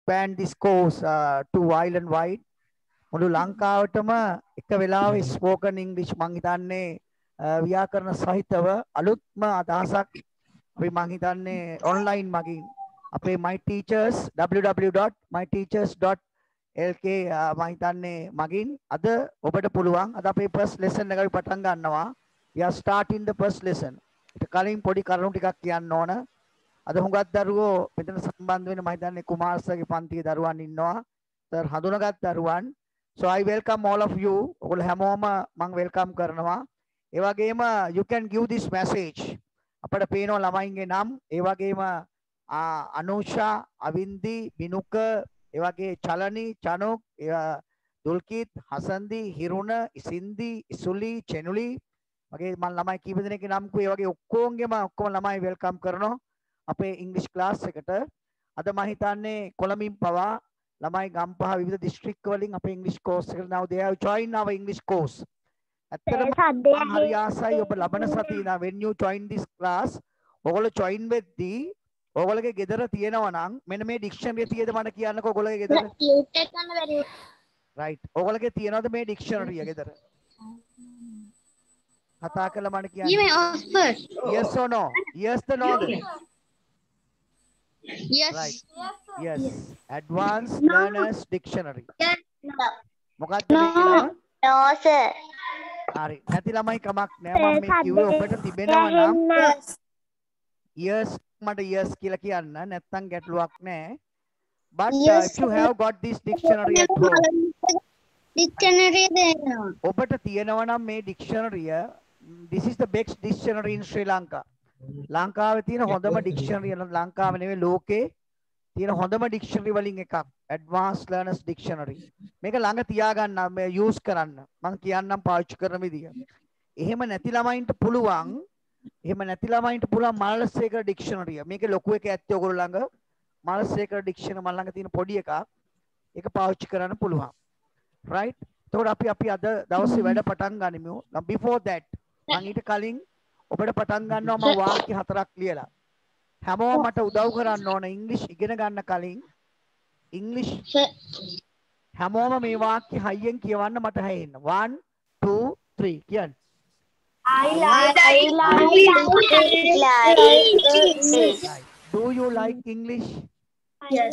expand this course to wide and wide. මුළු ලංකාවටම එක වෙලාවෙ spoken English මං හිතන්නේ ව්‍යාකරණ සහිතව අලුත්ම අදහසක් අපි මං හිතන්නේ online මගින් අපේ my teachers www.myteachers.lk මං හිතන්නේ මගින් අද ඔබට පුළුවන් අද අපේ first lesson එක අපි පටන් ගන්නවා. we are starting the first lesson. ඊට කලින් පොඩි කරුණු ටිකක් කියන්න ඕන. අද හුඟක් දරුවෝ මෙතන සම්බන්ධ වෙන මම හිතන්නේ කුමාර් සර්ගේ පන්තියේ දරුවන් ඉන්නවා. සර් හඳුනාගත් දරුවන්. So I welcome all of you. ඔයගොල්ලෝ හැමෝම මම welcome කරනවා. ඒ වගේම you can give this message. අපිට පේනවා ළමයින්ගේ නම් ඒ වගේම අනුෂා, අවින්දි, බිනුක, ඒ වගේ චලනි, චනුක්, දුල්කිත්, හසන්දි, හිරුණ, ඉසින්දි, ඉසුලි, චෙනුලි වගේ මම ළමයි කීප දෙනෙක්ගේ නම් කිව්වා. ඒ වගේ ඔක්කොම ළමයි welcome කරනවා අපේ English class එකට. අද මම හිතන්නේ කොළඹින් පවා ළමයි ගම්පහ විවිධ දිස්ත්‍රික්ක වලින් අපේ English course එකට now they have joined our English course. ඇත්තටම හරි ආසයි ඔබ ලබන සතියේ when you join this class ඔයගොල්ලෝ join වෙද්දී ඔයගොල්ලෝගේ ගෙදර තියෙනවා නම් මෙන්න මේ dictionary තියෙද මට කියන්නකෝ ඔයගොල්ලෝගේ ගෙදර. right. ඔයගොල්ලෝගේ තියෙනවද මේ dictionary ගෙදර? කතා කරලා මට කියන්න. Yes or no? Yes or no? Yes. Right. Yes. Advanced Learners Dictionary. මොකක්ද මේක නම? No sir. හරි. නැති ළමයි කමක් නෑ. මම මේ කිව්වේ ඔබට තිබෙනවා නම් yes මට yes කියලා කියන්න. නැත්තම් ගැටලුවක් නෑ. But if you have got this dictionary at home. Dictionary දෙනවා. ඔබට තියෙනවා නම් මේ dictionary this is the best dictionary in Sri Lanka. ලංකාවේ තියෙන හොඳම dictionary ලංකාවේ නෙවෙයි ලෝකේ තියෙන හොඳම dictionary වලින් එකක් advanced learners dictionary. මේක ළඟ තියාගන්න මේ use කරන්න. මම කියන්නම් පාවිච්චි කරන විදිය. එහෙම නැති ළමයින්ට පුළුවන් මලසේකර dictionary. මේකේ ලොකු එක ඇත්තේ ඔයගොල්ලෝ ළඟ මලසේකර dictionary මම ළඟ තියෙන පොඩි එකක්. ඒක පාවිච්චි කරන්න පුළුවන්. right? එතකොට අපි අද දවසේ වැඩ පටන් ගනිමු. before that මම ඊට කලින් ඔබට පටන් ගන්නවා මම වාක්‍ය හතරක් ලියලා. හැමෝම මට උදව් කරන්න ඕන ඉංග්‍රීසි ඉගෙන ගන්න කලින් ඉංග්‍රීසි හැමෝම මේ වාක්‍ය හයියෙන් කියවන්න මට හැෙන්න. 1 2 3 කියන්න. I like English. Do you like English? Yes.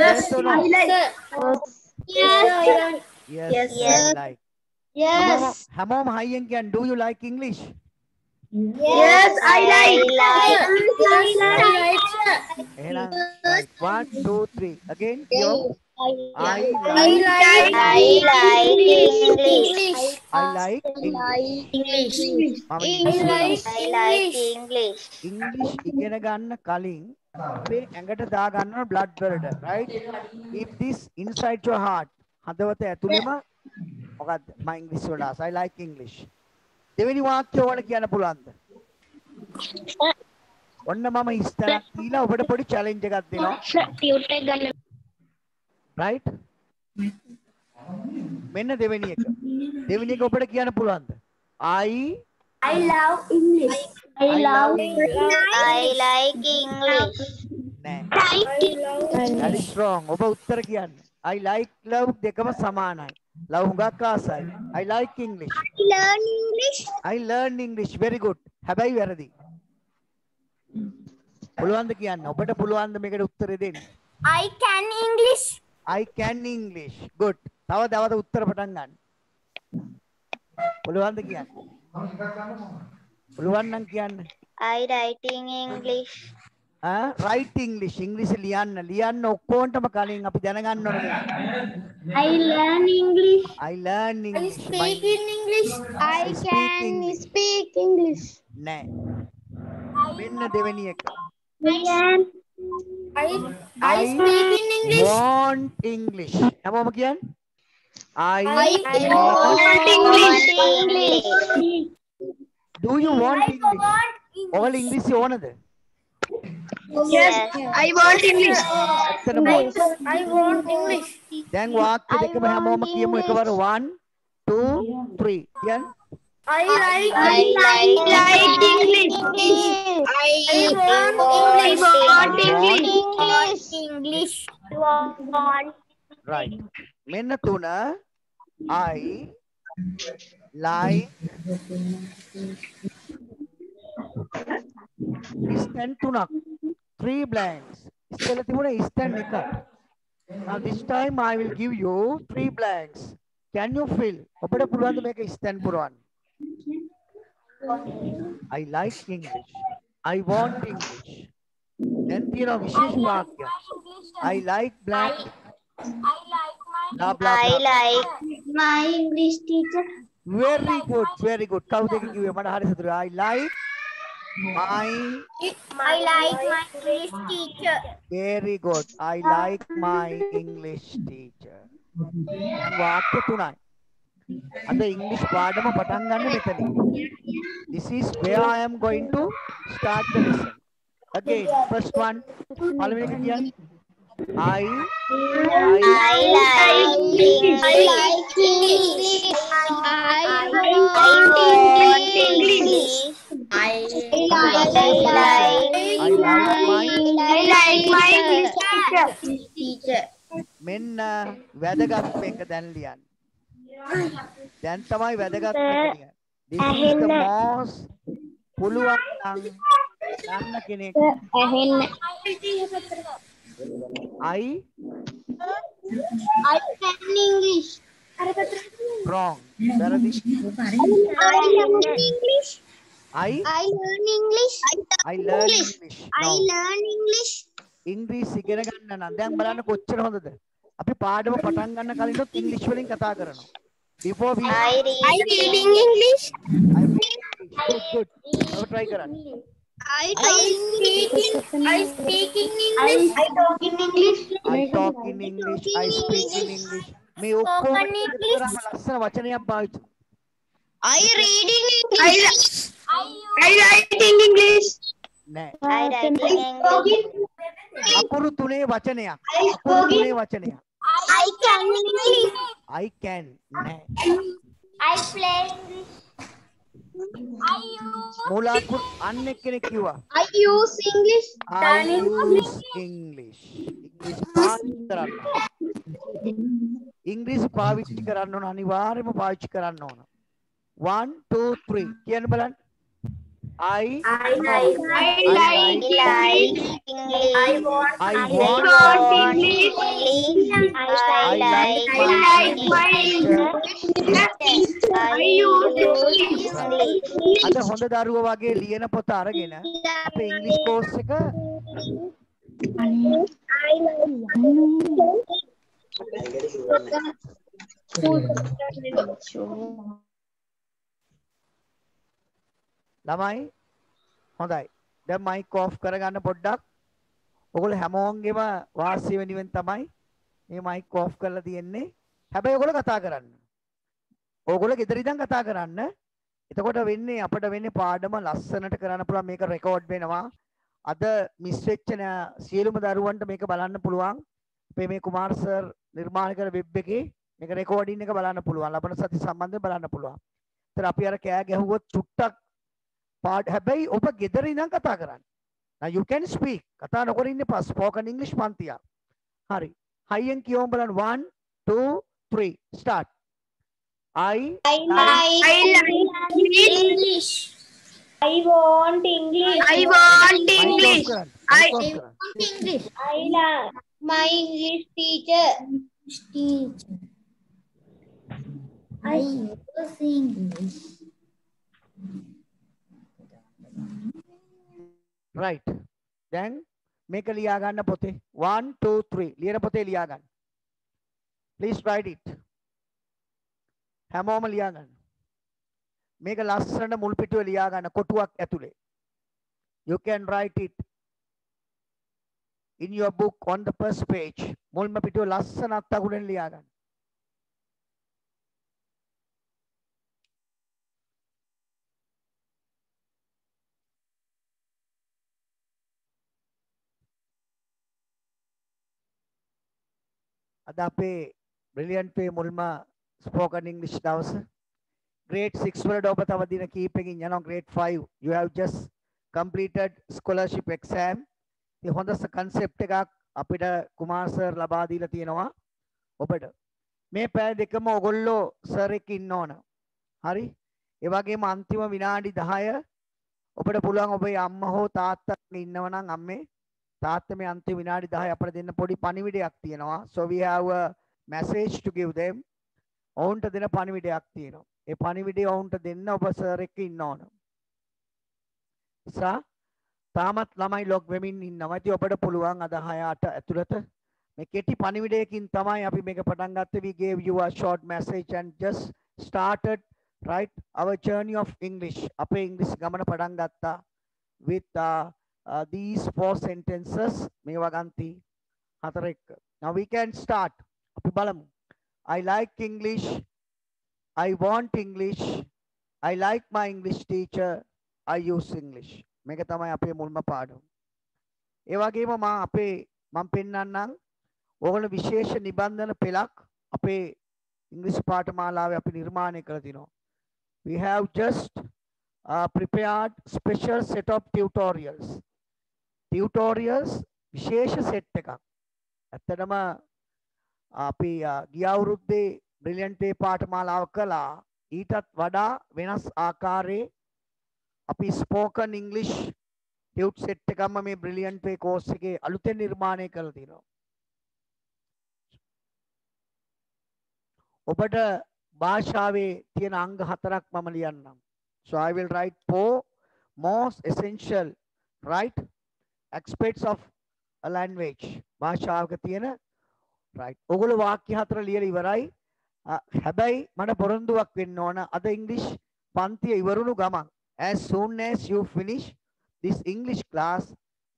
Yes or no? Yes. Yes, I like. Yes. හැමෝම හයියෙන් කියන්න. Do you like English? Yes, I like. එහෙනම් 1 2 3 again. I like English. I like English. English ඉගෙන ගන්න කලින් අපේ ඇඟට දා ගන්න blood වලට right? If this inside your heart හදවත ඇතුළෙම මොකද්ද? මම ඉංග්‍රීසි වල I like English. දෙවෙනි වාක්‍යය වල කියන්න පුළුවන්ද? ඔන්න මම ඉස්තරක් දීලා ඔබට පොඩි challenge එකක් දෙනවා. right? මෙන්න දෙවෙනි එක. දෙවෙනි එක ඔබට කියන්න පුළුවන්ද? I love English. I like English. නෑ. That is wrong. ඔබ උත්තර කියන්න. I like love දෙකම සමානයි. love හුඟක් ආසයි. I like English. I learn English. Very good. හැබැයි වැරදි. පුළුවන්ද කියන්න? ඔබට පුළුවන්ද මේකට උත්තරේ දෙන්න? I can English. I can English. Good. තව උත්තර පටන් ගන්න. පුළුවන්ද කියන්න? පුළුවන් නම් කියන්න. I writing English. Write English. ඉංග්‍රීසි ලියන්න ඔක්කොන්ටම කලින් අපි දැනගන්න ඕනේ. I learn English. I learn English. I speak in English. I can speak English. නෑ. මෙන්න දෙවෙනි එක. I speak in English. Want English. හැමෝම කියන්න. I want English. Do you want English? All English ඕනද? Yes, I want English. I want English. දැන් වාක්‍ය දෙකම හැමෝම කියමු එකවර 1 2 3 කියන්න. I like English. I want Right. මෙන්න තුන I like stand තුනක් 3 blanks. ඉස්සෙල්ලා තිබුණා stand එකක්. Now this time I will give you 3 blanks. Can you fill? ඔබට පුළුවන් ද මේක stand පුරවන්න? I like English. I want English. Then තියෙනවා විශේෂ වාක්‍ය. I like black. Blah blah I blah. like my English teacher. Very good, very good. කවුද ඒක කිව්වේ? මට හරි සතුටුයි. I like my English teacher. very good. I like my English teacher. වාක්‍ය තුනයි. අද ඉංග්‍රීසි පාඩම පටන් ගන්න මෙතනින්. This is where I am going to start the lesson. Again, first one. පළවෙනි එක කියන්නේ I like English. I like English. I want English. I like my English teacher. මෙන්න වැදගත් එක දැන් ලියන්න. දැන් තමයි වැදගත් එක ලියන්න. This is the most පුළුවන් නම් ගන්න කෙනෙක්. I can English. wrong. වැරදි. I learn English. I learn English. I learn English. I learn English. ඉංග්‍රීසි ඉගෙන ගන්න නම් දැන් බලන්න කොච්චර හොඳද? අපි පාඩම පටන් ගන්න කලින්වත් ඉංග්‍රීසි වලින් කතා කරනවා. Before we I reading English. I read English. Good. Now try කරන්න. I speak in English. I talk in English. I talk in English. I speak in English. මේ ඔක්කොම ලස්සන වචනයක් පාවිච්චි. I read in English. I write in English. නෑ. I write in English. අකුරු තුනේ වචනයක්. අකුරු තුනේ වචනයක්. I can English. I can. නෑ. I play English. මූල අකුරු අන්න එක්කෙනෙක් කිව්වා. I use English. I use English. ඉංග්‍රීසි පාවිච්චි කරන්න. ඉංග්‍රීසි පාවිච්චි කරන්න ඕන අනිවාර්යයෙන්ම පාවිච්චි කරන්න ඕන. 1 2 3 කියන්න බලන්න. I like English. I want English. I like my English. I use English. අද හොඳ දරුවෝ වගේ ලියන පොත අරගෙන අපේ ඉංග්‍රීසි කෝස් එක ළමයි හොඳයි. දැන් මයික් ඔෆ් කරගන්න පොඩ්ඩක්. ඔයගොල්ලෝ හැමෝන්ගේම වාසිය වෙනුවෙන් තමයි මේ මයික් ඔෆ් කරලා තියෙන්නේ. හැබැයි ඔයගොල්ලෝ කතා කරන්න. ඕගොල්ලෝ ගෙදර ඉඳන් කතා කරන්න. එතකොට වෙන්නේ අපිට වෙන්නේ පාඩම ලස්සනට කරන්න පුළුවන්. මේක රෙකෝඩ් වෙනවා. අද මිස් වෙච්ච සියලුම දරුවන්ට මේක බලන්න පුළුවන්. අපේ මේ කුමාර සර් නිර්මාණය කර වෙබ් එකේ මේක රෙකෝඩින් එක බලන්න පුළුවන්. ලබන සති සම්බන්ධයෙන් බලන්න පුළුවන්. ඒතර අපි අර කෑ ගැහුවොත් චුට්ටක් හැබැයි ඔබ ගෙදර ඉඳන් කතා කරන්න. Now you can speak. කතා නොකර ඉන්න එපා. Spoken English පන්තිය. හරි. හයියෙන් කියවමු බලන්න. 1 2 3 start. I like English. I want English. I want English. I want English. I love my English teacher. I use English. right. දැන් මේක ලියා ගන්න පොතේ 1 2 3 ලියන පොතේ ලියා ගන්න. Please write it. හැමෝම ලියා ගන්න. මේක ලස්සනට මුල් පිටුවේ ලියා ගන්න කොටුවක් ඇතුලේ. You can write it in your book on the first page. මුල්ම පිටුවේ ලස්සන අත්තකුණෙන් ලියා ගන්න. අද අපේ brilliant way මුල්ම spoken English දවස. grade 6 වලට ඔබ තව දින කීපකින් යනවා grade 5. You have just completed scholarship exam. ඉතින් හොඳ concept එකක් අපිට කුමාර් සර් ලබා දීලා තියෙනවා ඔබට. මේ පැය දෙකම ඔයගොල්ලෝ සර් එක්ක ඉන්න ඕන. හරි? ඒ වගේම අන්තිම විනාඩි 10 ඔබට පුළුවන් ඔබේ අම්මා හෝ තාත්තා ඉන්නව නම් අම්මේ තාත්තා මේ අන්තිම විනාඩි 10 අපිට දෙන්න පොඩි පණිවිඩයක් තියෙනවා. So we have a message to give them. ඔවුන්ට දෙන පණිවිඩයක් තියෙනවා. ඒ පණිවිඩය ඔවුන්ට දෙන්න ඔබ සර් එක්ක ඉන්න ඕන. තාමත් ළමයි ලොග් වෙමින් ඉන්නවා. ඉතින් ඔබට පුළුවන් අද 6-8 ඇතුළත මේ කෙටි පණිවිඩයකින් තමයි අපි මේක පටන් ගත්තේ. We gave you a short message and just started right our journey of English. අපේ ඉංග්‍රීසි ගමන පටන් ගත්තා with these 4 sentences. මේවා ගන්ති 4 එක්ක. Now we can start. අපි බලමු. I like English. I want English. I like my English teacher. I use English. මේක තමයි අපේ මුල්ම පාඩම. ඒ වගේම මම පෙන්නන්නම් ඕගොල්ලෝ විශේෂ නිබන්ධන පෙළක් අපේ ඉංග්‍රීසි පාඨමාලාවේ අපි නිර්මාණය කරලා තිනවා. We have just prepared special set of tutorials. Tutorials විශේෂ සෙට් එකක්. ඇත්තටම අපි ගිය අවුරුද්දේ brilliant way පාඨමාලාව කළා. ඊටත් වඩා වෙනස් ආකාරයේ අපි spoken English tut set එකක්ම මේ brilliant way course එකේ අලුතෙන් නිර්මාණය කරලා තියෙනවා. ඔබට භාෂාවේ තියෙන අංග 4ක් මම ලියන්නම්. So I will write 4 most essential right aspects of a language. භාෂාවක තියෙන right. ඔගොල්ලෝ වාක්‍ය 4 ලියලා ඉවරයි. හැබැයි මට පොරොන්දුවක් වෙන්න ඕන අද ඉංග්‍රීසි පන්තිය ඉවරුණු ගමන් as soon as you finish this English class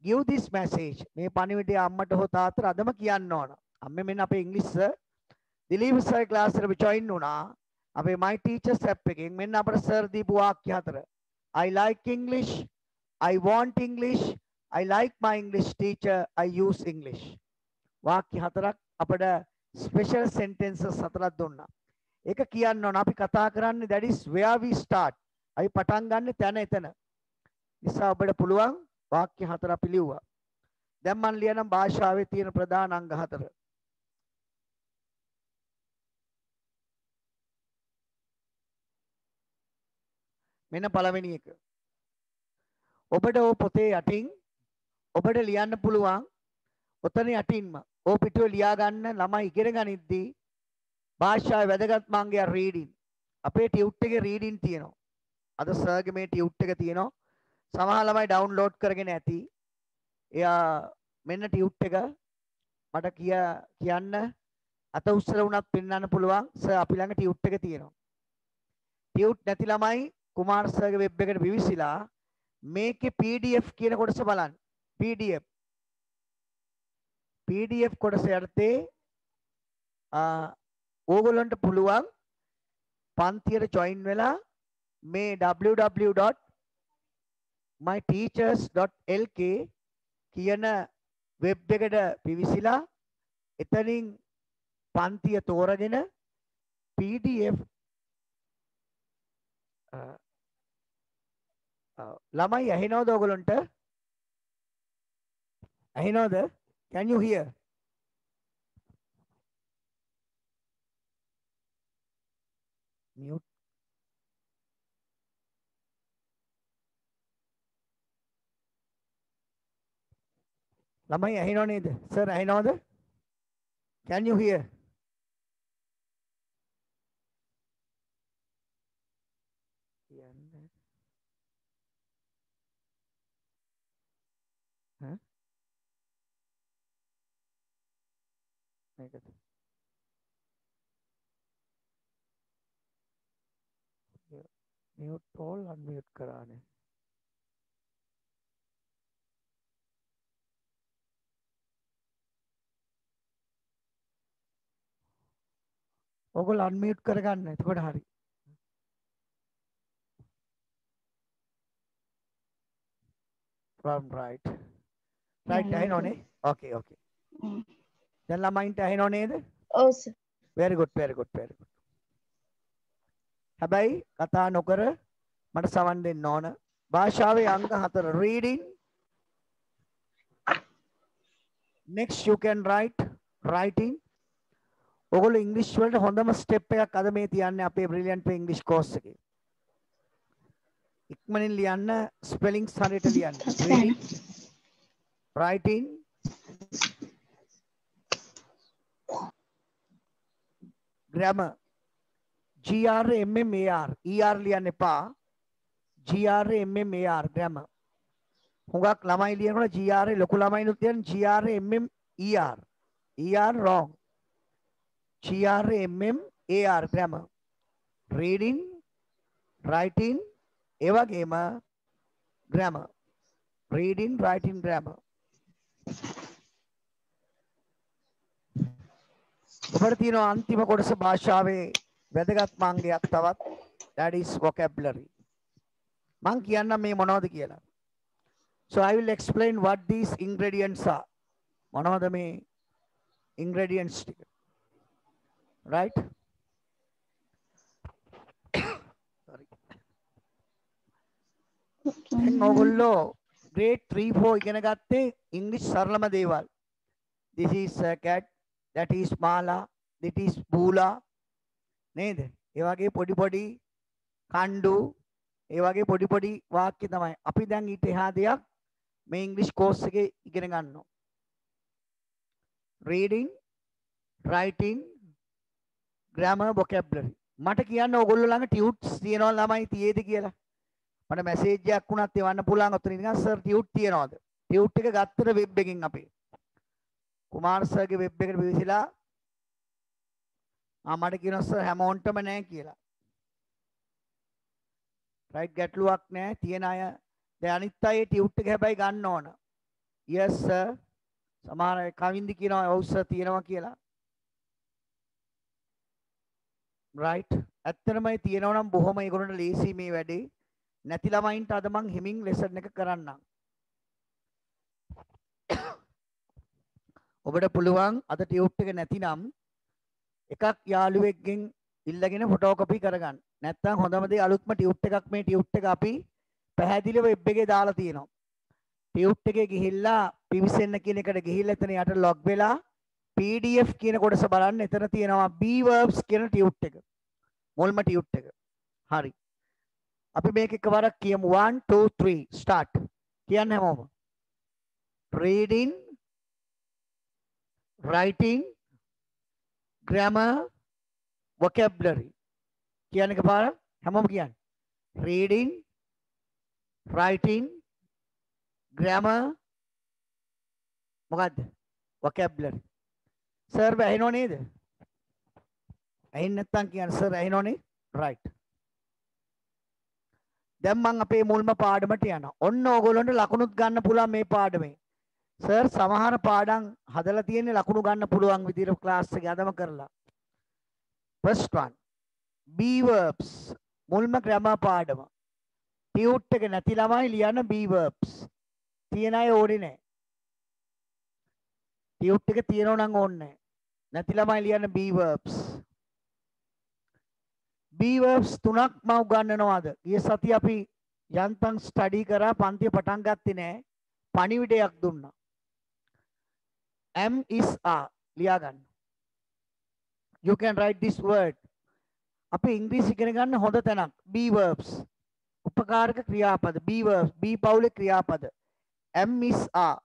give this message. මේ පණිවිඩය අම්මට හෝ තාත්තට අදම කියන්න ඕන. අම්මේ මෙන්න අපේ ඉංග්‍රීසි දිලීප් සර් ක්ලාස් එකට join වුණා. අපේ my teachers app එකෙන් මෙන්න අපේ සර් දීපු වාක්‍ය 4. I like English. I want English. I like my English teacher. I use English. වාක්‍ය 4ක් අපිට special sentences 4ක් දුන්නා. ඒක කියන්න ඕන අපි කතා කරන්නේ that is where we start. අපි පටන් ගන්න තැන එතන. නිසා ඔබට පුළුවන් වාක්‍ය 4 අපි ලිව්වා. දැන් මම ලියනම් භාෂාවේ තියෙන ප්‍රධාන අංග 4. මෙන්න පළවෙනි එක. ඔබට ඕ පොතේ යටින් ඔබට ලියන්න පුළුවන් ඔතන යටින්ම ඕ පිටුවේ ලියා ගන්න ළමයි ඉගෙන ගනිද්දී භාෂාවේ වැදගත් මාංගය රීඩින්. අපේ ටියුට් එකේ රීඩින් තියෙනවා. අද සර්ගේ මේ ටියුට් එක තියෙනවා. සමහර ළමයි ඩවුන්ලෝඩ් කරගෙන ඇති. එයා මෙන්න ටියුට් එක මට කියන්න අත උස්සලා වුණත් පෙන්වන්න පුළුවන්. සර් අපි ළඟ ටියුට් එක තියෙනවා. ටියුට් නැති ළමයි කුමාර් සර්ගේ වෙබ් එකට විවිසිලා මේකේ PDF කියන කොටස බලන්න. PDF කොටස යටතේ ඕගොල්ලන්ට පුළුවන් පන්තියට join වෙලා මේ www.myteachers.lk කියන වෙබ් එකට පිවිසිලා එතනින් පන්තිය තෝරගෙන PDF ළමයි ඇහෙනවද ඔයගොල්ලන්ට? ඇහෙනවද? Can you hear? Mute. ළමයි ඇහෙනව නේද? සර් ඇහෙනවද? Can you hear? මේකද? mute all unmute කරානේ. ඔයගොල්ලෝ unmute කරගන්න. එතකොට හරි. From right. Right ඇහෙනවනේ? Okay. දැන් ළමයින්ට ඇහෙනව නේද? ඔව් සර්. Very good. හැබැයි කතා නොකර මට සවන් දෙන්න ඕන. භාෂාවේ අංග 4 reading. Next you can write writing. ඔයගොල්ලෝ ඉංග්‍රීසි වලට හොඳම ස්ටෙප් එකක් අද මේ තියන්නේ අපේ brilliant way English course එකේ. ඉක්මනින් ලියන්න ස්පෙලිංස් හරියට ලියන්න. reading, writing, grammar. GRMMAR ER ලියන්න එපා. GRMMAR grammar. හුඟක් ළමයි ලියනකොට GR ලොකු ළමයිනුත් ලියන GRMMER. ER wrong. GRMMAR grammar. reading, writing, ඒ වගේම grammar. reading, writing, grammar. ඔබට තියෙන අන්තිම කොටස භාෂාවේ වැදගත් අංගයක් තවත්, that is vocabulary. මං කියන්නම් මේ මොනවද කියලා. So I will explain what these ingredients are. මොනවද මේ ingredients ටික? Right? Sorry. දැන් ඔයගොල්ලෝ grade 3 4 ඉගෙන ගත්තේ English සරලම දේවල්. This is a cat, that is Mala, that is Bula. නේද? ඒ වගේ පොඩි පොඩි කණ්ඩු, ඒ වගේ පොඩි පොඩි වාක්‍ය තමයි. අපි දැන් ඊට එහා දෙයක් මේ ඉංග්‍රීසි කෝස් එකේ ඉගෙන ගන්නවා. reading, writing, grammar, vocabulary. මට කියන්න ඕගොල්ලෝ ළඟ ටියුට්ස් තියනවා ළමයි තියේද කියලා. මට මැසේජ් එකක් වුණත් එවන්න පුළුවන්. ඔතන නිකන් සර් ටියුට් තියනවාද? ටියුට් එක ගත්තට වෙබ් එකකින් අපි. කුමාර සර්ගේ වෙබ් එකට පිවිසිලා මට කියනවා සර් හැමෝන්ටම නැහැ කියලා. රයිට් ගැටලුවක් නැහැ. තියෙන අය දැන් අනිත් අය ටියුට් එක හැබැයි ගන්න ඕන. yes sir. සමහර අය කවින්දි කියනවා ඔව් සර් තියෙනවා කියලා. right. ඇත්තටම ඒ තියෙනවා නම් බොහොම ඒගොල්ලන්ට ලේසි මේ වැඩේ. නැති ළමයින්ට අද මං හිමින් ලෙසන් එක කරන්නම්. ඔබට පුළුවන් අද ටියුට් එක නැතිනම් එකක් යාළුවෙක්ගෙන් ඉල්ලගෙන ෆොටෝකොපි කරගන්න. නැත්නම් හොඳම දේ අලුත්ම ටියුට් එකක් මේ ටියුට් එක අපි පැහැදිලිව වෙබ් එකේ දාලා තියෙනවා. ටියුට් එකේ ගිහිල්ලා පිවිසෙන්න කියන එකට ගිහිල්ලා එතන යට ලොග් වෙලා PDF කියන කොටස බලන්න. එතන තියෙනවා be verbs කියන ටියුට් එක. මුල්ම ටියුට් එක. හරි. අපි මේක එකවරක් කියමු. 1 2 3 start. කියන්න හැමෝම. reading, writing, grammar, vocabulary. කියන්න එකපාරක් හැමෝම කියන්න. reading, writing, grammar, මොකද්ද? vocabulary. සර් ඇහෙනව නේද? ඇහෙන්නේ නැත්නම් කියන්න සර් ඇහෙනවනේ. right. දැන් මම අපේ මුල්ම පාඩමට යනවා. ඔන්න ඕගොල්ලන්ට ලකුණුත් ගන්න පුළුවන් මේ පාඩමේ. සර් සමහර පාඩම් හදලා තියෙන්නේ ලකුණු ගන්න පුළුවන් විදිහට ක්ලාස් එකේ අදම කරලා. first one be verbs මුල්ම grammar පාඩම. ටියුට් එක නැති ළමයි ලියන්න be verbs. තියෙන අය ඕනේ නැහැ. ටියුට් එක තියෙනව නම් ඕනේ නැහැ. නැති ළමයි ලියන්න be verbs. be verbs තුනක් මම උගන්වනවාද? ඊයේ සතිය අපි යන්තම් ස්ටඩි කරා පන්තිය පටන් ගත්තේ නැහැ. පණිවිඩයක් දුන්නා. am is are ලියා ගන්න. You can write this word. අපි ඉංග්‍රීසි ඉගෙන ගන්න හොඳ තැනක්. be verbs. උපකාරක ක්‍රියාපද. be verbs. be පවුලේ ක්‍රියාපද. am is are.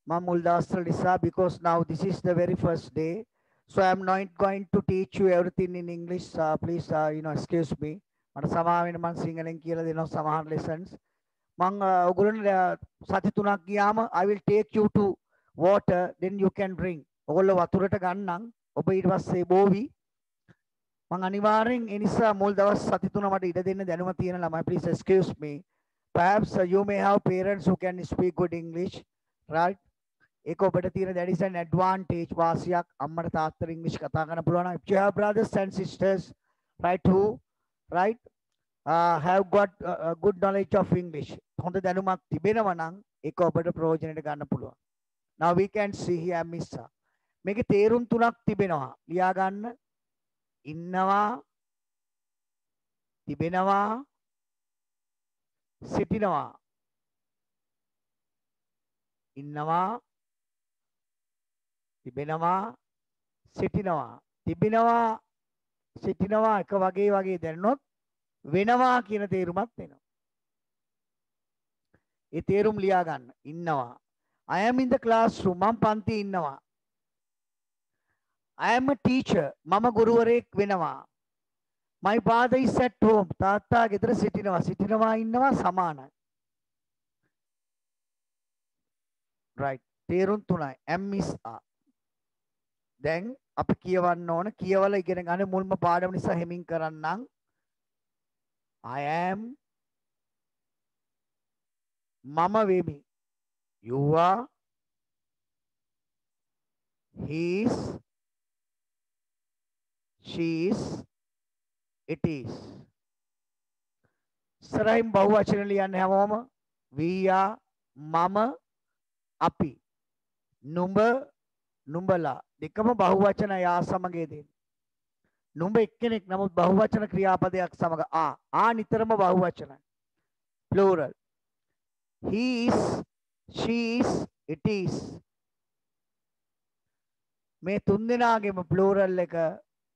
මම මුල් දවස්වල නිසා because now this is the very first day. So I am not going to teach you everything in English. Please, excuse me. මට සමාව වෙන්න මම සිංහලෙන් කියලා දෙනවා සමහර lessons. මම ඔයගොල්ලන්ට සති තුනක් ගියාම I will take you to water, then you can drink. ඔයගොල්ලෝ වතුරට ගන්නම්. ඔබ ඊට පස්සේ බෝවි. මම අනිවාර්යෙන් ඒ නිසා මුල් දවස් සති තුන මට ඉඩ දෙන්න දැනුම තියෙන ළමයි. Please excuse me. Perhaps you may have parents who can speak good English, right? ඒක ඔබට තියෙන that is an advantage වාසියක්. අම්මට තාත්තට ඉංග්‍රීසි කතා කරන්න පුළුවන් නම් if you have brothers and sisters, right, who have got good knowledge of English, හොඳ දැනුමක් තිබෙනවා නම් ඒක ඔබට ප්‍රයෝජනෙට ගන්න පුළුවන්. Now we can see here Missa. මේකේ තේරුම් තුනක් තිබෙනවා. ලියා ගන්න. ඉන්නවා, තිබෙනවා, සිටිනවා. ඉන්නවා, තිබෙනවා, සිටිනවා. තිබෙනවා, සිටිනවා එක වගේ දැනනොත් වෙනවා කියන තේරුමක් එනවා. ඒ තේරුම් ලියා ගන්න. ඉන්නවා. I am in the classroom. මම පන්තියේ ඉන්නවා. I am a teacher. මම ගුරුවරයෙක් වෙනවා. My father is at home. තාත්තා ගෙදර සිටිනවා. සිටිනවා ඉන්නවා සමානයි. right. තේරුම් තුනයි. am is are. දැන් අපි කියවන්න ඕන. කියවලා ඉගෙන ගන්න මුල්ම පාඩම නිසා හෙමින් කරන්නම්. I am මම වෙමි. You are. He is. She is. It is. සරයින් බහුවචන ලියන්න හැමෝම. We are. මම. අපි. නුඹ. නුඹලා. දෙකම බහුවචන යා සමග දෙන්න. නුඹ එක්කෙනෙක් නමුත් බහුවචන ක්‍රියාපදයක් සමග ආ නිතරම බහුවචනයි. Plural. He is. She is. It is. මේ තුන් දෙනාගේම plural එක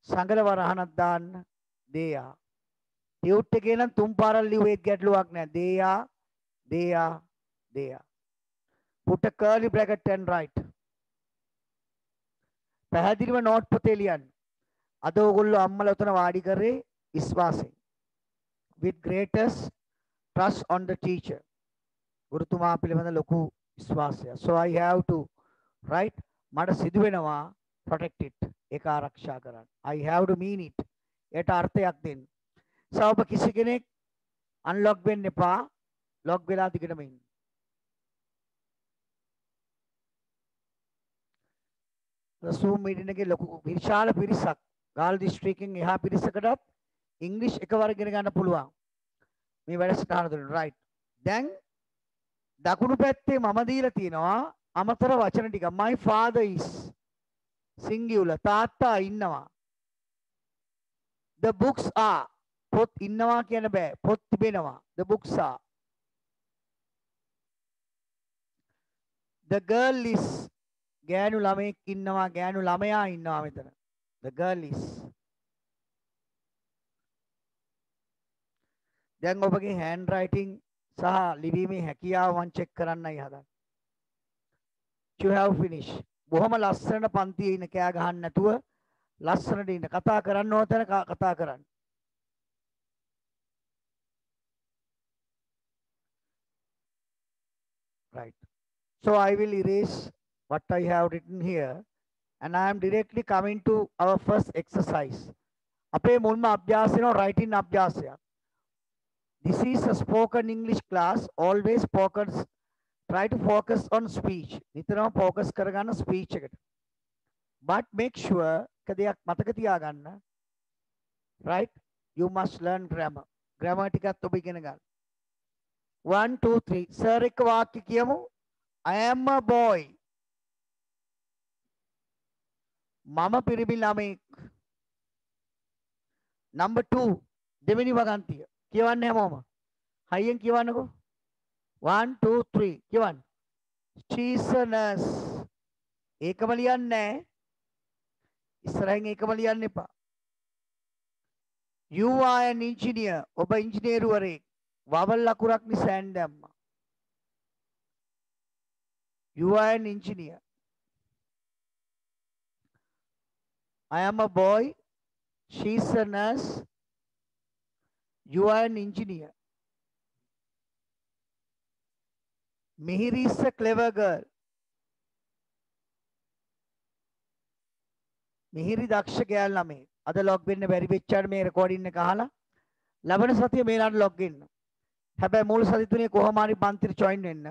සංගල වරහනක් දාන්න. they are. ටියුට් එකේ නම් තුන් පාරක් ලිව්වෙත් ගැටලුවක් නැහැ. they are. they are. they are. put a curly bracket and write. පැහැදිලිව නෝට් පොතේ ලියන්න. අද ඔයගොල්ලෝ අම්මලා උතන වාඩි කරේ විශ්වාසයෙන්. with greatest trust on the teacher. ගුරුතුමා පිළිබඳ ලොකු විශ්වාසය. so I have to write. මට සිදු වෙනවා protect it. ඒක ආරක්ෂා කරන්න. I have to mean it. ඒට අර්ථයක් දෙන්න. සවප කිසි කෙනෙක් unlock වෙන්න එපා. log වෙලා දිගටම ඉන්න. Zoom meeting එකේ ලොකු විශාල පිරිසක් ගාල් දිස්ත්‍රික්කෙන් එහා පිරිසකටත් ඉංග්‍රීසි එකවර ඉගෙන ගන්න පුළුවන්. මේ වැඩසටහන තුළ right. දැන් දකුණු පැත්තේ මම දීලා තියෙනවා අමතර වචන ටික. my father is singular. තාත්තා ඉන්නවා. the books are. පොත් ඉන්නවා කියන බෑ. පොත් තිබෙනවා. the books are. the girl is. ගෑනු ළමෙක් ඉන්නවා. ගෑනු ළමයා ඉන්නවා මෙතන. the girl is. දැන් ඔබගේ hand writing සහ ලිවීමේ හැකියාව මම චෙක් කරන්නයි හදන්නේ. you have finished. බොහොම ලස්සනට පන්තියේ ඉන්න කෑ ගහන්න නැතුව ලස්සනට ඉන්න. කතා කරන්න ඕන තැන කතා කරන්න. right. so I will erase what I have written here and I am directly coming to our first exercise. අපේ මුල්ම අභ්‍යාසය writing අභ්‍යාසයක්. This is a spoken English class. Always focus. Try to focus on speech. නිතරම focus කරගන්න speech එකට. But make sure කදයක් මතක තියාගන්න. Right? You must learn grammar. Grammar ටිකත් ඔබ ඉගෙන ගන්න. 1 2 3 සර් එක වාක්‍ය කියමු. I am a boy. මම පිරිමි ළමෙක්. number 2 දෙවෙනි වගන්තිය. කියවන්න හැමෝම. හයියෙන් කියවන්නකෝ. 1 2 3 කියවන්න. She is a nurse. ඒකම ලියන්නේ නැහැ. ඉස්සරහින් ඒකම ලියන්න එපා. You are an engineer. ඔබ ඉංජිනේරුවරයෙක්. වවල් ලකුරක් නිසෑන් දැම්මා. You are an engineer. I am a boy. She is a nurse. You are an engineer. Mihiri is a clever girl. මිහිරි දක්ෂ ගෑල් ළමයි. අද ලොග් වෙන්න බැරි වෙච්චාට මේ රෙකෝඩින් එක අහලා ලබන සතිය මේලාට ලොග් වෙන්න. හැබැයි මූල සති තුනේ කොහොම හරි පන්තිට ජොයින් වෙන්න.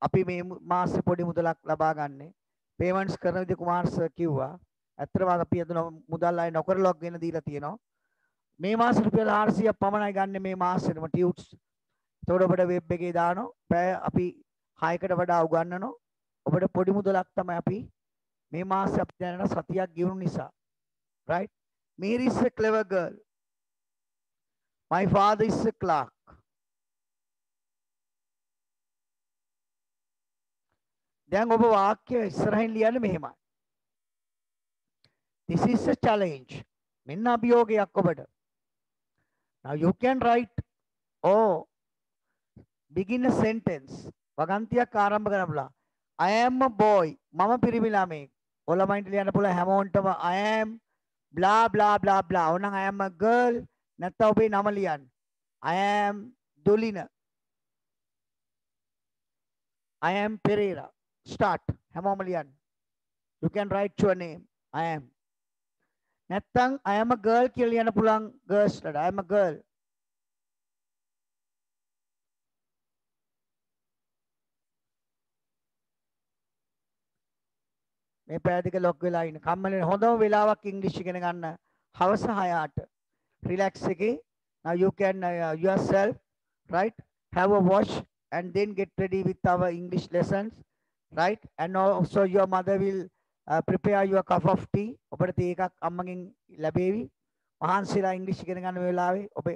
අපි මේ මාසෙ පොඩි මුදලක් ලබා ගන්න. පේමන්ට්ස් කරන විදිහ කුමාර් සර් කිව්වා. ඇත්තටම අපි අද මුදල් අය නොකර ලොග් වෙන්න දීලා තියෙනවා. මේ මාසෙ රුපියල් 400ක් පමණයි ගන්න මේ මාසෙටම ටියුට්ස්. එතකොට ඔබට වෙබ් එකේ දානවා. පැය අපි 6කට වඩා උගන්වනවා. ඔබට පොඩි මුදලක් තමයි අපි මේ මාසේ අපි දැනන සතියක් ගෙවුණු නිසා. Right? Mary is a clever girl. My father is a clerk. දැන් ඔබ වාක්‍ය ඉස්සරහින් ලියන්න මෙහෙමයි. This is a challenge. මෙන්න අභියෝගයක් ඔබට. Now you can write or begin a sentence. වගන්තියක් ආරම්භ කරන්න පුළුවන්. I am a boy. මම පිරිමි ළමයෙක්. ඔලමයින්ට ලියන්න පුළුවන් හැමෝන්ටම I am blah blah blah blah. ඕනනම් I am a girl. නැත්නම් ඔබේ නම ලියන්න. I am Dulina. I am Pereira. Start. හැමෝම ලියන්න. You can write your name. I am. නැත්නම් I am a girl කියලා ලියන්න පුළුවන් girls ට. I am a girl. මේ පැය දෙක ලොක් වෙලා ඉන්න. කම්මලේ හොඳම වෙලාවක් ඉංග්‍රීසි ඉගෙන ගන්න. හවස 6ට. රිලැක්ස් එකේ. Now you can yourself, right? Have a wash and then get ready with our English lessons, right? And also your mother will prepare your cup of tea. ඔබට තේ එකක් අම්මගෙන් ලැබේවි. මහන්සිලා ඉංග්‍රීසි ඉගෙන ගන්න වෙලාවේ ඔබ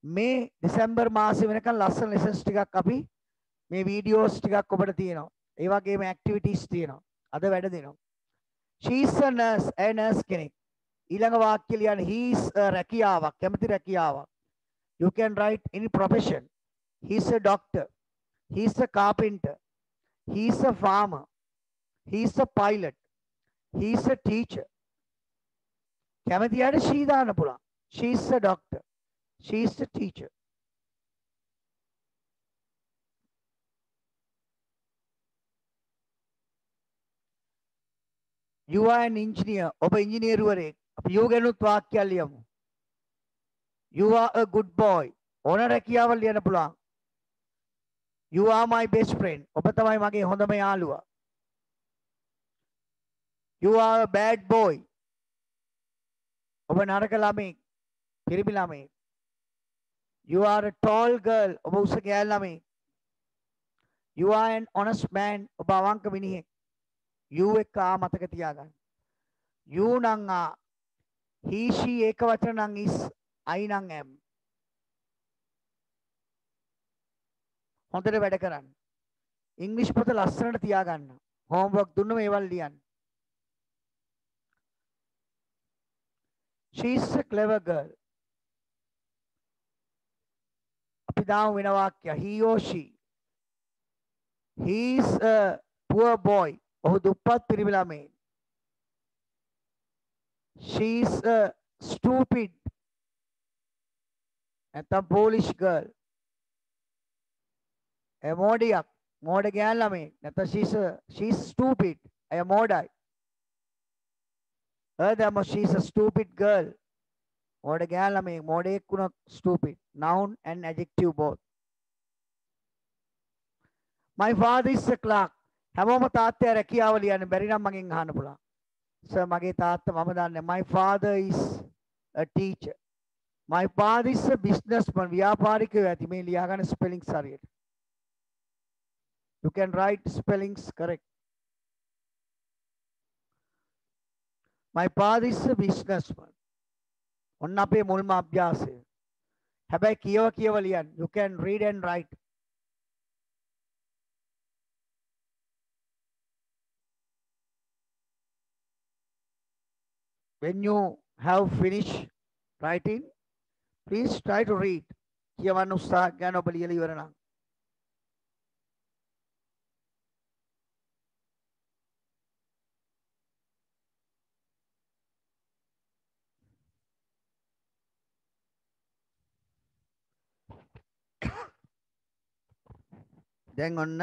මේ දෙසැම්බර් මාසෙ වෙනකන් ලස්සන lessons ටිකක් අපි මේ videos ටිකක් ඔබට තියෙනවා. ඒ වගේම activities තියෙනවා. අද වැඩ දෙනවා. She is a nurse කෙනෙක්. ඊළඟ වාක්‍ය ලියන්න he is a රැකියාවක්. කැමති රැකියාවක්. You can write any profession. He is a doctor. He is a carpenter. He is a farmer. He is a pilot. He is a teacher. කැමති අයට she දාන්න පුළුවන්. She is a doctor. She is a teacher. You are an engineer. ඔබ ඉංජිනේරුවරයෙක්. අපි you ගැනුත් වාක්‍යයක් ලියමු. You are a good boy. ඕන රැකියාවක් ලියන්න පුළුවන්. You are my best friend. ඔබ තමයි මගේ හොඳම යාළුවා. You are a bad boy. ඔබ නරක ළමයෙක්. පිරිමි ළමයෙක්. You are a tall girl. ඔබ උස ගෑල් ළමයෙක්. You are an honest man. ඔබ අවංක මිනිහෙක්. You එක මතක තියාගන්න. You නම් he she ඒක වචන නම් is I නම් am. හොඳට වැඩ කරන්න. ඉංග්‍රීසි පොත ලස්සනට තියාගන්න. හෝම්වර්ක් දුන්නම ඒවල් ලියන්න. She is a clever girl. අපි දාමු වෙන වාක්‍ය. He or she. He is a poor boy. ඔහු දුප්පත් පිරිමි ළමයෙක්. She is a stupid. නැත්නම් Polish girl. එය මෝඩියක්. මෝඩ ගෑන් ළමයෙක්. නැත්නම් she's stupid. එය මෝඩයි. Furthermore, she's a stupid girl. මෝඩ ගෑන් ළමයෙක්. මෝඩයෙක් වුණොත් stupid. Noun and adjective both. My father is a clerk. හැමෝම තාත්තයා රැකියාව ලියන්න බැරි නම් මගෙන් අහන්න පුළුවන්. සර් මගේ තාත්තා මම දන්නේ. My father is a teacher. My father is a businessman. ව්‍යාපාරිකයෝ ඇති. මේ ලියා ගන්න ස්පෙලිංග්ස් හරියට. You can write spellings correct. My father is a businessman. ඔන්න අපේ මුල්ම අභ්‍යාසය. හැබැයි කියව ලියන්න. You can read and write. When you have finished writing, please try to read. කියවන්න උත්සාහ ගන්න ඔබ ලියලා ඉවර නම්. දැන් ඔන්න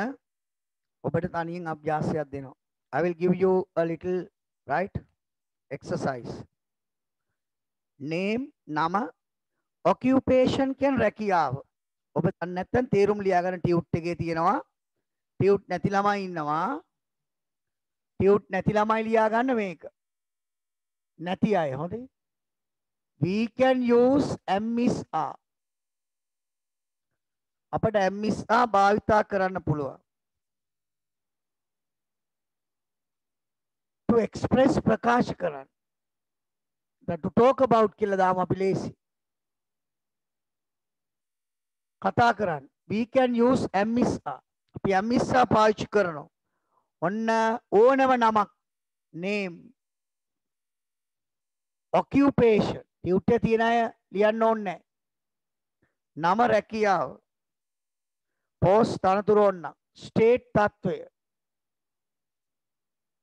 ඔබට තනියෙන් අභ්‍යාසයක් දෙනවා. I will give you a little right exercise. Name නම occupation කියන රැකියාව. ඔබ දන්නේ නැත්නම් තේරුම් ලියාගන්න ටියුට් එකේ තියෙනවා. ටියුට් නැති ළමයි ඉන්නවා. ටියුට් නැති ළමයි ලියා ගන්න මේක. නැති අය හොඳේ. We can use am is are. අපට am is are භාවිතා කරන්න පුළුවන්. to express ප්‍රකාශ කරන්න. that to talk about කියලා දාම අපි ලේසි. කතා කරන්න. we can use am is are. අපි am is are පාවිච්චි කරනවා. ඔන්න ඕනම නමක් name occupation ටියුටේ තියෙන අය ලියන්න ඕනේ නැහැ. නම රැකියාව post තනතුර ඕන state තත්වය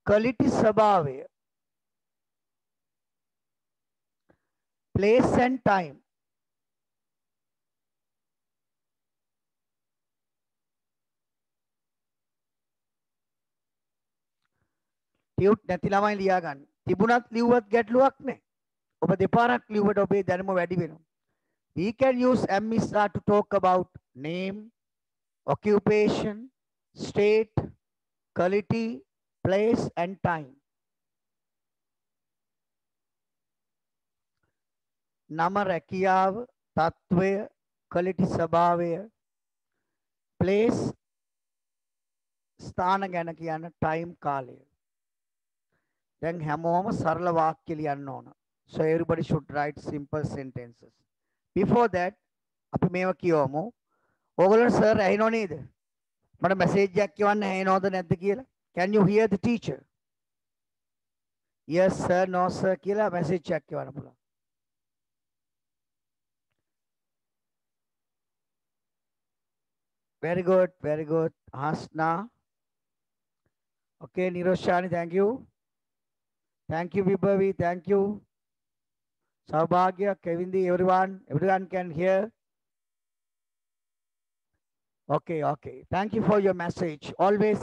quality ස්වභාවය place and time ටියුට් නැති ළමයි ලියා ගන්න. තිබුණත් ලිව්වත් ගැටලුවක් නැහැ. ඔබ දෙපාරක් ලිව්වට ඔබේ දැනුම වැඩි වෙනවා. We can use am is are to talk about name, occupation, state, quality, place and time. නම රැකියාව, තත්වය, quality ස්වභාවය, place ස්ථාන ගැන කියන time කාලය. දැන් හැමෝම සරල වාක්‍ය ලියන්න ඕන. So everybody should write simple sentences. Before that, අපි මේව කියවමු. ඕගොල්ලෝ සර් ඇහිනෝ නේද? මට මැසේජ් එකක් කියවන්න ඇහිනවද නැද්ද කියලා? Can you hear the teacher? Yes sir, no sir කියලා මැසේජ් එකක් කියවන්න පුළුවන්. Very good, very good. Hasna. Okay, Niroshani, thank you. Thank you, Vibhavi, thank you. Saubhagya, Kevindi, everyone can hear. Okay, okay. Thank you for your message. Always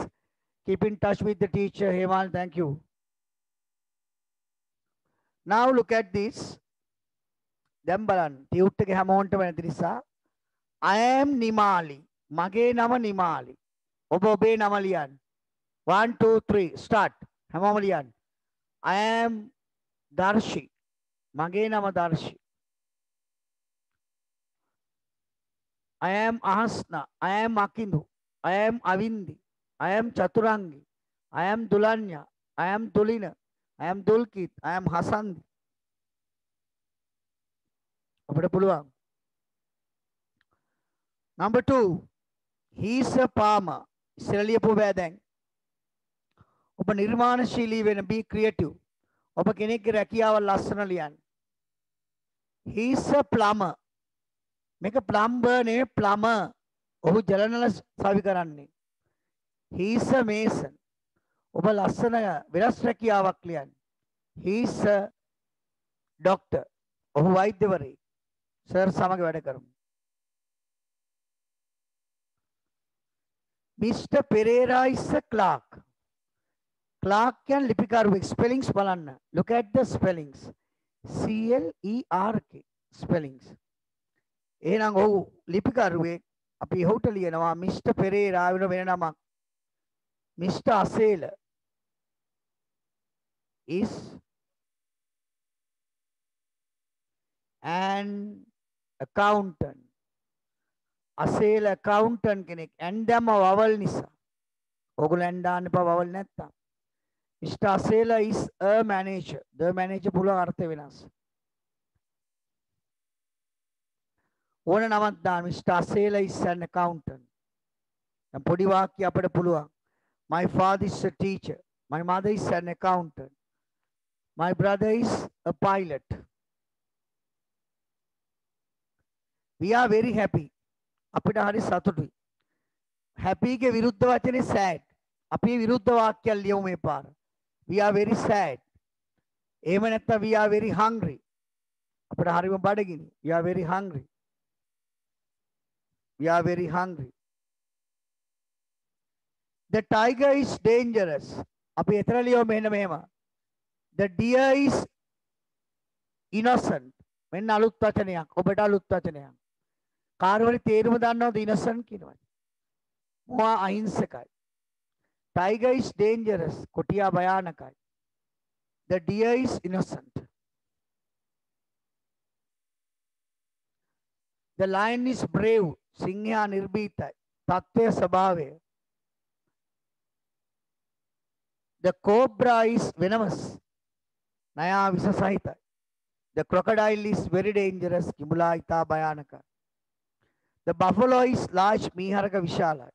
keep in touch with the teacher, Hemal, thank you. Now look at this. Then balan, tiyutta ke hamonta wenati nisa. I am Nimali. Mage nama Nimali. Oba obe nama liyan. 1, 2, 3, start. Hamama liyan. I am Darshi. Mage nama Darshi. I am Ahasna. I am Akindu. I am Avindi. I am Chaturangi. I am Dulanya. I am Dulina. I am Dulkit. I am Hasandi. අපිට පුළුවන්. Number 2. He is a farmer. ඉස්සෙල්ලා ලියපුව බෑ දැන්. ඔබ නිර්මාණශීලී වෙන, be creative. ඔබ කෙනෙක්ගේ රැකියාව ලස්සන ලියන්න. He is a plumber. මේක plumber නෙවෙයි plumber. ඔහු ජලනල සවි කරන්නේ. He is a mason. ඔබ ලස්සන වෙනස් රැකියාවක් ලියන්න. He is a doctor. ඔහු වෛද්‍යවරයෙක්. සර් සමග වැඩ කරමු. Mr. Pereira is a clerk. Clerk can ලිපිකරුවෙක්. spellings බලන්න. Look at the spellings. CLERK spellings. එහෙනම් ඔහු ලිපිකරුවෙක්. අපි ඔහුට ලියනවා Mr. Pereira වෙන නමක්. Mr. Asela is an accountant. Asela accountant කෙනෙක්. and දැම්ම vowel නිසා. ඔයගොල්ලෝ and දාන්න එපා vowel නැත්තම්. Mr. Asela is a manager. The manager පුළුවන් අර්ථය වෙනස්. ඕන නමක් දාන්න. Mr. Asela is an accountant. දැන් පොඩි වාක්‍ය අපිට පුළුවන්. My father is a teacher. My mother is an accountant. My brother is a pilot. We are very happy. අපිට හරි සතුටුයි. happy ගේ විරුද්ධ වචනේ sad. අපි විරුද්ධ වාක්‍යයක් ලියමු මේ පාර. We are very sad. එහෙම නැත්නම් we are very hungry. අපිට හරිම බඩගිනි. We are very hungry. We are very hungry. The tiger is dangerous. අපි එතන ලියමු මෙහෙම. The deer is innocent. මෙන්න අලුත් වචනයක්. ඔබට අලුත් වචනයක්. කාර්යවල තේරුම දන්නවද innocent කියනවා. මොහා අහිංසකයි. Tiger is dangerous. කොටියා භයානකයි. The deer is innocent. The lion is brave. සිංහයා නිර්භීතයි. තත්ත්වය ස්වභාවය. The cobra is venomous. නයා විස සහිතයි. The crocodile is very dangerous. කිඹුලා ඉතා භයානකයි. The buffalo is large. මීහරක විශාලයි.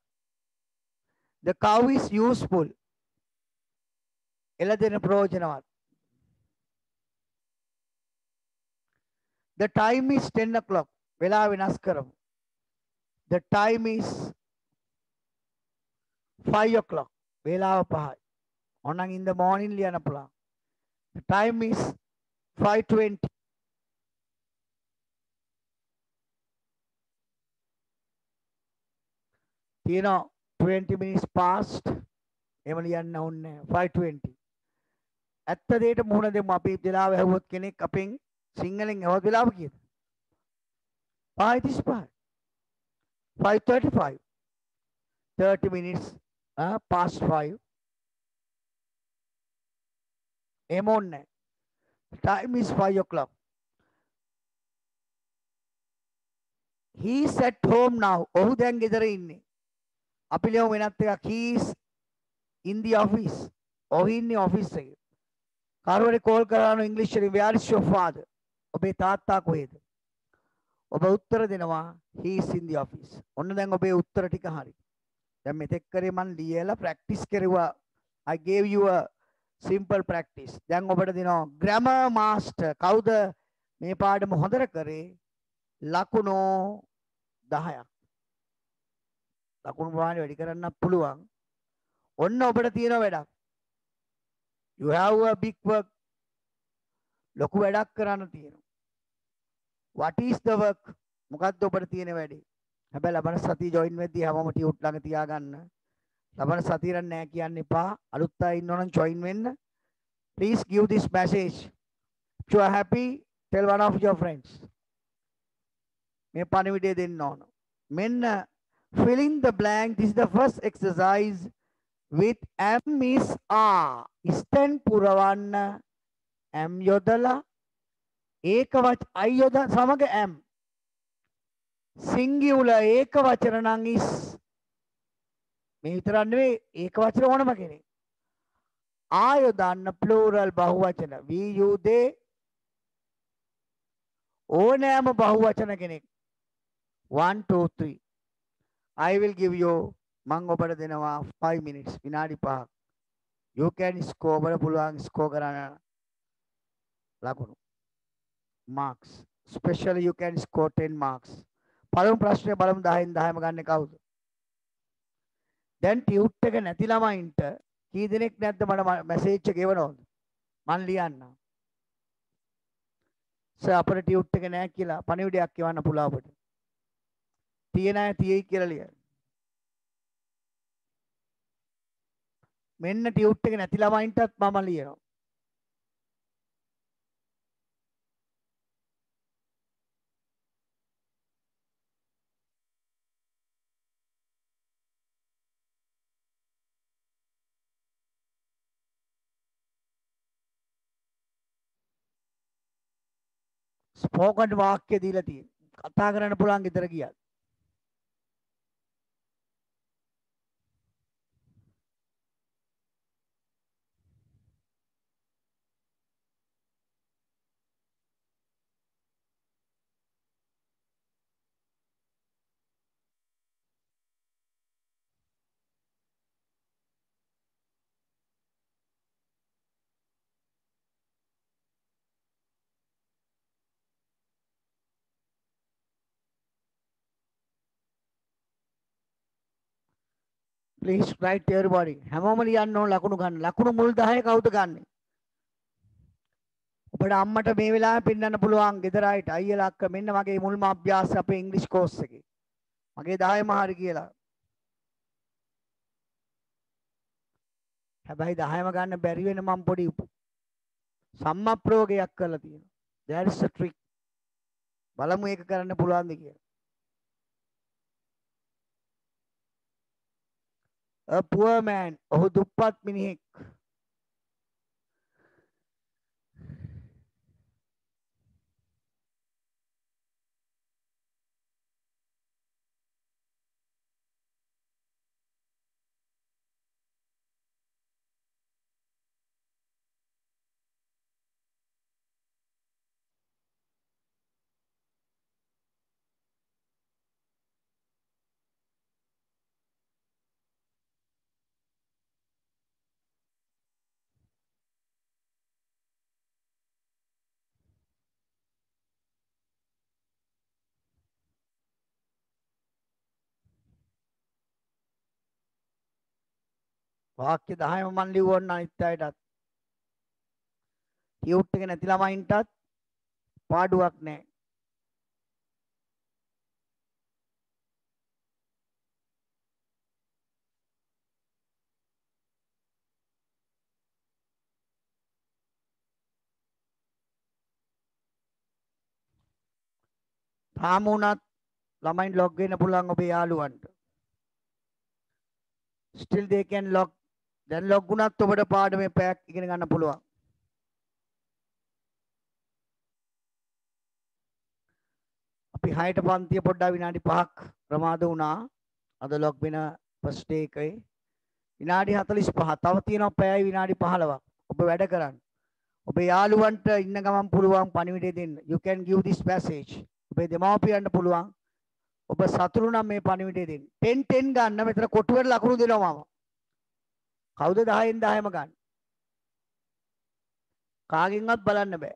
The cow is useful. එළදෙන ප්‍රයෝජනවත්. The time is 10 o'clock. වෙලා වෙනස් කරමු. The time is 5 o'clock. වේලාව 5යි. ඕනනම් in the morning ලියන්න පුළුවන්. The time is 5:20. තියෙනවා 20 minutes past. එහෙම ලියන්න ඕනේ 5:20. ඇත්ත දෙයට මුහුණ දෙමු. අපි වෙලාව හැවුවොත් කෙනෙක් අපෙන් සිංහලෙන් ඇහුවත් වෙලාව කීයද? 5:35. 5:35. 30 minutes past 5. එහෙම ඕනේ. Time is 5 o'clock. He is at home now. ඔහු දැන් ගෙදර ඉන්නේ. අපි ලියමු වෙනත් එකක්. He is in the office. ඔහු ඉන්නේ ඔෆිස් එකේ. කාර්යවලට කෝල් කරනවා ඉංග්‍රීසි වලින් where is your father? ඔබේ තාත්තා කොහෙද? ඔබ උත්තර දෙනවා he is in the office. ඔන්න දැන් ඔබේ උත්තර ටික හරි. දැන් මෙතෙක් කරේ මම ලියලා practice කරුවා. I gave you a simple practice. දැන් ඔබට දෙනවා grammar master. කවුද මේ පාඩම හොඳට කරේ? ලකුණු 10ක්. ලකුණු ප්‍රමාණය වැඩි කරන්න පුළුවන්. ඔන්න ඔබට තියෙන වැඩක්. You have a big work. ලොකු වැඩක් කරන්න තියෙනවා. What is the work? මොකක්ද ඔබට තියෙන වැඩේ? හැබැයි ලබන සතිය ජොයින් වෙද්දී හැමෝම ටියුට් ළඟ තියාගන්න. ලබන සතියට නෑ කියන්න එපා. අලුත් අය ඉන්නවනම් ජොයින් වෙන්න. Please give this message. If you are happy, tell one of your friends. මේ පණිවිඩය දෙන්න ඕන. මෙන්න fill in the blank. This is the first exercise with M is R. ස්තෙන් පුරවන්න M යොදලා ඒක I යොද සමග M. singular ඒක වචන නම් is. මේ විතරක් නෙවෙයි ඒක වචන ඕනම කෙනෙක්. ආයොදන්න plural බහුවචන. we you they ඕනෑම බහුවචන කෙනෙක්. 1 2 3. I will give you මං ඔබට දෙනවා 5 minutes විනාඩි 5ක්. You can score ඔබට පුළුවන් score කරන්න ලකුණු. marks. Especially you can score 10 marks. පළමු ප්‍රශ්නේ බලමු 10න් 10ම ගන්න කවුද? දැන් ටියුට් එක නැති ළමයින්ට කී දෙනෙක් නැද්ද මට මැසේජ් එක එවනවද? මං ලියන්නම්. සර් අපේ ටියුට් එක නැහැ කියලා පණිවිඩයක් එවන්න පුළුවන් අපිට. තියෙන අය තියෙයි කියලා ලියන්න. මෙන්න ටියුට් එක නැති ළමයින්ටත් මම ලියනවා. ස්පෝකන් වාක්‍ය දීලා තියෙනවා. කතා කරන්න පුළුවන් ගෙදර ගියත්. Please write everybody. හැමෝම ලියන්න ඕන ලකුණු ගන්න. ලකුණු මුල් 10 කවුද ගන්නෙ? ඔබට අම්මට මේ වෙලාවේ පෙන්නන්න පුළුවන් ගෙදර අයට අයියලා අක්කා මෙන්න මගේ මුල්ම අභ්‍යාසය අපේ ඉංග්‍රීසි කෝස් එකේ. මගේ 10ම හරි කියලා. හැබැයි 10ම ගන්න බැරි වෙන මම පොඩි සම්මප්‍රයෝගයක් කරලා තියෙනවා. There is a trick. බලමු ඒක කරන්න පුළුවන්ද කියලා. A poor man. ඔහු දුප්පත් මිනිහෙක්. වාක්‍ය 10ම මන් ලිව්වොත් අනිත් අයටත් ටියුට් එක නැති ළමයින්ටත් පාඩුවක් නැහැ. තාම උනත් ළමයින් ලොග් වෙන්න පුළුවන් ඔබේ යාළුවන්ට. still they can log. දැන් ලොග් වුණත් ඔබට පාඩමේ පැයක් ඉගෙන ගන්න පුළුවන්. අපි 6ට පන්තිය පොඩ්ඩක් විනාඩි 5ක් ප්‍රමාද වුණා. අද ලොග් වෙන ෆස්ට් ඩේ එකේ විනාඩි 45. තව තියෙනවා පැයයි විනාඩි 15ක්. ඔබ වැඩ කරන්න. ඔබේ යාළුවන්ට ඉන්න ගමන් පුළුවන් පණිවිඩය දෙන්න. You can give this passage. ඔබේ දෙමාපියන්ට පුළුවන්. ඔබ සතුටු නම් මේ පණිවිඩය දෙන්න. 10 ගන්න මෙතන කොටුවට ලකුණු දෙනවා මම. කවුද 10න් 10ම ගන්න? කාගෙන්වත් බලන්න බෑ.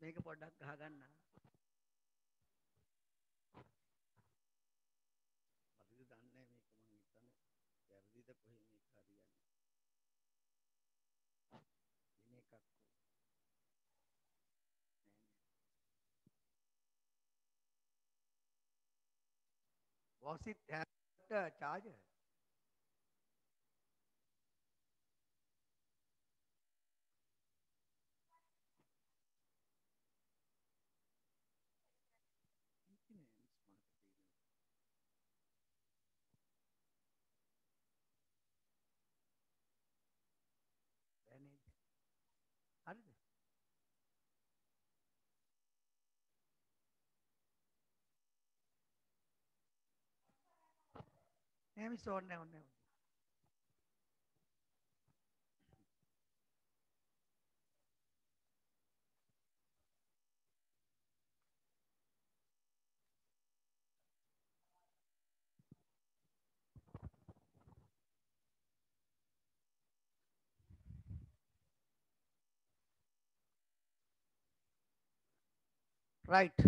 මේක පොඩ්ඩක් ගහ ගන්න. හරිද දන්නේ මේක මම හිතන්නේ. වැරදිද කොහේ මේක හරියන්නේ. දින එකක්. Was it have a charger? හරිද? නෑ මිස් ඕනේ නැහැ. right.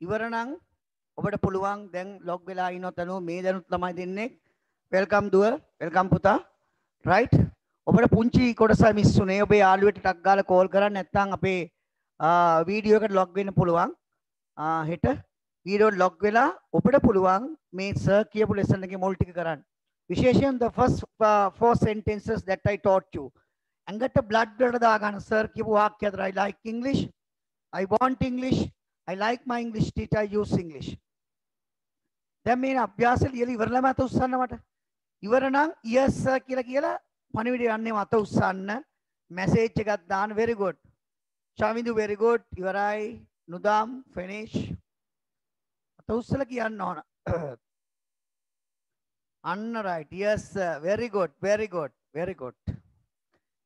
ඉවර නම් ඔබට පුළුවන් දැන් ලොග් වෙලා ඉන්නොත් අනු මේ දැනුත් ළමයි දෙන්නේ වෙල්කම් දුව වෙල්කම් පුතා right ඔබට පුංචි කොටස මිස් උනේ ඔබේ යාළුවෙට ටක් ගාලා කෝල් කරන්න නැත්නම් අපේ වීඩියෝ එකට ලොග් වෙන්න පුළුවන් හෙට වීඩියෝ ලොග් වෙලා ඔබට පුළුවන් මේ සර් කියපු ලෙසන් එකේ මුල් ටික කරන්න විශේෂයෙන් the first four sentences that I taught you ඇඟට blood වලට දාගන්න සර් කියපු වාක්‍ය අතර I like English I want English I like my English teacher, I use English. දැන් මේ අභ්‍යාසය ලියලා ඉවරලම අත උස්සන්න මට. ඉවර නම් yes sir කියලා කියලා පණිවිඩය යන්නේ අත උස්සන්න. මැසේජ් එකක් දාන්න very good. ශාවින්දු very good. ඉවරයි. නුදාම් finish. අත උස්සලා කියන්න ඕන. අන්න right. Yes sir. Very good. Very good. Very good.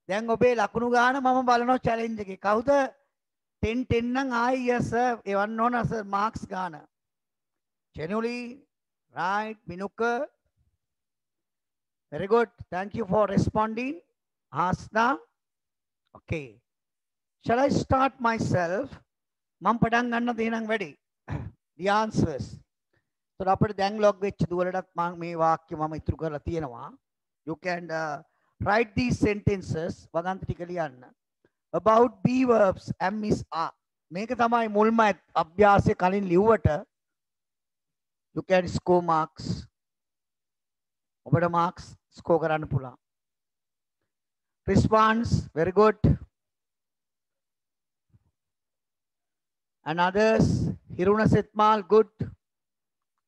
දැන් ඔබේ ලකුණු ගාන මම බලනවා challenge එකේ. කවුද 10 නම් ආයි yes sir එවන්න ඕන sir marks ගාන. Genuinely right Minuka very good thank you for responding Hasna okay shall I start myself මම පටන් ගන්නද එහෙනම් වැඩි the answers so අපිට දැන් log වෙච්ච දුවලටත් මම මේ වාක්‍ය මම ඉතුරු කරලා තියෙනවා You can write these sentences වගන්ත ටික ලියන්න. About be verbs am is are. මේක තමයි මුල්ම අභ්‍යාසය කලින් ලිව්වට you can score marks. ඔබට marks score කරන්න පුළුවන්. Response very good. And others, Hiruna Setmal, good.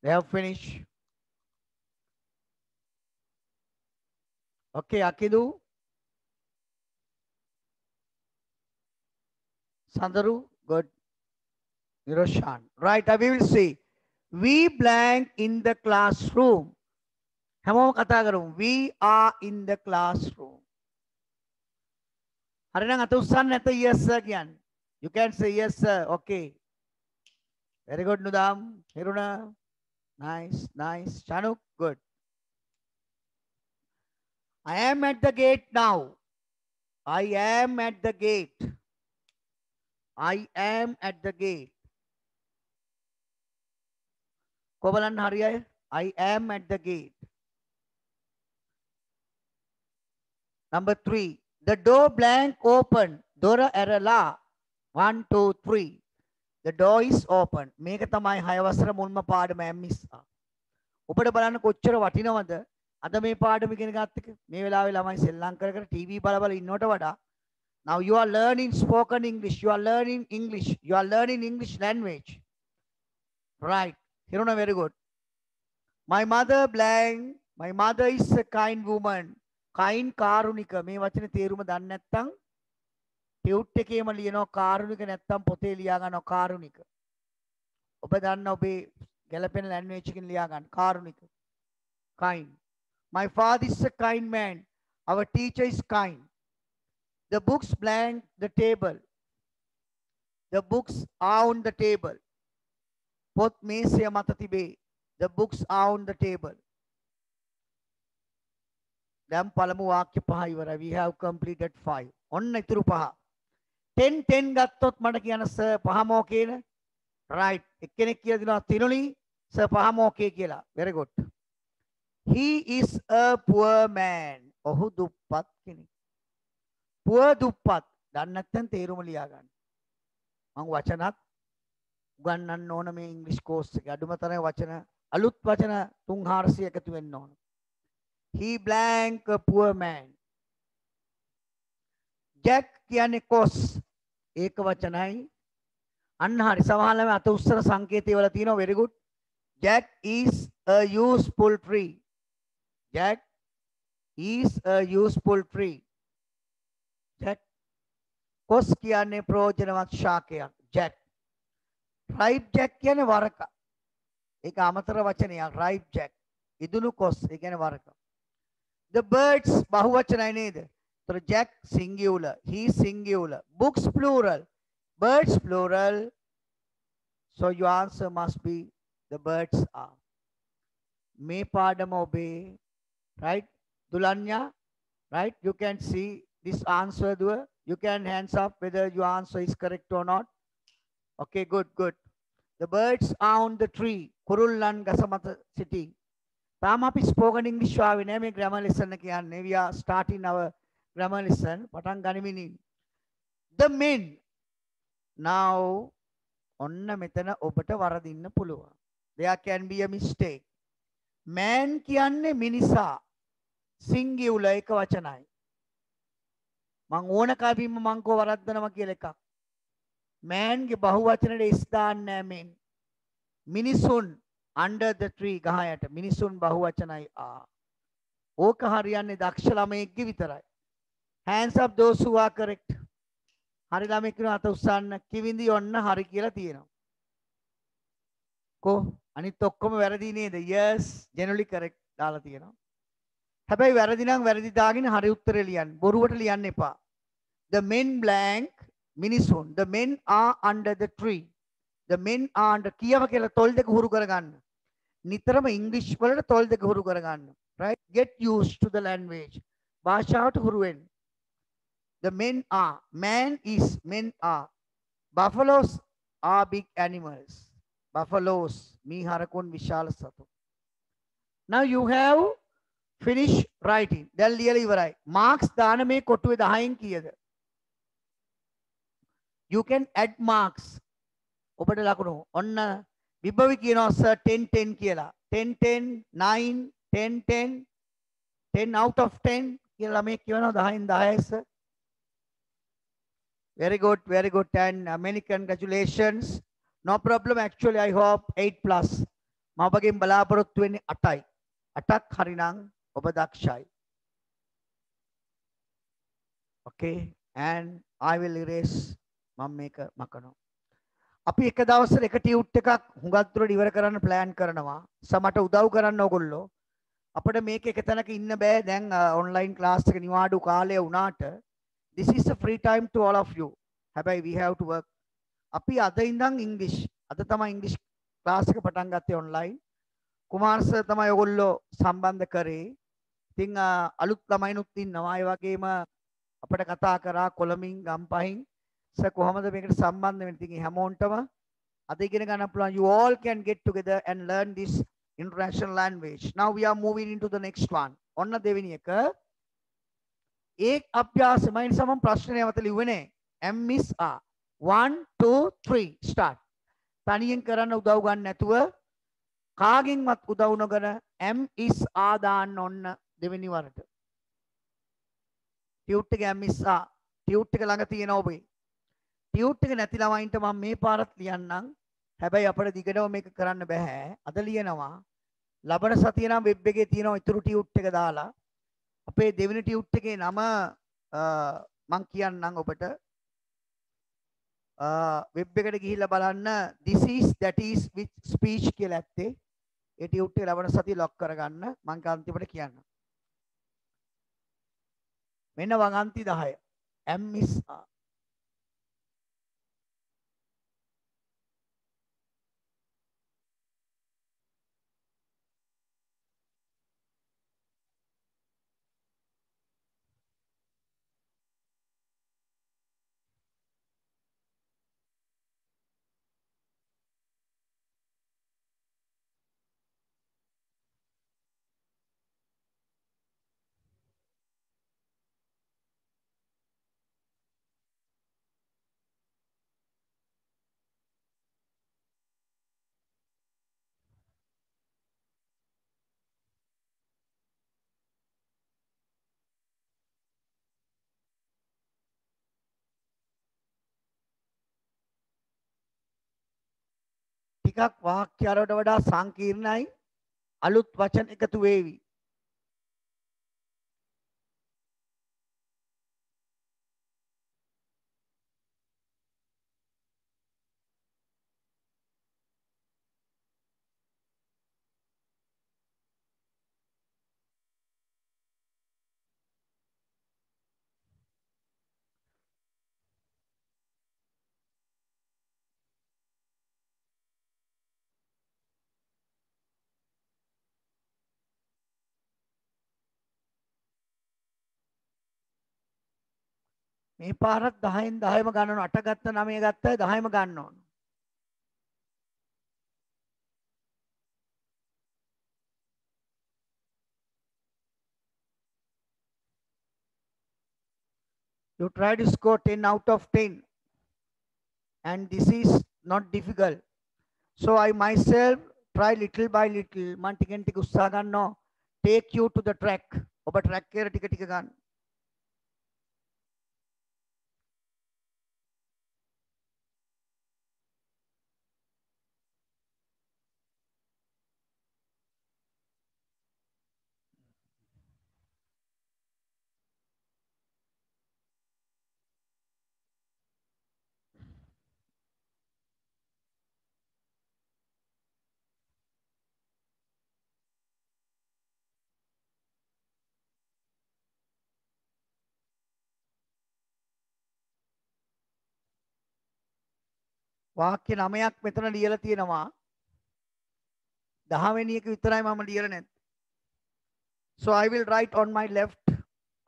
They have finished. Okay, Akidu. Sandaru, good. Niroshan. Right, we will see. We blank in the classroom. Hamo kata karum. We are in the classroom. Harinang atusan neta yes sir kiyan. You can say yes sir. Okay. Very good, Nudam. Hiruna. Nice, nice. Chanuk, good. I am at the gate now. I am at the gate. I am at the gate. Kobalan Hariyay. I am at the gate. Number 3. The door blank open. Dora erala. 1, 2, 3. The door is open. මේක තමයි 6 වසර මුල්ම පාඩම MS. ඔබට බලන්න කොච්චර වටිනවද? අද මේ පාඩම ඉගෙන ගත්ත එක. මේ වෙලාවේ ළමයි සෙල්ලම් කර කර TV බල බල ඉන්නවට වඩා now you are learning spoken English. You are learning English. You are learning English language. Right. Hiruna, very good. My mother blank. My mother is a kind woman. Kind කාරුණික. මේ වචනේ තේරුම දන්නේ නැත්නම් ටියුට් එකේම ලියනවා කාරුණික නැත්නම් පොතේ ලියා ගන්නවා කාරුණික. ඔබ දන්න ඔබේ ගැලපෙන ලැන්ග්වේජ් එකකින් ලියා ගන්න කාරුණික. Kind. My father is a kind man. Our teacher is kind. The books blank the table. The books are on the table. පොත් මේසය මත තිබේ. The books are on the table. දැන් පළමු වාක්‍ය පහ ඉවරයි. We have completed 5. ඔන්න ඉතුරු පහ. 10 10 ගත්තොත් මට කියන්න සර් පහම ඕකේ නේ? right. එක්කෙනෙක් කියලා දෙනවා තිනුලි සර් පහම ඕකේ කියලා. very good. He is a poor man. ඔහු දුප්පත් කෙනෙක්. poor දුප්පත්. දන්නේ නැත්නම් තේරුම ලියා ගන්න. මම වචනත් උගන්වන්න ඕන මේ ඉංග්‍රීසි කෝස් එකේ. අඩුම තරමේ වචන අලුත් වචන 300 එකතු වෙන්න ඕන. He blank a poor man. Jack කියන්නේ කොස්. ඒක වචනයි. අන්න හරි. සමහරවල් අත උස්සන සංකේතය වල තියෙනවා very good. Jack is a useful tree. Jack is a useful tree. Jack කොස් කියන්නේ ප්‍රයෝජනවත් ශාකයක්. Jack. Ripe Jack කියන්නේ වරක. ඒක අමතර වචනයක්. Ripe Jack. ඉදුණු කොස්. ඒ කියන්නේ වරක. The birds බහුවචනයි නේද? So Jack singular, he singular. Books plural, birds plural. So your answer must be the birds are. Me padam obey, right? Dulanya, right? You can see this answer. You can hands up whether your answer is correct or not. Okay, good, good. The birds are on the tree. Kurullan Gasamata city. Tamapi spoken English ආවේ නෑ මේ grammar lesson එක යන්නේ. We are starting our grammar lesson. පටන් ගනිමින්. The men. Now ඔන්න මෙතන ඔබට වරදින්න පුළුවන්. There can be a mistake. Man කියන්නේ මිනිසා. singular එක වචනයි. මං ඕන කවින්ම මං කෝ වරද්දනවා කියලා එකක්. man ගේ බහුවචනෙට is දාන්නේ නෑ men. මිනිසුන් under the tree ගහ යට මිනිසුන් බහුවචනයි ආ. ඕක හරියන්නේ දක්ෂ ළමයෙක්ගේ විතරයි. Hands up those who are correct. හරි ළමෙක් කියනවා අත උස්සන්න. කිවිඳි ඔන්න හරි කියලා තියෙනවා. කො අනිත් ඔක්කොම වැරදි නේද? Yes, generally correct දාලා තියෙනවා. හැබැයි වැරදි නම් වැරදි දාගෙන හරි උත්තරේ ලියන්න. බොරුවට ලියන්න එපා. The men blank මිනිසුන්. The men are under the tree. The men are under කියව කියලා තොල් දෙක හුරු කරගන්න. නිතරම ඉංග්‍රීසි වලට තොල් දෙක හුරු කරගන්න. Right? Get used to the language. භාෂාවට හුරු වෙන්න. The men are. Man is. Men are. Buffaloes are big animals. Buffaloes. Miharakun vishal satu. Now you have finish writing. දැන් ලියලා ඉවරයි. marks දාන මේ කොටුවේ 10න් කීයද? You can add marks. ඔබට ලකුණු. ඔන්න විභවි කියනවා sir 10 10 කියලා. 10 10 9 10 10 10 out of 10 කියලා ළමයි කියනවා 10න් 10යි sir. Very good, very good, and many congratulations. No problem. Actually, I hope 8 plus. මවගෙන් බලාපොරොත්තු වෙන්නේ 8යි. 8ක් හරිනම් ඔබ දක්ෂයි. Okay, and I will erase මම මේක මකනවා. අපි එක දවසට එක ටියුට් එකක් හුඟක් දුරට ඉවර කරන්න ප්ලෑන් කරනවා. සමට උදව් කරන්න ඕගොල්ලෝ. අපිට මේක එක තැනක ඉන්න බෑ. දැන් ඔන්ලයින් ක්ලාස් එක නිවාඩු කාලය වුණාට this is a free time to all of you. හැබැයි we have to work. අපි අද ඉඳන් ඉංග්‍රීසි. අද තමයි ඉංග්‍රීසි ක්ලාස් එක පටන් ගත්තේ ඔන්ලයින්. කුමාර් සර් තමයි ඔයගොල්ලෝ සම්බන්ධ කරේ. ඉතින් අලුත් ළමයිනුත් ඉන්නවා. ඒ වගේම අපිට කතා කරා කොළඹින් ගම්පහින් සර් කොහොමද මේකට සම්බන්ධ වෙන්නේ? ඉතින් හැමෝන්ටම අද ඉගෙන ගන්න පුළුවන්. You all can get together and learn this international language. Now we are moving into the next one. ඔන්න දෙවෙනි එක. एक अभ्यास मैं सम प्रश्न නැවත ලිව්වනේ M is R 1 2 3 start තනියෙන් කරන්න උදව් ගන්න නැතුව කාගෙන්වත් උදව් නොකර M is R දාන්න ඔන්න දෙවෙනි වරට ටියුට් එක M is R ටියුට් එක ළඟ තියෙන ඔබේ ටියුට් එක නැති ළමයින්ට මම මේ පාරත් ලියන්නම් හැබැයි අපිට දිගටම මේක කරන්න බෑ අද ලියනවා ලබන සතිය නම් වෙබ් එකේ තියෙනවා ඊතුරු ටියුට් එක දාලා අපේ දෙවෙනි ටියුට් එකේ නම මම කියන්නම් ඔබට වෙබ් එකට ගිහිල්ලා බලන්න this is that is with speech කියලා ඇත්තේ ඒ ටියුට් එක ලබන සතිය ලොක් කරගන්න මම අන්තිමට කියන්නම් මෙන්න වගන්ති 10 M is R ටිකක් වාක්‍යවලට වඩා සංකීර්ණයි අලුත් වචන එකතු වේවි මේ පාරත් 10න් 10ම ගන්න ඕන 8 ගත්ත 9 ගත්ත 10ම ගන්න ඕන you try to score 10 out of 10 and this is not difficult so I myself try little by little මම ටිකෙන් ටික උත්සාහ ගන්නවා take you to the track ඔබ track එකට ටික ටික ගන්න වාක්‍ය 9ක් මෙතන ලියලා තියෙනවා 10 වෙනි එක විතරයි මම ලියලා නැත්තේ so I will write on my left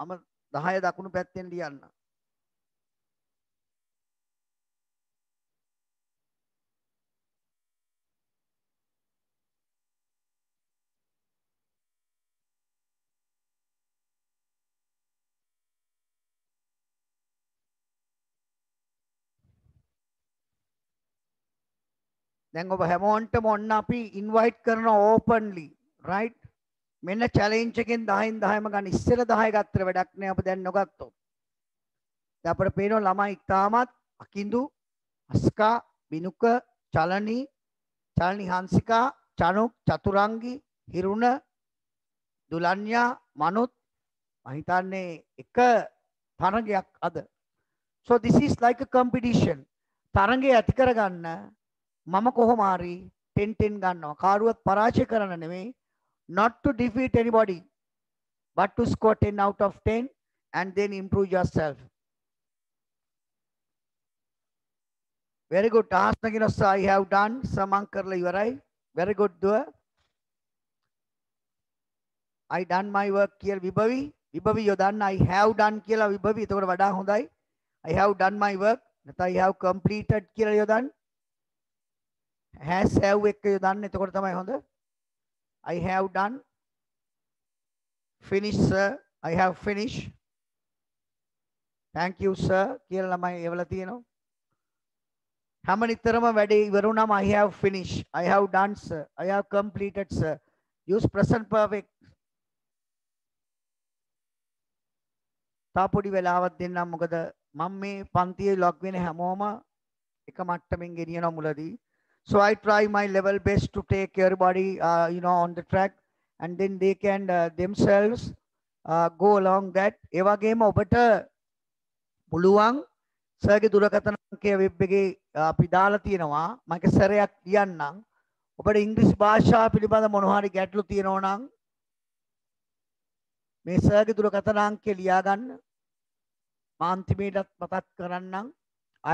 මම 10 දකුණු පැත්තෙන් ලියන්න දැන් ඔබ හැමෝන්ටම ඔන්න අපි ඉන්වයිට් කරනවා ඕපන්ලි රයිට් මෙන්න චැලෙන්ජ් එකෙන් 10න් 10ම ගන්න ඉස්සෙල්ල 10 ගත්තට වැඩක් නෑ අප දැන් නොගත්තොත් දැන් අපිට පේනවා ළමයි ඉතාමත් අකින්දු අස්කා බිනුක චලනි හංසිකා චනුක් චතුරංගි හිරුණ දුලන්යා මනුත් මම හිතන්නේ එක තරගයක් අද so this is like a competition තරගය ඇති කරගන්න මම කොහොම හරි 10 10 ගන්නවා කාරුවත් පරාජය කරන්න නෙමෙයි not to defeat anybody but to score 10 out of 10 and then improve yourself very good Asnaginosa I have done samang karla iwarai very good duwa I done my work කියලා විභවි යොදන්න I have done කියලා විභවි එතකොට වඩා හොඳයි I have done my work නැත්නම් I have completed කියලා යොදන්න has have එක යොදන්න එතකොට තමයි හොඳ I have done finished sir I have finished thank you sir කියලා ළමයි එවලා තියෙනවා හැම නිතරම වැඩේ ඉවරුනම I have finished I have done sir I have completed sir use present perfect තාපොඩි වෙලාවක් දෙන්නම් මොකද මම මේ පන්තියේ ලොග් වෙන හැමෝම එක මට්ටමින් ගෙනියනවා මුලදී so I try my level best to take everybody on the track and then they can themselves go along that ඒ වගේම ඔබට පුළුවන් සර්ගේ දුරකථන අංකය වෙබ් එකේ අපි දාලා තියෙනවා මම ඒක සැරයක් කියන්නම් ඔබට ඉංග්‍රීසි භාෂාව පිළිබඳ මොනවා හරි ගැටලු තියෙනවා නම් මේ සර්ගේ දුරකථන අංකය ලියා ගන්න මම අන්තිමේටත් මතක් කරන්නම්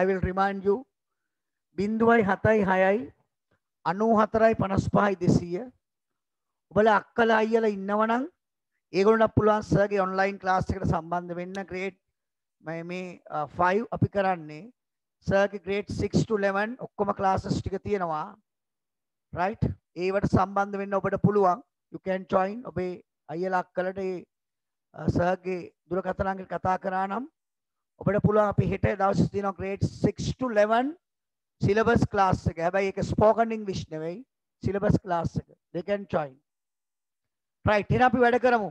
I will remind you 076 94 55 200 ඔබලා අක්කලා අයියලා ඉන්නවනම් ඒගොල්ලන්ට පුළුවන් සර්ගේ ඔන්ලයින් ක්ලාස් එකට සම්බන්ධ වෙන්න ග්‍රේඩ් මේ 5 අපි කරන්නේ සර්ගේ ග්‍රේඩ් 6 to 11 ඔක්කොම ක්ලාසස් ටික තියෙනවා right ඒවට සම්බන්ධ වෙන්න ඔබට පුළුවන් you can join ඔබේ අයියලා අක්කලට ඒ සර්ගේ දුරකථන අංකයට කතා කරා නම් ඔබට පුළුවන් අපි හෙට දවසේ තියෙනවා ග්‍රේඩ් 6 to 11 සිලබස් ක්ලාස් එක. හැබැයි ඒක ස්පෝකන් ඉංග්‍රීසි නෙවෙයි සිලබස් ක්ලාස් එක. they can join. right එහෙනම් අපි වැඩ කරමු.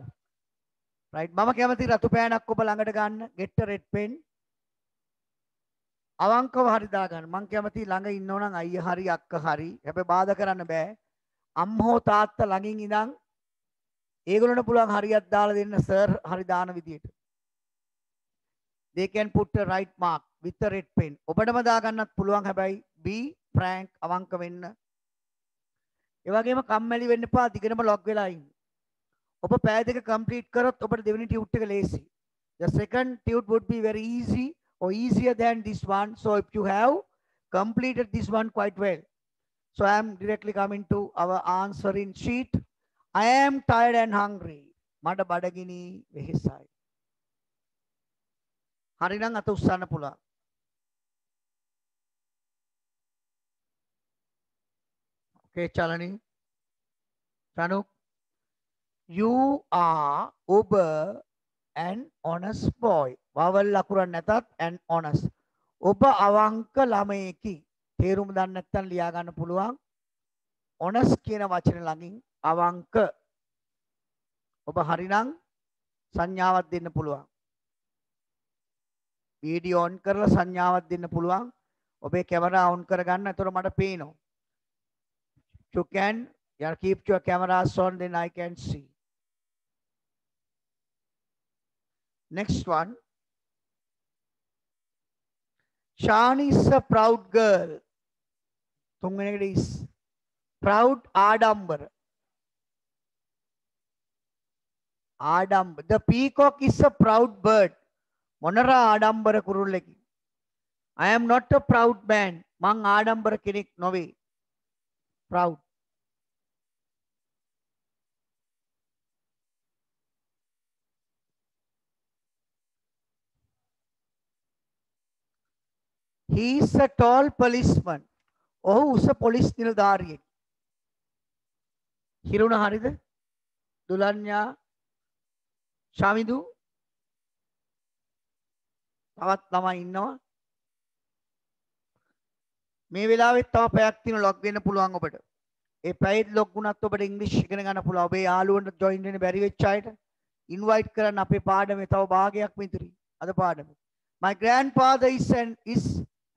right මම කැමති රතු පෑනක් ඔබ ළඟට ගන්න get a red pen. අවංකව හරි දාගන්න. මම කැමති ළඟ ඉන්නෝ නම් අයියා හරි අක්කා හරි. හැබැයි බාධා කරන්න බෑ. අම්මෝ තාත්තා ළඟින් ඉඳන් ඒගොල්ලන්ට පුළුවන් හරියක් දාලා දෙන්න සර් හරි දාන විදියට. they can put a right mark with a red pen. ඔබටම දාගන්නත් පුළුවන් හැබැයි be frank අවංක වෙන්න. ඒ වගේම කම්මැලි වෙන්න එපා දිගටම log වෙලා ඉන්න. ඔබ පැය දෙක complete කරොත් ඔබට දෙවෙනි tute එක ලේසි. The second tute would be very easy or easier than this one. So if you have completed this one quite well. So I am directly coming to our answering sheet. I am tired and hungry. මඩ බඩගිනි වෙහෙසයි. හරිනම් අත උස්සන්න පුළුවන්. Okay, Chalani. Chanuk. You are Uber an honest boy. වවල් ලකුරක් නැතත් and honest. ඔබ අවංක ළමයෙකි. තේරුම දන්නේ නැත්නම් ලියා ගන්න පුළුවන්. honest කියන වචනේ ළඟින් අවංක. ඔබ හරිනම් සංඥාවක් දෙන්න පුළුවන්. වීඩියෝ ඔන් කරලා සංඥාවක් දෙන්න පුළුවන්. ඔබේ කැමරා ඔන් කරගන්න. එතකොට මට පේනවා. You can keep your cameras on, then I can see. Next one. Shani is a proud girl. තුන්වෙනි is proud ආඩම්බර. ආඩම්බර. The peacock is a proud bird. මොනරා ආඩම්බර කුරුල්ලෙකි. I am not a proud man. මං ආඩම්බර කෙනෙක් නොවේ. Proud. He is a tall policeman. ඔහු උස පොලිස් නිලධාරියෙක්. හිරුණ හරිද? දුලන්යා ශමිදු තවත් ළමයි ඉන්නවා. මේ වෙලාවෙත් තව පැයක් තියෙන ලොග් වෙන්න පුළුවන් ඔබට. ඒ පැයෙත් ලොග් වුණත් ඔබට ඉංග්‍රීසි ඉගෙන ගන්න පුළුවන්. ඔබේ යාළුවන්ට ජොයින් වෙන්න බැරි වෙච්ච අයට ඉන්වයිට් කරන්න අපේ පාඩමේ තව භාගයක් මිතුරි. අද පාඩමේ. My grandfather is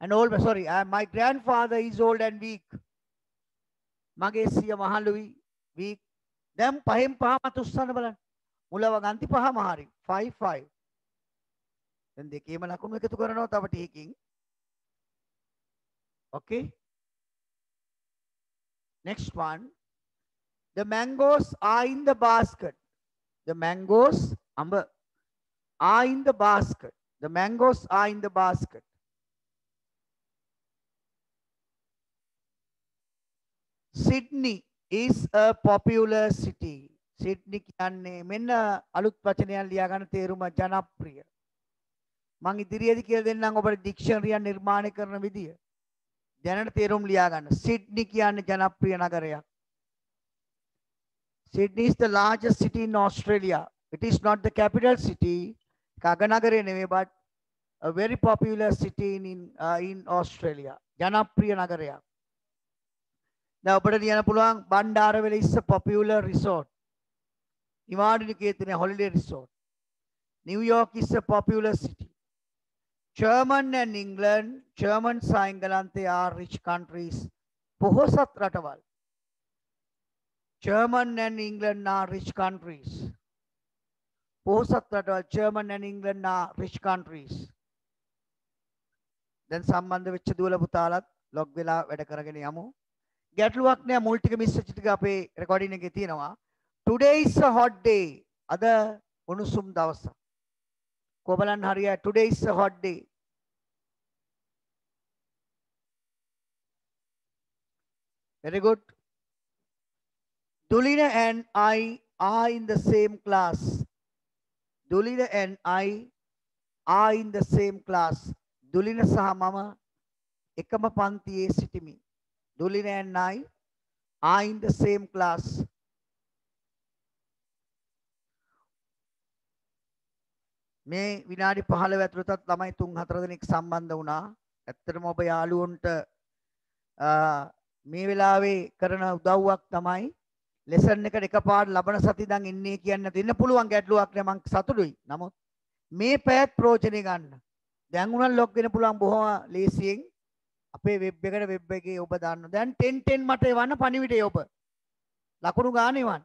an old, sorry, my grandfather is old and weak. මගේ සිය මහලුයි weak. දැන් පහෙන් පහම තුස්සන්න බලන්න. මුලව ගන්ති පහම හරි. 5 5. දැන් දෙකේම ලකුණු එකතු කරනවා තව ටිකකින්. Okay. Next one. The mangoes are in the basket. The mangoes are in the basket. The mangoes are in the basket. Sydney is a popular city. Sydney කියන්නේ මෙන්න අලුත් වචනයක් ලියා ගන්න තේරුම ජනප්‍රිය. මම ඉදිරියේදී කියලා දෙන්නම් ඔබට ඩික්ෂනරි එක නිර්මාණය කරන විදිය. දැනට තේරුම් ලියා ගන්න. Sydney කියන්නේ ජනප්‍රිය නගරයක්. Sydney is the largest city in Australia. It is not the capital city. කගනගරේ නෙවෙයි, but a very popular city in Australia. ජනප්‍රිය නගරයක්. දැන් ඔබට ලියන්න පුළුවන් Bandarawela is a popular resort. නිවාඩුනිකේතන holiday resort. New York is a popular city. German and England, German සහ එංගලන්තය are rich countries. පොහොසත් රටවල්. German and England are rich countries. පොහොසත් රටවල් German and England are rich countries. දැන් සම්බන්ධ වෙච්ච දුවල පුතාලත් log වෙලා වැඩ කරගෙන යමු. ගැටලුවක් නෑ, මුල් ටික මිස් වෙච්ච ටික අපේ රෙකෝඩින් එකේ තියෙනවා. Today is a hot day. අද උණුසුම් දවසක්. කොබලන් හරිය today is a hot day. Very good. Dulina and I are in the same class. Dulina and I are in the same class. Dulina සහ මම එකම පන්තියේ සිටිමි. Dulina and I are in the same class. මේ විනාඩි 15 ඇතුළතත් ළමයි 3-4 දෙනෙක් සම්බන්ධ වුණා. ඇත්තටම ඔබ යාළුවන්ට මේ වෙලාවේ කරන උදව්වක් තමයි ලෙසන් එකට එකපාර ලබන සති ඉඳන් ඉන්නේ කියන්න දෙන්න පුළුවන් ගැටලුවක් නෑ, මං සතුටුයි. නමුත් මේ පැයත් ප්‍රයෝජනෙ ගන්න. දැන් උනන් ලොග් වෙන්න පුළුවන් බොහොම ලේසියෙන්. අපේ වෙබ් එකට වෙබ් එකේ ඔබ දාන්න. දැන් 10 මට එවන්න පණිවිඩය ඔබ. ලකුණු ගන්න එවන්න.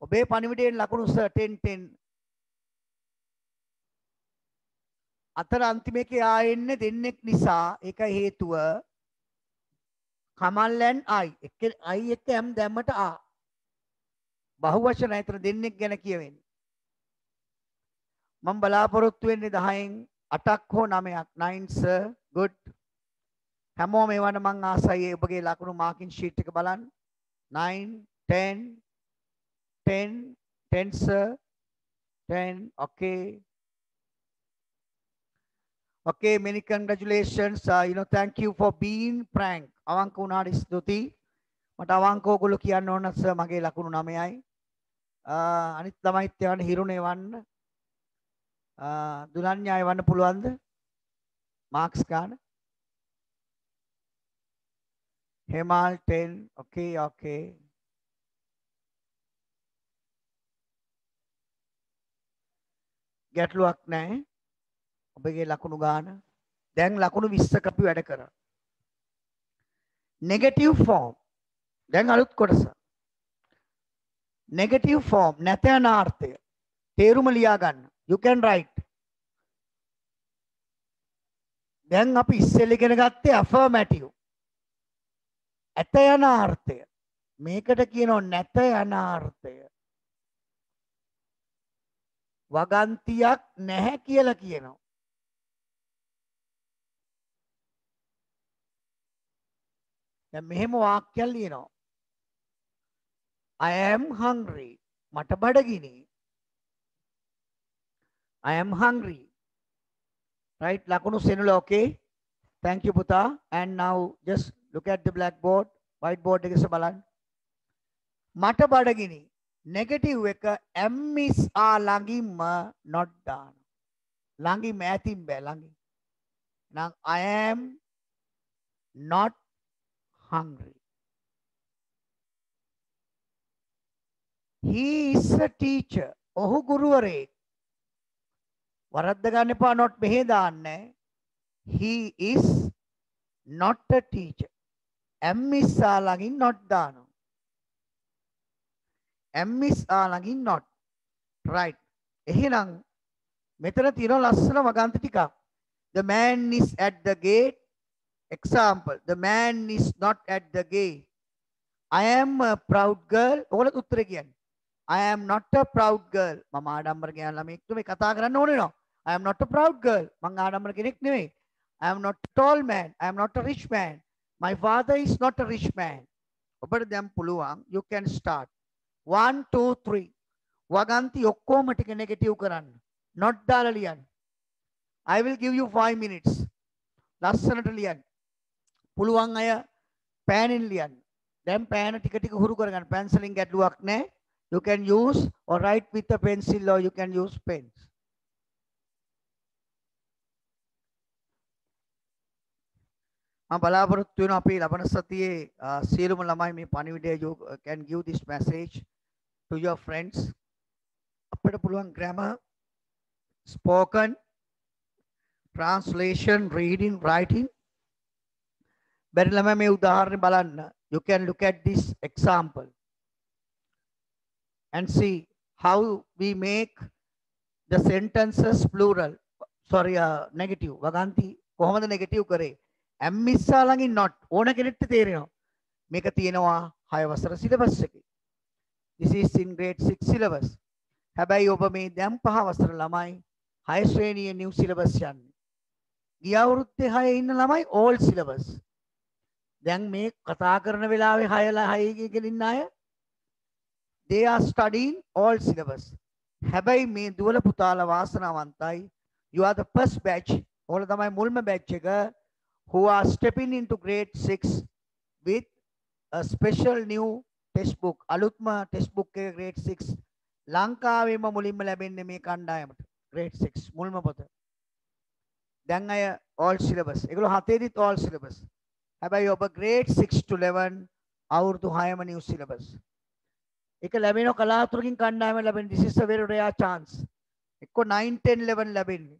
ඔබේ පණිවිඩයෙන් ලකුණු 10 අතර අන්තිම එකේ ආයෙන්නේ දෙන්නෙක් නිසා. ඒක හේතුව කමල් and I. I එක m දැම්මට ආ. බහුවචන අතර දෙන්නෙක් ගැන කියවෙන්නේ. මම බලාපොරොත්තු වෙන්නේ 10න් 8ක් හෝ 9ක්. 9 sir. good. හැමෝම එවන්න මං ආසයි ඔබගේ ලකුණු මාකින් ෂීට් එක බලන්න. 9 10 10 10 sir. 10 okay. Okay, many congratulations. Thank you for being frank. අවංක වුණාට ස්තුතියි. මට අවංක ඕගොල්ලෝ කියන්න ඕන සර් මගේ ලකුණු 9යි. අනිත් ළමයිත් යවන්න හිරුනේ වන්න. දුලන්ඥා යවන්න පුළුවන්ද? මාක්ස් ගන්න. Hemal 10. Okay, okay. ගැටලුවක් නැහැ. ඔබගේ ලකුණු ගාන. දැන් ලකුණු 20ක අපි වැඩ කරා. negative form. දැන් අලුත් කොටස. negative form නැත යන අර්ථය. තේරුම ලියා ගන්න. You can write. දැන් අපි ඉස්සෙල්ලා ඉගෙන ගත්තේ affirmative. ඇත යන අර්ථය. මේකට කියනවා නැත යන අර්ථය. වගන්තියක් නැහැ කියලා කියනවා. දැන් මෙහෙම වාක්‍යයක් ලියනවා. I am hungry. මට බඩගිනි. I am hungry. Right? ලකුණු සෙනුල okay. Thank you පුතා. And now just look at the blackboard. Whiteboard එක ඉස්ස බලන්න. මට බඩගිනි. negative එක am is ළඟින්ම not දාන. ළඟින්ම ඇතින් බෑ ළඟින්. නම් I am not hungry. He is a teacher. ඔහු ගුරුවරයෙක්. වරද්ද ගන්න එපා not මෙහෙ දාන්න. He is not a teacher. M is ළඟින් not දානවා. M is ළඟින් not. Right. එහෙනම් මෙතන තියෙන ලස්සන වගන්ති ටිකක්. The man is at the gate. Example. The man is not at the gate. I am a proud girl. ඔයාලට උත්තරේ කියන්න. I am not a proud girl. මම ආඩම්බර කියන ළමෙක්ට මේ කතා කරන්න ඕනේ නෝ. I am not a proud girl. මං ආඩම්බර කෙනෙක් නෙවෙයි. I am not a tall man. I am not a rich man. My father is not a rich man. ඔබට දැන් පුළුවන් you can start. 1 2 3 වගන්ති ඔක්කොම ටික නෙගටිව් කරන්න. not දාලා ලියන්න. I will give you 5 minutes. ලස්සනට ලියන්න. පුළුවන් අය පෑනෙන් ලියන්න. දැන් පෑන ටික ටික හුරු කරගන්න. පැන්සලින් ගැටලුවක් නැහැ. You can use or write with a pencil or you can use pens. මම බලාපොරොත්තු වෙනවා අපි ලබන සතියේ සියලුම ළමයි මේ පණිවිඩය you can give this message to your friends. අපිට පුළුවන් grammar, spoken, translation, reading, writing. බැරි ළමයි මේ උදාහරණ බලන්න. You can look at this example and see how we make the sentences plural. Sorry, negative. වගන්ති කොහොමද negative කරේ? M ඉස්සා ළඟින් not ඕන කෙනෙක්ට තේරෙනවා. මේක තියෙනවා 6 වසර සිලබස් එකේ. This is in grade 6 syllabus. හැබැයි ඔබ මේ දැන් 5 වසර ළමයි 6 ශ්‍රේණියේ new syllabus යන්නේ. ගිය අවුරුද්දේ 6 ඉන්න ළමයි all syllabus. දැන් මේ කතා කරන වෙලාවේ 6 ගෙන ඉන්න අය they are studying all syllabus. හැබැයි මේ දුවල පුතාලා වාසනාවන්තයි. You are the first batch. ඔයාලා තමයි මුල්ම batch එක who are stepping into grade 6 with a special new textbook. අලුත්ම textbook එක grade 6 ලංකාවේම මුලින්ම ලැබෙන්නේ මේ කණ්ඩායමට. grade 6 මුල්ම පොත. දැන් අය all syllabus. ඒගොල්ලෝ 7 දිත් all syllabus. හැබැයි ඔබ grade 6 to 11 අවුරුදු 6ම new syllabus. ඒක ලැබෙන කලාතුරකින් කණ්ඩායම ලැබෙන. This is a very rare chance. එක්ක 9 10 11 ලැබෙන්නේ.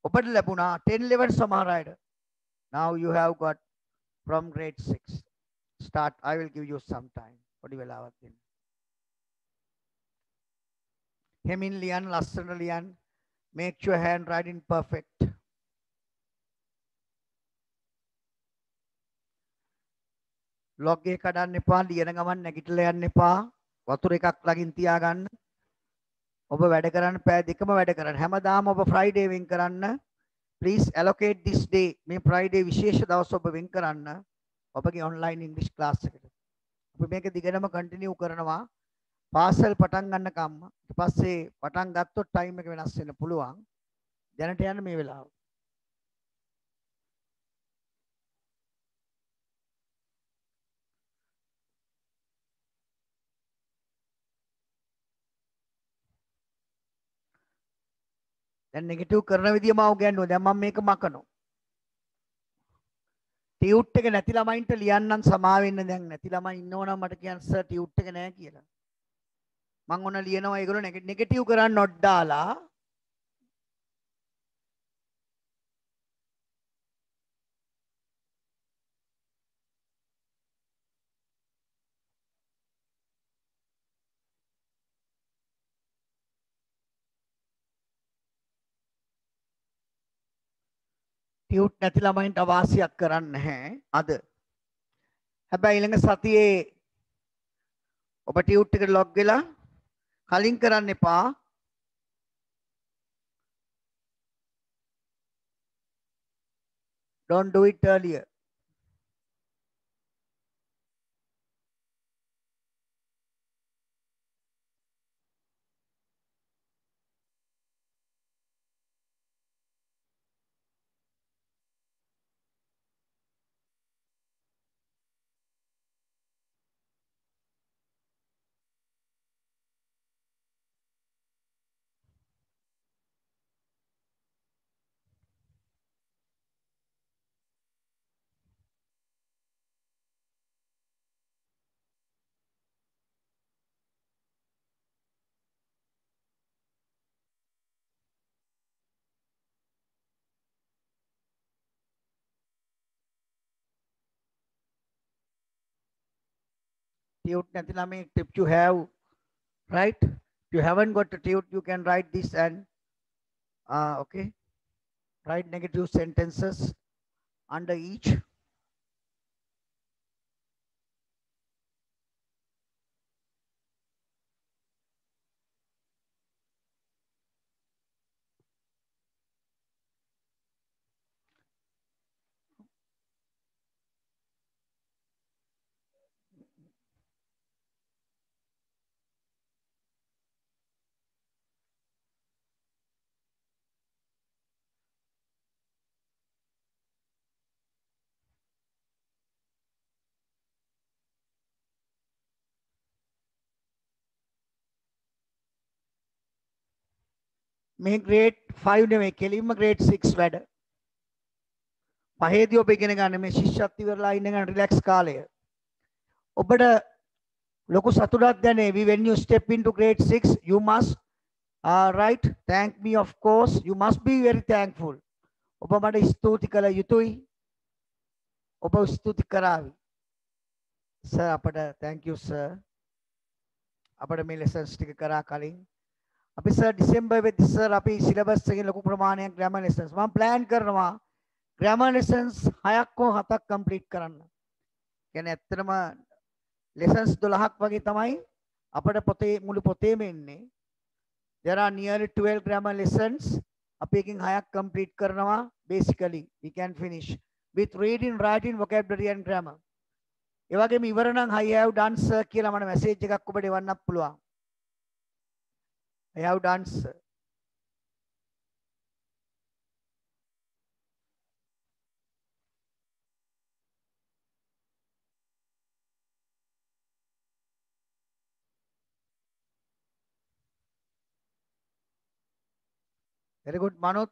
ඔබට ලැබුණා 10 11 සමහර අයට. Now you have got from grade 6. Start. I will give you some time. පොඩි වෙලාවක් දෙන්න. හෙමින් ලියන්න ලස්සනට ලියන්න. Make your handwriting perfect. log එක කඩන්න එපා. ලියන ගමන් නැගිටලා යන්න එපා. වතුර එකක් ළඟින් තියාගන්න. ඔබ වැඩ කරන්න පෑ දෙකම වැඩ කරන්න. හැමදාම ඔබ Friday වෙන් කරන්න. Please allocate this day. මේ Friday විශේෂ දවස් ඔබ වෙන් කරන්න. ඔබගේ online English class එකට. අපි මේක දිගටම continue කරනවා. පාසල් පටන් ගන්න කම්ම. ඊට පස්සේ පටන් ගත්තොත් time එක වෙනස් වෙන්න පුළුවන්. දැනට යන්න මේ වෙලාව. දැන් නෙගටිව් කරන විදිය මම උගන්වනවා. දැන් මම මේක මකනවා. ටියුට් එක නැති ළමයින්ට ලියන්නම් සමා වෙන්න. දැන් නැති ළමයි ඉන්නවනම් මට කියන්න සර් ටියුට් එක නැහැ කියලා. මම ඔන්න ලියනවා ඒගොල්ලෝ නෙගටිව් කරන්න not දාලා ටියුට් නැති ළමයින්ට අවාසියක් කරන්නේ නැහැ අද. හැබැයි ඊළඟ සතියේ ඔබ ටියුට් එකට ලොග් වෙලා කලින් කරන්න එපා. Don't do it earlier. tute නැති ළමයි, if you have, right? If you haven't got a tute, you can write this and okay, write negative sentences under each. මේ grade 5 නෙමෙයි කෙලින්ම grade 6 වැඩ. පහේදී ඔබ ඉගෙන ගන්න මේ ශිෂ්‍යත්ව ඉවරලා ඉන්න ගන්න රිලැක්ස් කාලය. ඔබට ලොකු සතුටක් දැනේ. When you step into grade 6, you must right, thank me of course. You must be very thankful. ඔබ මට ස්තුති කළ යුතුයි. ඔබ ස්තුති කරાવી. sir අපට thank you sir. අපට මේ lessons ටික කරා කලින් අපි sir December වෙද්දි sir අපි syllabus එකේ ලොකු ප්‍රමාණයක් grammar lessons මම plan කරනවා grammar lessons 6ක් හෝ 7ක් complete කරන්න. කියන්නේ ඇත්තටම lessons 12ක් වගේ තමයි අපේ පොතේ මුළු පොතේම එන්නේ. There are nearly 12 grammar lessons. අපි එකකින් 6ක් complete කරනවා. Basically we can finish with reading, writing, vocabulary and grammar. ඒ වගේම ඉවර නම් I have done sir කියලා මට message එකක් ඔබට එවන්නත් පුළුවන්. I have done sir. Very good, Manut,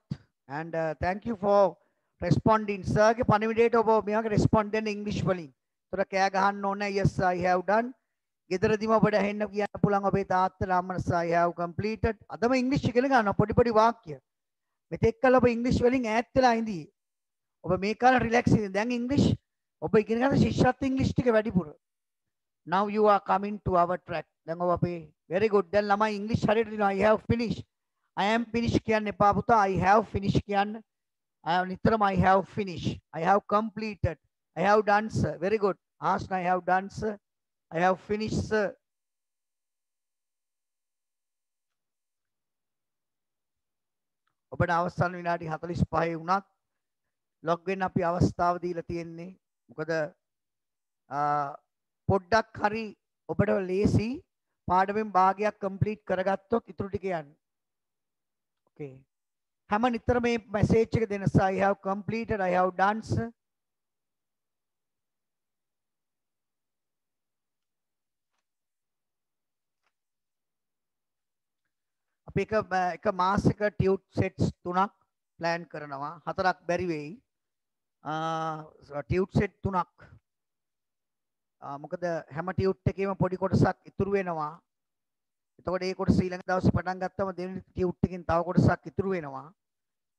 and thank you for responding. Sir, के පණිවිඩයට ඔබ මෙයාගේ respond දෙන්න English වලින්. ඒතර කෑ ගහන්න ඕනේ. Yes, I have done. ගෙදරදීම ඔබට ඇහෙන්න කියන්න පුළුවන් ඔබේ තාත්තලා අම්මලා sir, I have completed. අදම English ඉගෙන ගන්න පොඩි පොඩි වාක්‍ය. මෙතෙක් කල ඔබ English වලින් ඈත් වෙලා ඉඳී. ඔබ මේ කාලේ relax ඉඳින්. දැන් English ඔබ ඉගෙන ගන්න ශිෂ්‍යත්ව English ටික වැඩිපුර. Now you are coming to our track. දැන් ඔබ අපේ very good. දැන් ළමයි English හරියට දිනවා. I have finished. I am finished කියන්න එපා පුතා. I have finished කියන්න. නිතරම I have finished. I have completed. I have done sir. Very good. Ask I have done sir. I have finished sir. ඔබට අවසන් විනාඩි 45 වුණත් log වෙන්න අපි අවස්ථාව දීලා තියෙන්නේ. මොකද පොඩ්ඩක් හරි ඔබට ලේසි පාඩමෙන් භාගයක් complete කරගත්තොත් ඉතුරු ටික යන්නේ. Okay. හැම නිතර මේ message එක දෙන්න sir. I have completed. I have done sir. අපි එක මාසෙක tute sets 3ක් plan කරනවා. 4ක් බැරි වෙයි. tute set 3ක්. මොකද හැම tute එකේම පොඩි කොටසක් ඉතුරු වෙනවා. එතකොට ඒ කොටස ඊළඟ දවසේ පටන් ගත්තම දෙවෙනි tute එකකින් තව කොටසක් ඉතුරු වෙනවා.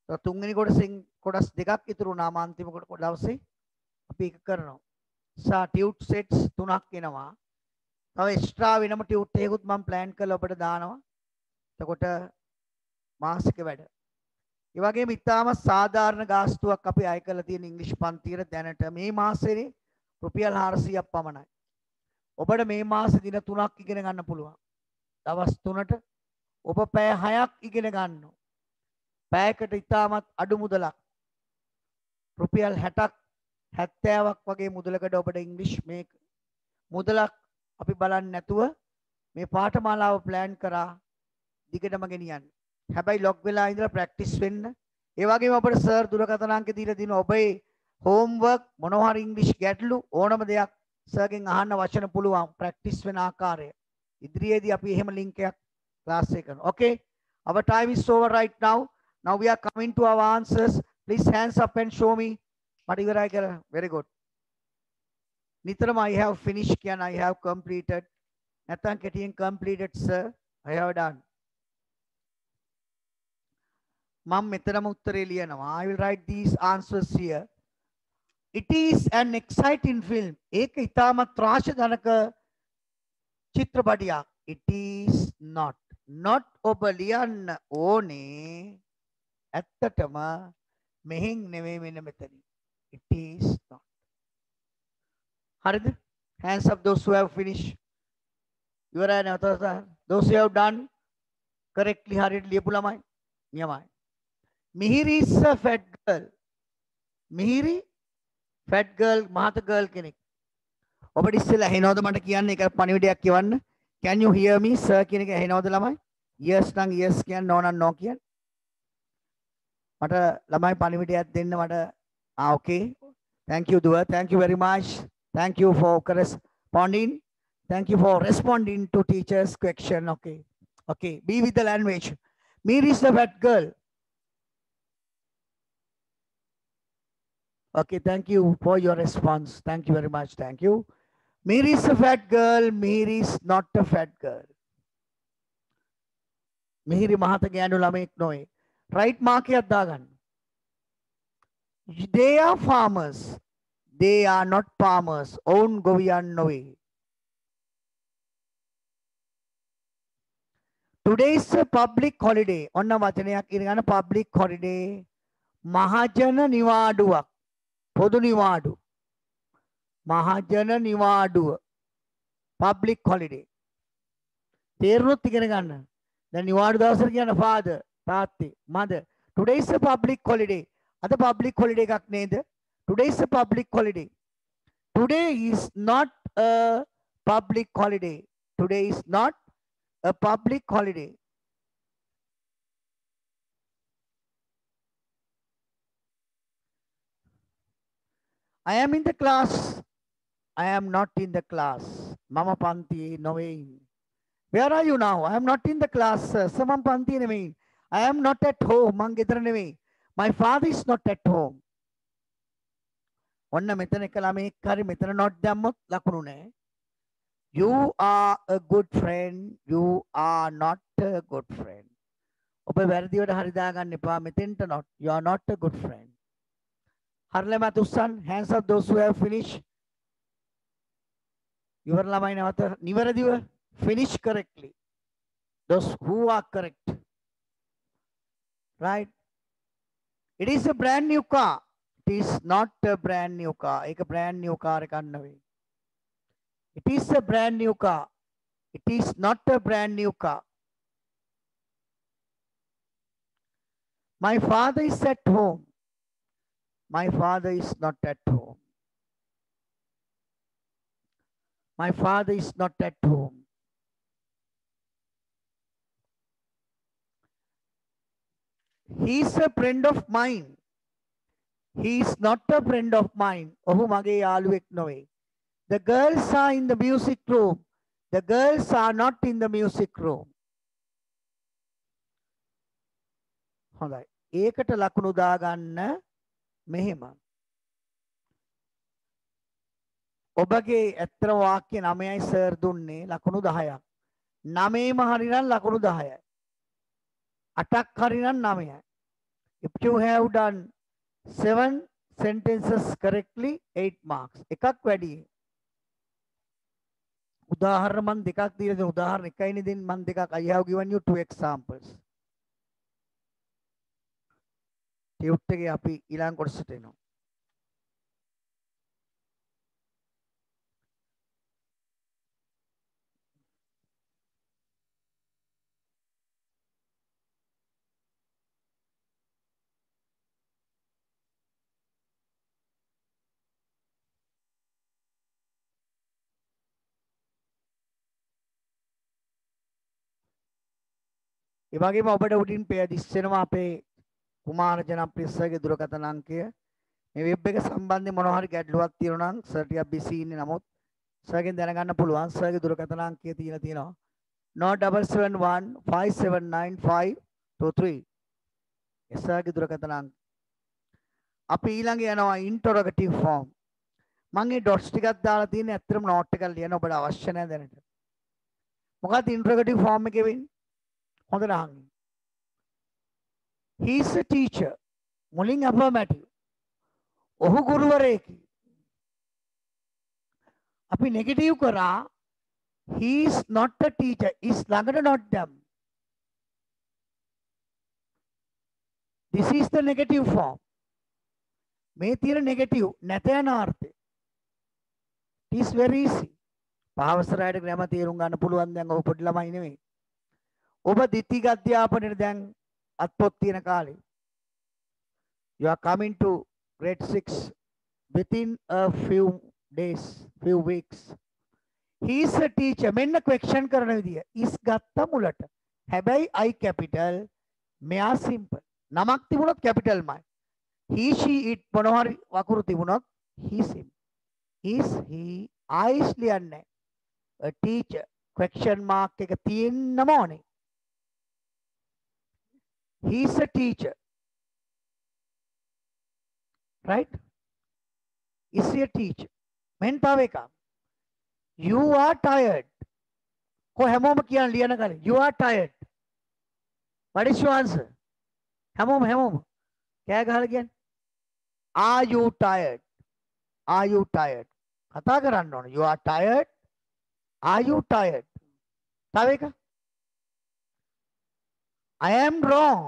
ඒත් තුන්වෙනි කොටසෙන් කොටස් දෙකක් ඉතුරු වුණාම අන්තිම දවසේ අපි ඒක කරනවා. tute sets 3ක් එනවා. තව extra වෙනම tute එකකුත් මම plan කරලා ඔබට දානවා. එතකොට මාසික වැඩ. ඒ වගේම ඉතාම සාධාරණ ගාස්තුවක් අපි අය කරලා තියෙන ඉංග්‍රීසි පන්තියට දැනට මේ මාසෙනේ රුපියල් 400ක් පමණයි. ඔබට මේ මාසේ දින 3ක් ඉගෙන ගන්න පුළුවන්. දවස් 3ට ඔබ පැය 6ක් ඉගෙන ගන්නවා. පැයකට ඉතාමත් අඩු මුදලක්. රුපියල් 60ක් 70ක් වගේ මුදලකට ඔබට ඉංග්‍රීසි මේ මුදලක් අපි බලන්නේ නැතුව මේ පාඨමාලාව plan කරා දිගටම ගෙනියන්න. හැබැයි log වෙලා ඉඳලා practice වෙන්න. ඒ වගේම අපිට සර් දුරකථන අංක දීලා දිනවා. ඔබේ homework මොනවා හරි ඉංග්‍රීසි ගැටලු ඕනම දෙයක් සර්ගෙන් අහන්න වචන පුළුවන් practice වෙන ආකාරය. ඉදිරියේදී අපි එහෙම link එකක් class එක කරනවා. Okay? Our time is over right now. Now we are coming to our answers. Please hands up and show me. මට ඉවරයි කියලා. Very good. නිතරම I have finished කියන I have completed. නැත්නම් කෙටියෙන් completed sir. I have done. මම මෙතනම උත්තරේ ලියනවා. I will write these answers here. It is an exciting film. ඒක ඉතාමත් ත්‍රාසජනක චිත්‍රපටියක්. It is not. Not ඔබ ලියන්න ඕනේ ඇත්තටම මෙහින් නෙවෙයි මෙන්න මෙතනින්. It is not. හරිද? Hands up those who have finished. ඉවරයි නේද? Those who have done correctly හරියට ලියපු ළමයි. නියමයි. Mihiri is a fat girl. Mihiri fat girl මහත girl කෙනෙක්. ඔබට ඉස්සෙල්ලා ඇහෙනවද මට කියන්න ඒක පණිවිඩයක් කියවන්න. Can you hear me sir කියන එක ඇහෙනවද ළමයි? Yes නම් yes කියන්න no නම් no කියන්න. මට ළමයි පණිවිඩයක් දෙන්න මට okay. Thank you Dua. Thank you very much. Thank you for corresponding. Thank you for responding to teacher's question. Okay. Okay. Be with the language. Mihiri is a fat girl. Okay, thank you for your response. Thank you very much. Thank you. Mihiri is a fat girl. Mihiri is not a fat girl. Mihiri mahata ගෑනු ළමෙක් නොවේ. Right mark එකක් දාගන්න. They are farmers. They are not farmers. ඔවුන් ගොවියන් නොවේ. Today is a public holiday. ඔන්න වචනයක් ඉගෙන public holiday. මහජන නිවාඩුවක්. පොදු නිවාඩු. මහජන නිවාඩුව. Public holiday. තේරුණොත් ඉගෙන ගන්න. දැන් නිවාඩු දවසට කියන father, තාත්තේ, mother. Today is a public holiday. අද public holiday එකක් නේද? Today is a public holiday. Today is not a public holiday. Today is not a public holiday. I am in the class. I am not in the class. Mama Panti Novein. Where are you now? I am not in the class. Samam Panti Nevein. I am not at home. Mangitra Nevein. My father is not at home. Onna metana kalame kari metana not damot lakunune. You are a good friend. You are not a good friend. Ope වැරදිවට හරි දාගන්න එපා. මෙතෙන්ට not. You are not a good friend. හරිලම තුස්සන්. Hands up those who have finished. ඉවර ළමයි නැවත නිවැරදිව finish correctly. Those who are correct. Right? It is a brand new car. It is not a brand new car. ඒක brand new car එකක් නෙවෙයි. It is a brand new car. It is not a brand new car. My father is at home. My father is not at home. My father is not at home. He is a friend of mine. He is not a friend of mine. ඔහු මගේ යාළුවෙක් නොවේ. The girls are in the music room. The girls are not in the music room. හොඳයි. ඒකට ලකුණු දාගන්න මෙහෙම. ඔබගේ ඇත්තම වාක්‍ය 9යි සර් දුන්නේ ලකුණු 10ක්. 9ම හරිනම් ලකුණු 10යි. 8ක් හරිනම් 9යි. If you have done 7 sentences correctly, 8 marks. එකක් වැඩි. උදාහරණ මම දෙකක් දීලා දෙන උදාහරණ එකයිනේ දෙන්නේ මම දෙකක්. I have given you 2 examples. Tute එකේ අපි ඊළඟ කොටසට එනවා. ඒ වගේම ඔබට උඩින් පෙය දිස්සෙනවා අපේ කුමාර ජනප්‍රියගේ දුරකථන අංකය. මේ වෙබ් එක සම්බන්ධයෙන් මොනවා හරි ගැටලුවක් තියෙනවා නම් සර් ටිකක් බිසි ඉන්නේ නමුත් සර්ගෙන් දැනගන්න පුළුවන්. සර්ගේ දුරකථන අංකය තියෙනවා 9771 579 523. සර්ගේ දුරකථන අංක. අපි ඊළඟ යනවා ඉන්ටරොගටිව් ෆෝම්. මම මේ ඩොට්ස් ටිකක් දාලා තියෙන ඇත්තටම නෝට් එකක් ලියන්න ඔබට අවශ්‍ය නැහැ දැනට. මොකක්ද ඉන්ටරොගටිව් ෆෝම් එකේ වෙන්නේ? හොඳට අහන්න. He is a teacher. මුලින් affirmative. ඔහු ගුරුවරයෙකි. අපි නෙගටිව් කරා He is not a teacher. Is ළඟට not them. This is the negative form. මේ තියෙන negative නැත යන අර්ථය. It is very easy. පාවසරයට ග්‍රැම තේරුම් ගන්න පුළුවන් දැන් ඔබ පොඩි ළමයි නෙමෙයි. ඔබ ද්විතීක අධ්‍යාපනයේ දැන් අත්පොත් තියෙන කාලේ. You are coming to grade 6 within a few days, few weeks. He is a teacher. මෙන්න question කරන විදිය. is ගත්ත මුලට. හැබැයි I capital මෙයා simple. නමක් තිබුණොත් capital මයි. He she it මොනවා හරි වකුරු තිබුණොත් he sim. Is he I ලියන්නේ. A teacher question mark එක තියෙන්නම ඕනේ. He is a teacher. Right? Is he a teacher? මෙන් තව එකක්. You are tired. කො හැමෝම කියන ලියන කලින් you are tired. What is your answer? හැමෝම කෑ ගහලා කියන්නේ. Are you tired? Are you tired? කතා කරන්න ඕනේ. You are tired? Are you tired? තව එක. I am wrong.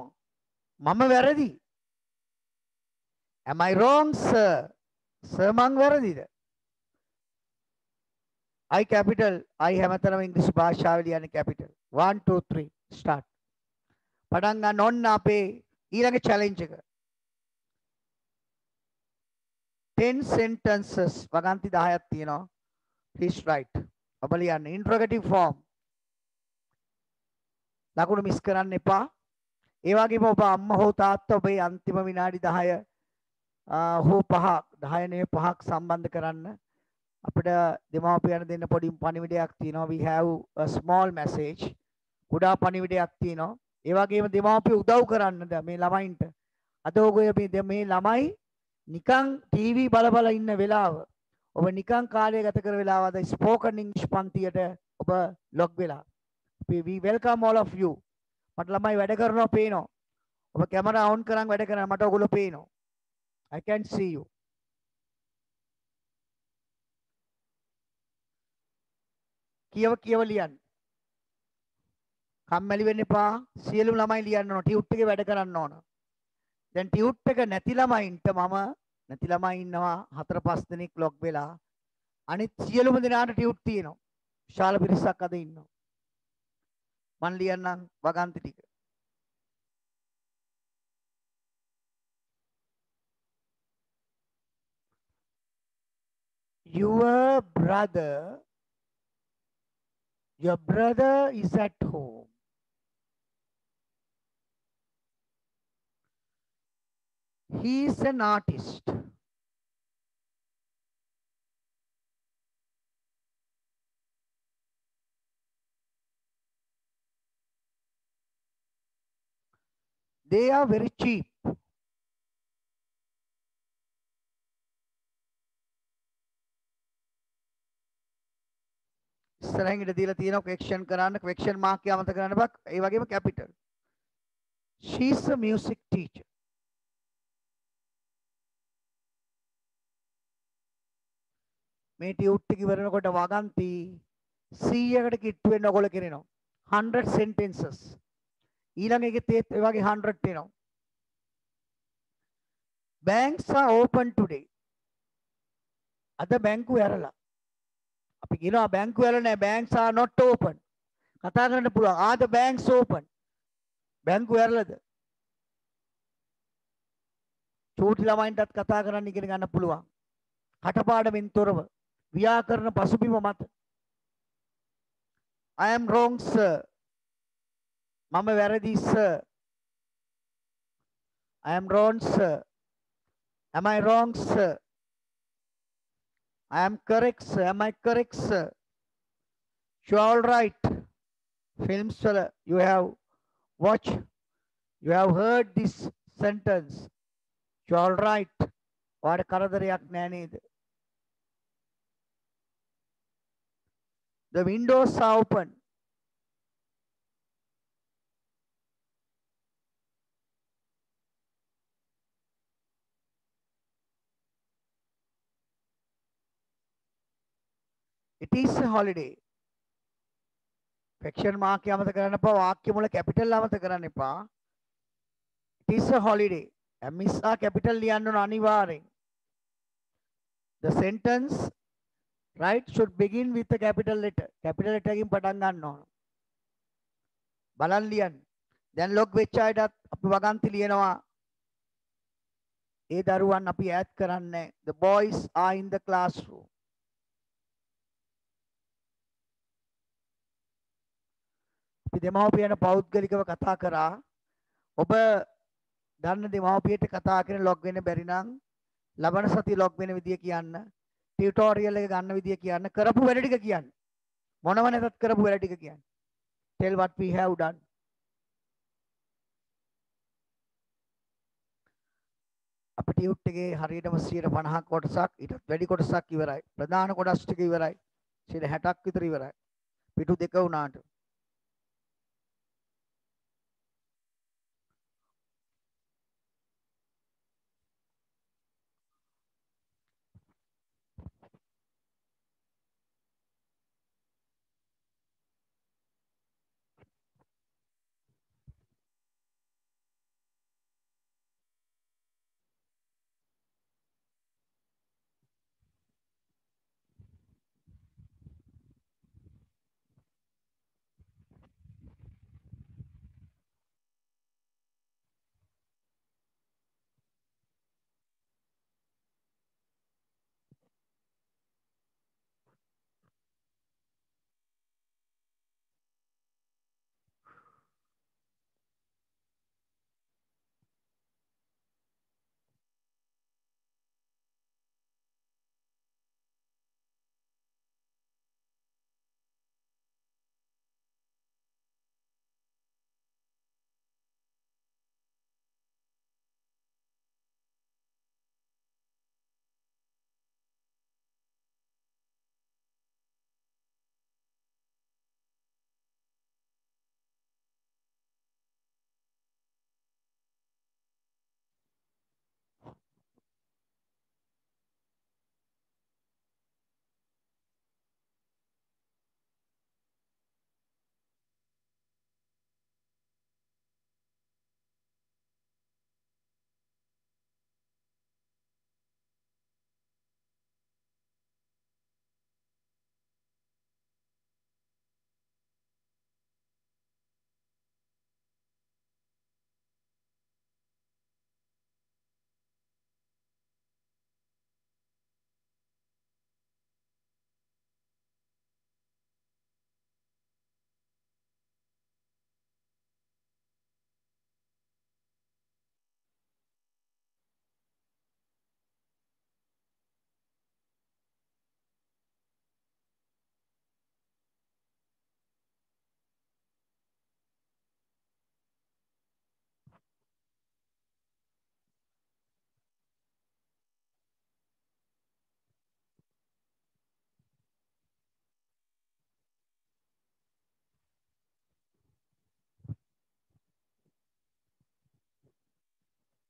මම වැරදි. Am I wrong, sir? Sir මං වැරදිද? I capital. I හැමතැනම ඉංග්‍රීසි භාෂාවේ ලියන්නේ capital. 1 2 3 start. පටන් ගන්න ඕන්න අපේ ඊළඟ challenge එක. 10 sentences වගන්ති 10ක් තියෙනවා. Please write. ඔබ ලියන්න interrogative form. ලකුණු මිස් කරන්න එපා. ඒ වගේම ඔබ අම්මා හෝ තාත්තා ඔබේ අන්තිම විනාඩි 10 හෝ 5ක් 10 නේ 5ක් සම්බන්ධ කරන්න. අපිට දෙමාපියන් දෙන්න පොඩි පණිවිඩයක් තියෙනවා. We have a small message. කුඩා පණිවිඩයක් තියෙනවා. ඒ වගේම දෙමාපිය උදව් කරන්නද මේ ළමයින්ට. අද ඔයගොල්ලෝ මේ ළමයි නිකන් ටීවී බල ඉන්න වෙලාව ඔබ නිකන් කාලය ගත කර වෙලාව අද ස්පෝකන් ඉංග්‍රීසි පන්තියට ඔබ ලොග් වෙලා. We welcome all of you. මට ළමයි වැඩ කරනවා පේනවා. ඔබ කැමරා ඔන් කරන් වැඩ කරනවා මට ඔයගොල්ලෝ පේනවා. I can see you. කියව ලියන්න. කම්මැලි වෙන්න එපා. සියලුම ළමයි ලියන්න ඕන. ටියුට් එකේ වැඩ කරන්න ඕන. දැන් ටියුට් එක නැති ළමයින්ට මම නැති ළමයි ඉන්නවා 4-5 දෙනෙක් ලොග් වෙලා. අනිත් සියලුම දෙනාට ටියුට් තියෙනවා. විශාල පිරිසක් අද ඉන්නවා. මන් ලියන්නම් වගන්ති ටික. Your brother is at home. He is an artist. They are very cheap. ඉස්සරහින් ඉඳ දීලා තියෙනවා question කරන්න question mark එක අමතක කරන්න බෑ. ඒ වගේම capital. She is a music teacher. මේ ටියුට් එක ඉවරනකොට වගන්ති 100කට කිට්ටු වෙන්න ඔයගොල්ලෝ කරනවා. 100 sentences. ඊළඟ එකෙත් ඒ වගේ 100 එනවා. Banks are open today. අද බැංකුව ඇරලා. අපි කියනවා බැංකුව ඇරලා නැහැ. Banks are not open. කතා කරන්න පුළුවන්. Are the banks open? බැංකුව ඇරලාද? චූටි ළමයින්ටත් කතා කරන්න ඉගෙන ගන්න පුළුවන්. කටපාඩමින් තොරව ව්‍යාකරණ පසුබිම මත. I am wrong, sir. මම වැරදි, sir. I am wrong, sir. Am I wrong, sir? I am correct, sir. Am I correct, sir? You are all right. Films, you have watched, you have heard this sentence. You are all right. What කරදරයක් නෑ නේද? The windows are open. It is a holiday. Fraction mark එක අමතක කරන්න එපා. වාක්‍ය මුල capital අමතක කරන්න එපා. It is a holiday. Miss ආ කැපිටල් ලියන්න ඕන අනිවාර්යෙන්. The sentence right should begin with a capital letter. Capital letter එකකින් පටන් ගන්න ඕන. බලන් ලියන්න. දැන් log වෙච්ච අයටත් අපි වගන්ති ලියනවා. ඒ දරුවන් අපි ඈඩ් කරන්නේ. The boys are in the classroom. අපි දෙමව්පියන් පෞද්ගලිකව කතා කරා. ඔබ දන්න දෙමව්පියට කතා කරන log වෙන්න බැරි නම් ලබන සතිය log වෙන විදිය කියන්න. ටියුටෝරියල් එක ගන්න විදිය කියන්න. කරපු වැඩ ටික කියන්න. මොනව නැතත් කරපු වැඩ ටික කියන්න. Tell what we have done. අපේ ටියුට් එකේ හරියටම 50% කොටසක් ඊටත් වැඩි කොටසක් ඉවරයි. ප්‍රධාන කොටස් ටික ඉවරයි. 60ක් විතර ඉවරයි. පිටු දෙක වුණාට.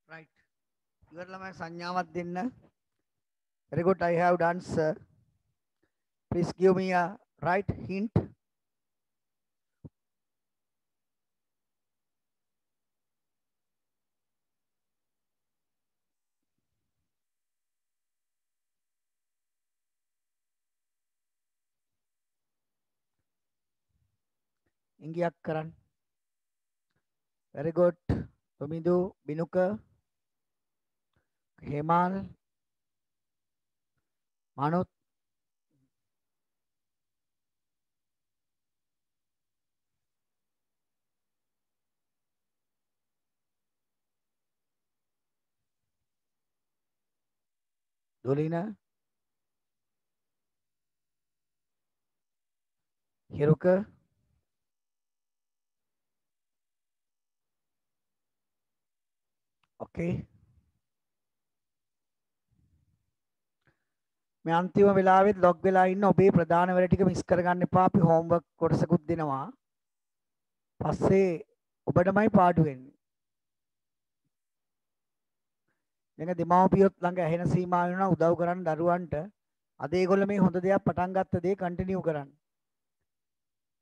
Right. ඉවරලම සංඥාවක් දෙන්න. Very good. I have done, sir. Please give me a right hint. ඉංගියක් කරන්න. Very good. Tomidu, Binuka, Hemal, Manut. Dolina, Hiruka, okay. මේ අන්තිම වෙලාවෙත් log වෙලා ඉන්න ඔබේ ප්‍රධාන වැඩ ටික මිස් කරගන්න එපා. අපි homework කොටසකුත් දෙනවා. පස්සේ ඔබටමයි පාඩු වෙන්නේ. දැන් දෙමාපියොත් ළඟ ඇහෙන සීමාව වෙනවා උදව් කරන්න දරුවන්ට. අද ඒගොල්ලෝ මේ හොඳ දෙයක් පටන් ගත්ත දේ කන්ටිනියු කරන්න.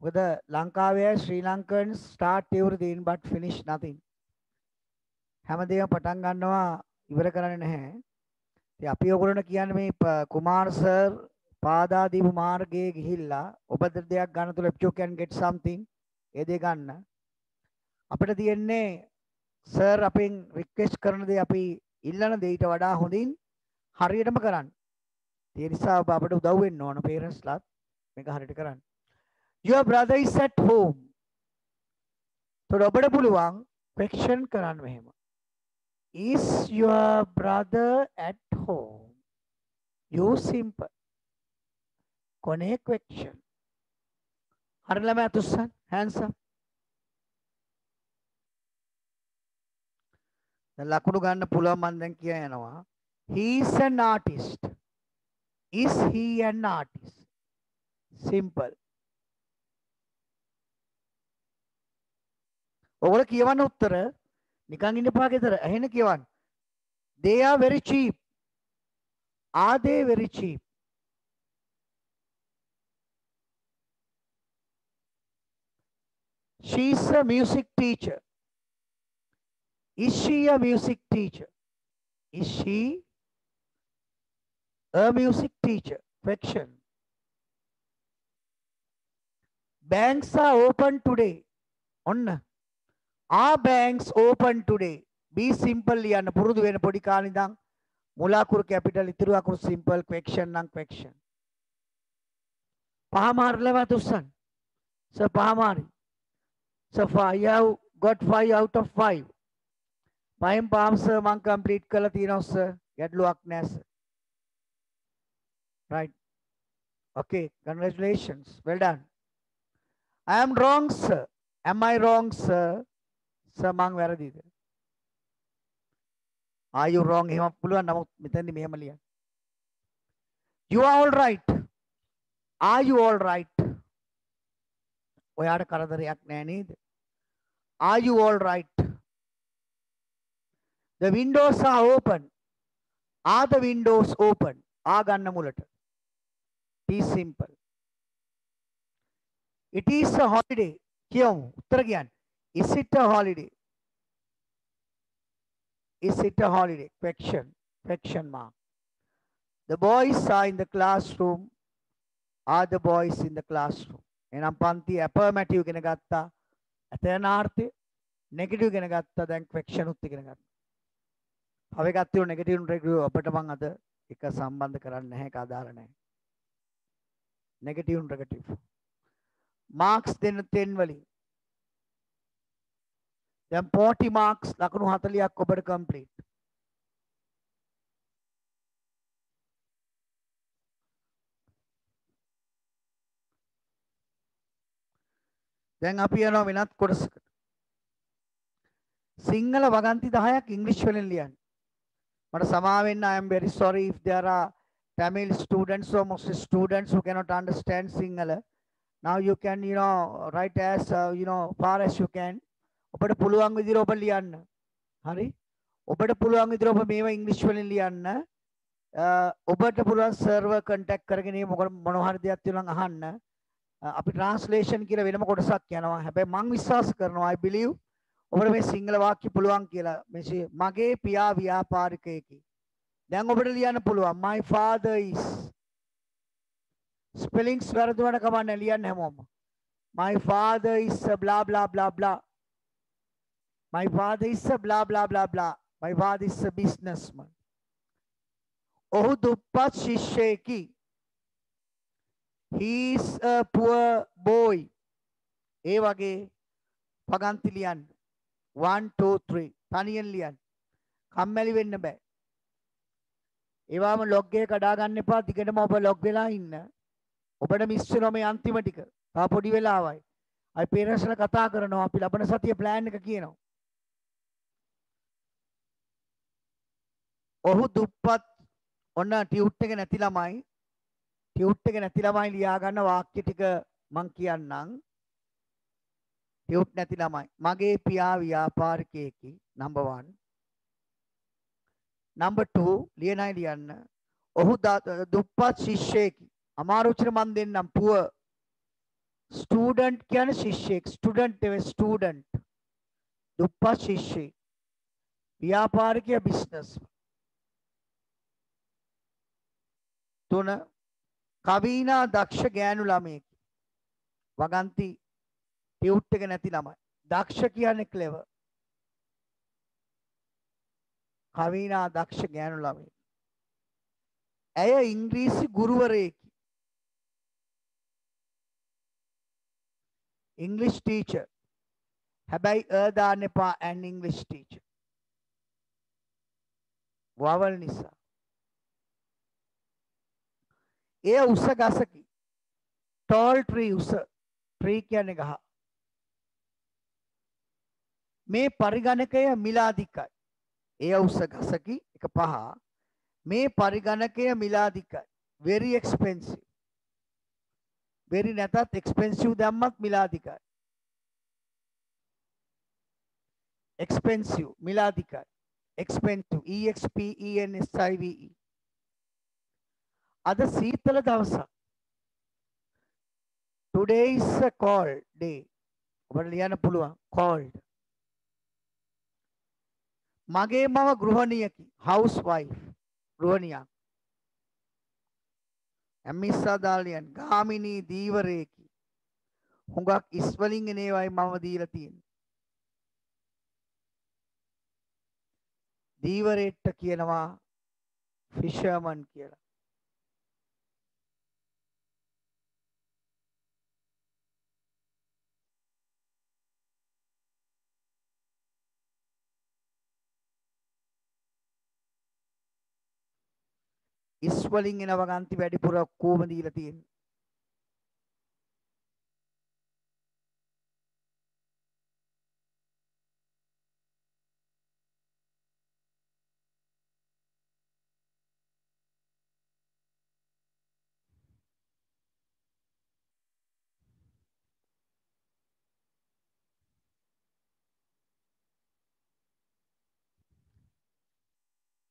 මොකද ලංකාවේ ශ්‍රී ලංකන්ස් start everything but finish nothing. හැමදේම පටන් ගන්නවා ඉවර කරන්නේ නැහැ. ඉතින් අපි ඔයගොල්ලන්ට කියන්නේ මේ කුමාර් සර් පාදා දීපු මාර්ගයේ ගිහිල්ලා ඔබට දෙයක් ගන්න තුල if you can get something ඒ දේ ගන්න. අපිට තියෙන්නේ සර් අපෙන් රික්වෙස්ට් කරන දේ අපි ඉල්ලන දේ ඊට වඩා හොඳින් හරියටම කරන්න. ඒ නිසා ඔබ අපිට උදව් වෙන්න ඕන පේරන්ට්ස්ලාත් මේක හරියට කරන්න. Your brother is at home. તો ඔබට පුළුවන් question කරන්න මෙහෙම. Is your brother at home? Use simple. කොනේ question. හරි ළමයා තුස්සන් hands up. දැන් ලකුණු ගන්න පුළුවන් මම දැන් කියා යනවා. He is an artist. Is he an artist? Simple. ඔයගොල්ලෝ කියවන්න උත්තර නිකන් ඉන්න එපා ගෙදර. එහෙන කියවන්න. They are very cheap. Are they very cheap? She is a music teacher. Is she a music teacher? Is she a music teacher? Question. Banks are open today. On. Are banks open today? Be simple ලියන්න පුරුදු වෙන පොඩි කාලේ ඉඳන් මුලාකුරු capital ඉතුරු අකුරු simple question නම් question. පහම හරිලව තුස්සන්. So පහම හරි. So you have got 5 out of 5. පහෙන් පහම sir මං complete කරලා තියෙනවා sir. ගැටලුවක් නැහැ sir. Right. Okay, congratulations. Well done. I am wrong sir. Am I wrong sir? Sir මං වැරදිද? Are you wrong? එහෙම පුළුවන් නමුත් මෙතනදි මෙහෙම ලියන්න. You are all right. Are you all right? ඔයාට කරදරයක් නෑ නේද? Are you all right? The windows are open. Are the windows open? ආ ගන්න මුලට. Be simple. It is a holiday. කියමු. උත්තර කියන්න. Is it a holiday? Is it a holiday? Question. Question mark. The boys are in the classroom. Are the boys in the classroom? එනම් පන්ති affirmative ඉගෙන ගත්තා. අතනාර්ථය negative ඉගෙන ගත්තා. දැන් question උත් ඉගෙන ගත්තා. තව එකක් තියෙනවා negative negative අපිට මම අද එක සම්බන්ධ කරන්නේ නැහැ ඒක අදාළ නැහැ. negative negative. marks දෙන්න 10 වලින්. දැන් 40 marks ලකුණු 40ක් ඔබට complete. දැන් අපි යනවා වෙනත් කොටසකට. සිංහල වගන්ති 10ක් ඉංග්‍රීසි වලින් ලියන්න. මට සමා වෙන්න I am very sorry if there are Tamil students or Muslim students who cannot understand Sinhala. Now you can write as far as you can. ඔබට පුළුවන් විදිහට ඔබ ලියන්න. හරි? ඔබට පුළුවන් විදිහට ඔබ මේවා ඉංග්‍රීසි වලින් ලියන්න. ඔබට පුළුවන් සර්වර් කන්ටැක්ට් කරගෙන මොන හරි දෙයක් තියෙනවා නම් අහන්න. අපි ට්‍රාන්ස්ලේෂන් කියලා වෙනම කොටසක් යනවා. හැබැයි මම විශ්වාස කරනවා I believe ඔබට මේ සිංහල වාක්‍ය පුළුවන් කියලා. මගේ පියා ව්‍යාපාරිකයෙකි. දැන් ඔබට ලියන්න පුළුවන් my father is spellings වැරදුනට කමන්න ලියන්න හැමෝම. my father is a blah blah blah blah. My father is a blah blah blah blah. My father is a businessman. ඔහු දුප්පත් ශිෂ්‍යයෙකි. He is a poor boy. ඒ වගේ පගන්ති ලියන්න. 1 2 3 තනියෙන් ලියන්න. කම්මැලි වෙන්න බෑ. ඒවාම ලොග් එක කඩා ගන්න එපා. දිගටම ඔබ ලොග් වෙලා ඉන්න. ඔබට මිස් වෙනවා මේ අන්තිම ටික. තව පොඩි වෙලාවයි. අපි පේරන්ට්ස්ලා කතා කරනවා. අපි ලබන සතිය ප්ලෑන් එක කියනවා. ඔහු දුප්පත් ඔන්න ටියුට් එක නැති ළමයි ලියා ගන්න වාක්‍ය ටික මං කියන්නම්. ටියුට් නැති ළමයි. මගේ පියා ව්‍යාපාරිකයෙකි. number 1. number 2 ලියනයි ලියන්න. ඔහු දුප්පත් ශිෂ්‍යයෙකි. අමාරු උච්චර මන් දෙන්නම්. පුව ස්ටූඩන්ට් කියන්නේ ශිෂ්‍යෙක්. ස්ටුඩන්ට් නෙවෙයි ස්ටූඩන්ට්. දුප්පත් ශිෂ්‍යෙක්. ව්‍යාපාරිකයා බිස්නස්. 3 කවීනා දක්ෂ ගෑනු ළමයෙක්. වගන්ති ටියුට් එක නැති ළමයි. දක්ෂ කියන්නේ ක්ලෙවර්. කවීනා දක්ෂ ගෑනු ළමයෙක්. ඇය ඉංග්‍රීසි ගුරුවරයෙකි. English teacher. හැබැයි දාන්න එපා ඇන් ඉංග්ලිෂ් ටීචර්. වවල් නිසා. එය උස ගසකි. ටෝල් ට්‍රී උස. ට්‍රී කියන්නේ ගහ. මේ පරිගණකය මිලාදිකයි. එය උස ගසකි. එක 5. මේ පරිගණකය මිලාදිකයි. very expensive. very නැතත් expensive දැම්මත් මිලාදිකයි. expensive මිලාදිකයි. expensive expensive. අද සීතල දවසක්. today is a cold day. ඔබට ලියන්න පුළුවන් cold. මගේ මව ගෘහණියකි. housewife. ගෘහණියක්. ඇමිස්සා දාලියන් ගාමිණී දීවරයෙකි. හුඟක් ඉස්වලින් එන ඒවායි මම දීලා තියෙන්නේ. දීවරෙට්ට කියනවා ෆිෂර්මන් කියලා. ඉස්වලින් එන වගන්ති වැඩිපුර ඔක්කොම දීලා තියෙන්නේ.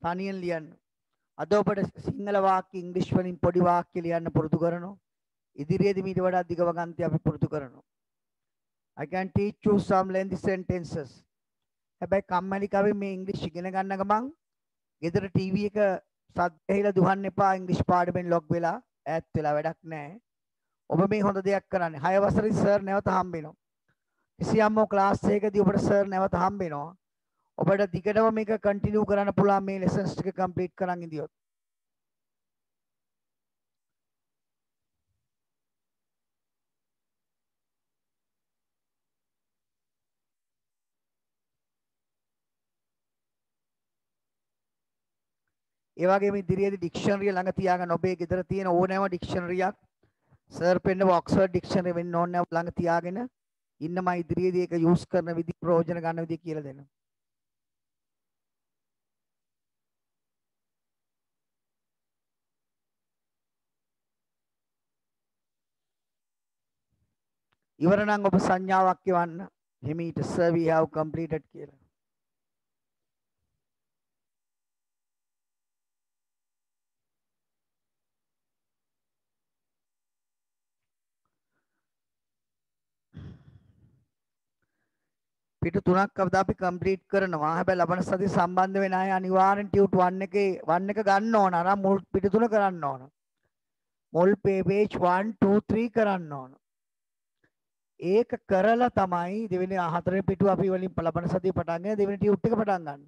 තනියෙන් ලියන්න. අද ඔබට සිංහල වාක්‍ය ඉංග්‍රීසි වලින් පොඩි වාක්‍ය ලියන්න පුරුදු කරනවා. ඉදිරියේදී මීට වඩා අධික වගන්ති අපි පුරුදු කරනවා. I can teach you some lengthy sentences. හැබැයි කම්මැලි කවෙ මේ ඉංග්‍රීසි ඉගෙන ගන්න ගමන් ගෙදර ටීවී එක සද්ද ඇහිලා දුහන්න එපා. ඉංග්‍රීසි පාඩමෙන් ලොග් වෙලා ඈත් වෙලා වැඩක් නැහැ. ඔබ මේ හොඳ දෙයක් කරන්නේ. 6 වසරේ සර් නැවත හම්බ වෙනවා. කිසියම්ම ක්ලාස් එකකදී ඔබට සර් නැවත හම්බ වෙනවා. ඔබට දිගටම මේක කන්ටිනියු කරන්න පුළුවන් මේ ලෙසන්ස් ටික කම්ප්ලීට් කරන් ඉදියොත්. ඒ වගේම ඉදිරියේදී ඩික්ෂනරිය ළඟ තියාගන්න. ඔබේ ගෙදර තියෙන ඕනෑම ඩික්ෂනරියක් සර් පෙන්නව ඔක්ස්ෆර්ඩ් ඩික්ෂනරි වෙන්න ඕනේ ළඟ තියාගෙන ඉන්නම ඉදිරියේදී ඒක යූස් කරන විදි ප්‍රයෝජන ගන්න විදි කියලා දෙන්න. ඉවර නම් ඔබ සංඥාවක් කියවන්න. හිමීට sir we have completed කියලා. පිටු 3ක් අවදා අපි කම්ප්ලීට් කරනවා. හැබැයි ලබන සතිය සම්බන්ධ වෙන අය අනිවාර්යෙන් ටියුට් 1 එකේ 1 එක ගන්න ඕන. අර මුල් පිටු 3 කරන්න ඕන. මුල් page 1 2 3 කරන්න ඕන. ඒක කරලා තමයි දෙවෙනි හතරේ පිටුව අපි වලින් ලබන සතිය පටන් ගන්න දෙවෙනි ටියුට් එක පටන් ගන්න.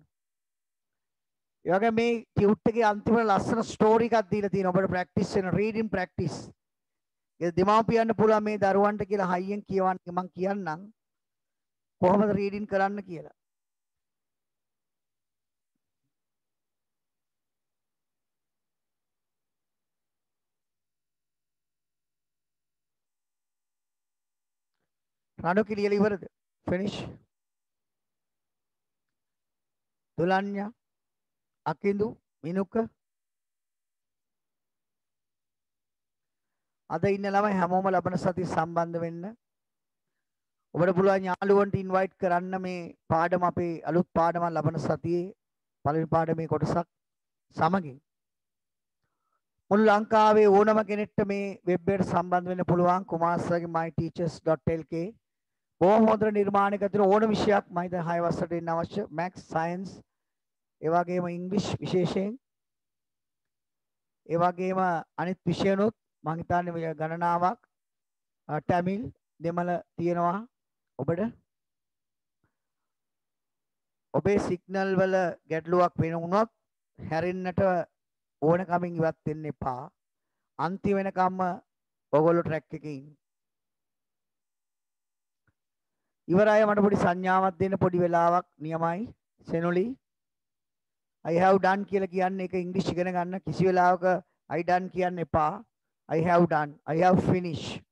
ඒ වගේ මේ ටියුට් එකේ අන්තිම ලස්සන ස්ටෝරි එකක් දීලා තියෙනවා. ඔබට ප්‍රැක්ටිස් වෙන රීඩින් ප්‍රැක්ටිස්. ඒ දෙමාපියන්ට පුළුවන් මේ දරුවන්ට කියලා හයියෙන් කියවන්න මම කියන්නම්. කොහොමද රීඩින් කරන්න කියලා. රණු කිලියල ඉවරද? ෆිනිෂ්. දුලන්යා අකිඳු මිනුක අද ඉන්න ළමයි හැමෝම ලබන සතිය සම්බන්ධ වෙන්න. ඔබට පුළුවන් යාළුවන්ට ඉන්වයිට් කරන්න මේ පාඩම අපේ අලුත් පාඩම ලබන සතියේ පළවෙනි පාඩමේ කොටසක් සමගින් මුළු ලංකාවේ ඕනම කෙනෙක්ට මේ වෙබ් එකට සම්බන්ධ වෙන්න පුළුවන් කුමාරසගේ myteachers.lk බොහොම හොඳට නිර්මාණය කරන ඕන විෂයක් මම හිතන 6 වසරට ඉන්න අවශ්‍ය maths science ඒ වගේම ඉංග්‍රීසි විශේෂයෙන් ඒ වගේම අනිත් විෂයනොත් මම හිතන්නේ ගණනාවක් තමිල් දෙමළ තියෙනවා ඔබට ඔබේ සිග්නල් වල ගැටලුවක් වෙන වුණොත් හැරෙන්නට ඕන කමින් ඉවත් වෙන්න එපා අන්තිම වෙනකම්ම ඔයගොල්ලෝ ට්‍රැක් එකේ ඉන්න ඉවරයි මට පොඩි සංඥාවක් දෙන්න පොඩි වෙලාවක් නියමයි සෙනොලි I have done කියලා කියන්නේ ඒක ඉංග්‍රීසි ඉගෙන ගන්න කිසි වෙලාවක I done කියන්න එපා I have done I have finished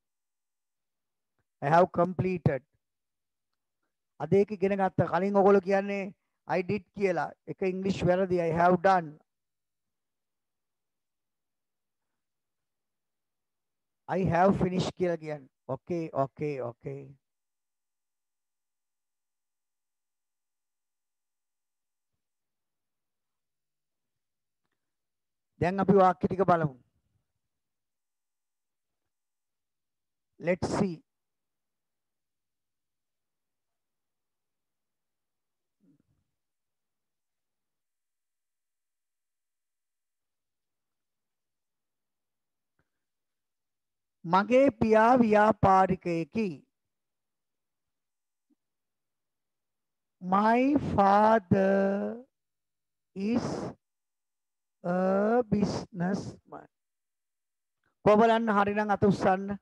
I have completed අද ඒක ඉගෙන ගත්ත කලින් ඔයගොල්ලෝ කියන්නේ I did කියලා ඒක ඉංග්‍රීසි වැරදි I have done I have finished කියලා කියන්නේ okay දැන් අපි වාක්‍ය ටික බලමු let's see මගේ පියා ව්‍යාපාරිකයෙකි my father is a businessman කොබලන්න හරිනම් අත උස්සන්න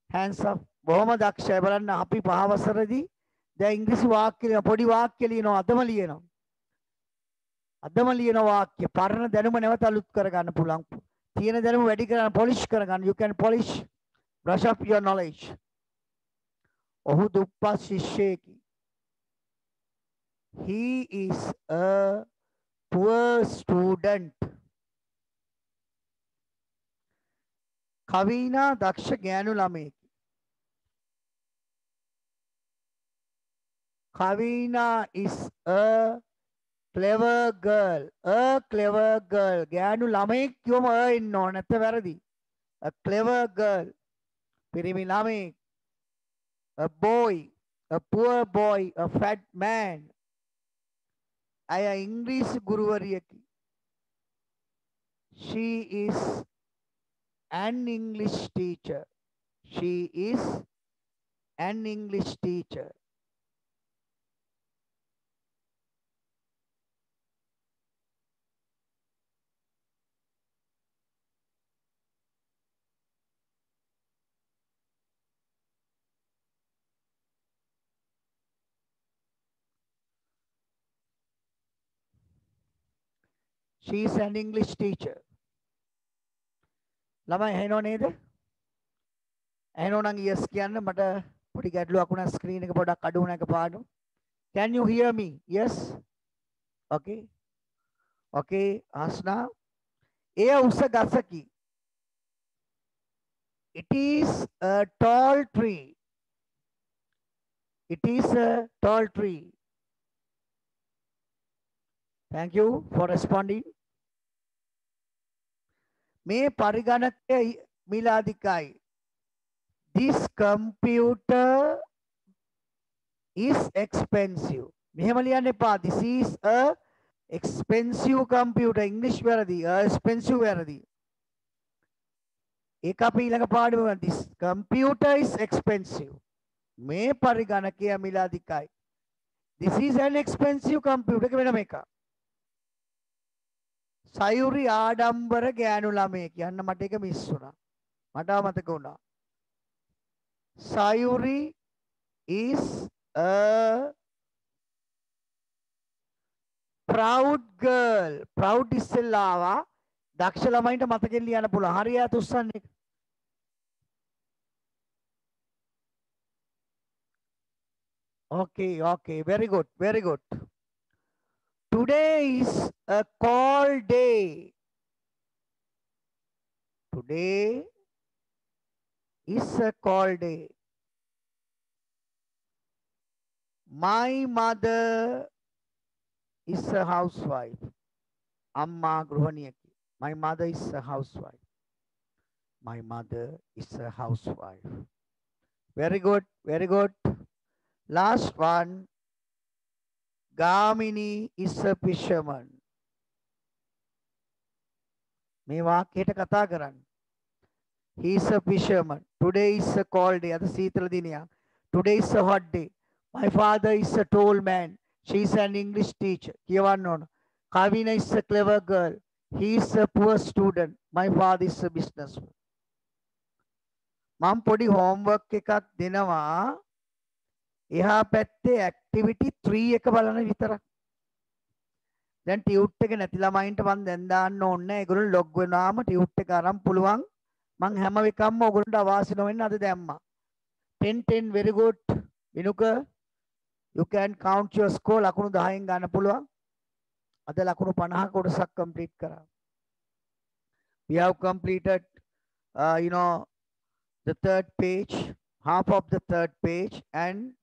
hands up බොහොම දක්ෂයි බලන්න අපි පහවසරදී දැන් ඉංග්‍රීසි වාක්‍ය ලියන පොඩි වාක්‍ය ලියනවා අදම ලියන වාක්‍ය පරණ දැනුම නැවත අලුත් කරගන්න පුළුවන් තියෙන දැනුම වැඩි කරගන්න polish කරගන්න you can polish brush up your knowledge ඔහු දුප්පත් ශිෂ්‍යයෙකි he is a poor student කවීනා දක්ෂ ගෑනු ළමයෙකි කවීනා is a clever girl ගෑනු ළමයෙක් කියවම එන්න ඕන නැත්නම් වැරදි a clever girl පිරිමි ළමයෙක් a boy a poor boy a fat man අය ඉංග්‍රීසි ගුරුවරියකි she is an English teacher she is an English teacher she is an English teacher ළමයි ඇහෙනව නේද ඇහෙනව නම් yes කියන්න මට පොඩි ගැටලුවක් වුණා ස්ක්‍රීන් එක පොඩක් අඩු වුණා එකපාරට can you hear me yes okay asna එය උස ගසකි it is a tall tree thank you for responding මේ පරිගණකය මිලාදිකයි this computer is expensive මෙහෙම ලියන්න එපා this is a expensive computer english වැරදි expensive වැරදි ඒක අපි ඊළඟ පාඩමේ this computer is expensive මේ පරිගණකය මිලාදිකයි this is an expensive computer එක වෙනම එකක් සයුරි ආඩම්බර ගෑනු ළමයෙක් යන්න මට ඒක මිස් වුණා මට අමතක වුණා Sayuri is a proud girl proud ඉස්සෙල්ලා ආවා දක්ෂ ළමයින්ට මතකෙන් ලියන්න පුළුවන් හරියට උස්සන්නේ okay very good today is a cold day my mother is a housewife amma ගෘහණියකි my mother is a housewife My mother is a housewife. Very good, very good. Last one. Gamini is a fisherman. මේ වාක්‍යයට කතා කරන්න. He is a fisherman. Today is a cold day. අද සීතල දිනයක්. Today is a hot day. My father is a tall man. She is an English teacher. කියවන්න ඕන. Kavina is a clever girl. He is a poor student. My father is a businessman. මම පොඩි homework එකක් දෙනවා. එහා පැත්තේ activity 3 එක බලන විතරක්. දැන් ටියුට් එක නැති ළමයින්ට මම දැන් දාන්න ඕනේ නැහැ. ඒගොල්ලෝ ලොග් වෙනාම ටියුට් එක අරන් පුළුවන්. මම හැම එකක්ම ඔයගොල්ලන්ට අවාසි නොවෙන්න අද දැම්මා. 10 10 very good. විනුක you can count your score ලකුණු 10න් ගන්න පුළුවන්. අද ලකුණු 50 කොටසක් complete කරා. We have completed the third page, half of the third page, and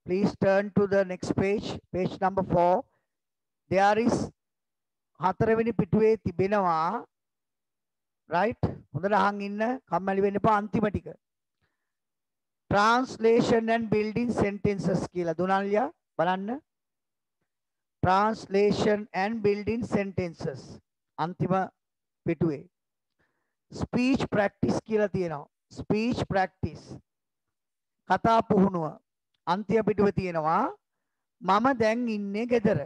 please turn to the next page, page number 4. There is හතරවෙනි පිටුවේ තිබෙනවා right හොඳට අහන් ඉන්න කම්මැලි වෙන්න එපා අන්තිම ටික translation and building sentences කියලා දුනල්යා බලන්න translation and building sentences අන්තිම පිටුවේ speech practice කියලා තියෙනවා speech practice කතා පුහුණුව අන්තිම පිටුවේ තියෙනවා මම දැන් ඉන්නේ ගෙදර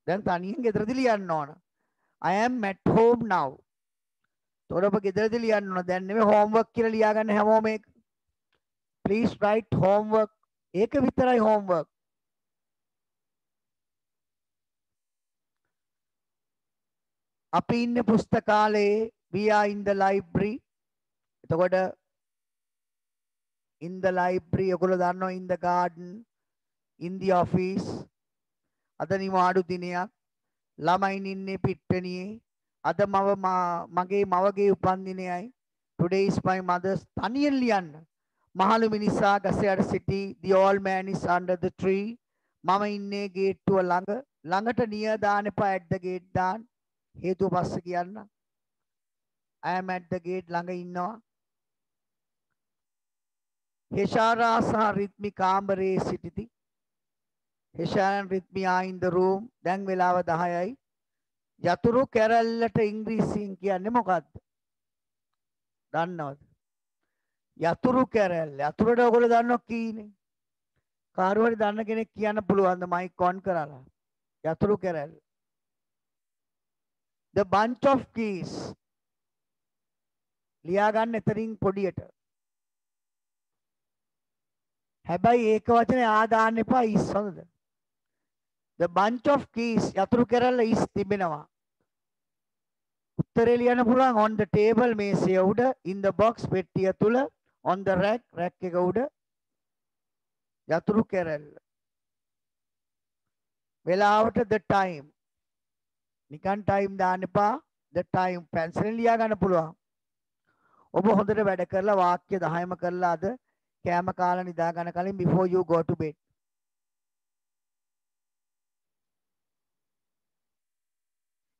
දැන් තනියෙන් ගෙදරදී ලියන්න ඕන. I am at home now. තොර ඔබ ගෙදරදී ලියන්න ඕන. දැන් නෙමෙයි homework කියලා ලියා ගන්න හැමෝම ඒක. Please write homework. ඒක විතරයි homework. අපි ඉන්නේ පුස්තකාලයේ we are in the library. එතකොට in the library ඔයගොල්ලෝ දන්නවා in the garden in the office අද නිවාඩු දිනයක් ළමයින් ඉන්නේ පිට්ටනියේ අද මගේ මවගේ උපන්දිනයයි today is my mother's තනියෙන් ලියන්න මහලු මිනිසා ගස යට සිටි the old man is under the tree මම ඉන්නේ ගේට්ටුව ළඟට නිය දාන්න එපා at the gate දාන්න හේතුව පස්සේ කියන්න I am at the gate ළඟ ඉන්නවා හෙෂාරා සහ රිද්මි කාමරයේ සිටිති Heshan and Rithmi are in the room. දැන් වෙලාව 10යි. යතුරු කැරල්ලට ඉංග්‍රීසියෙන් කියන්නේ මොකක්ද? දන්නවද? යතුරු කැරල්ල. යතුරට ඔයගොල්ලෝ දන්නව කීනේ? කාරු හරි දන්න කෙනෙක් කියන්න පුළුවන්ද මයික් ඔන් කරලා? යතුරු කැරල්ල. The bunch of keys. ලියා ගන්න එතනින් පොඩියට. හැබැයි ඒක වචනේ ආ දාන්න එපා is හොඳද? The bunch of keys යතුරු කැරල්ල is තිබෙනවා. උත්තරේ ලියන්න පුළුවන් on the table මේසය උඩ in the box පෙට්ටිය තුල on the rack එක උඩ යතුරු කැරල්ල. වෙලාවට the time. නිකන් time දාන්න එපා. the time පැන්සලෙන් ලියා ගන්න පුළුවන්. ඔබ හොඳට වැඩ කරලා වාක්‍ය 10ම කරලා අද කෑම කාලා නිදා ගන්න කලින් before you go to bed.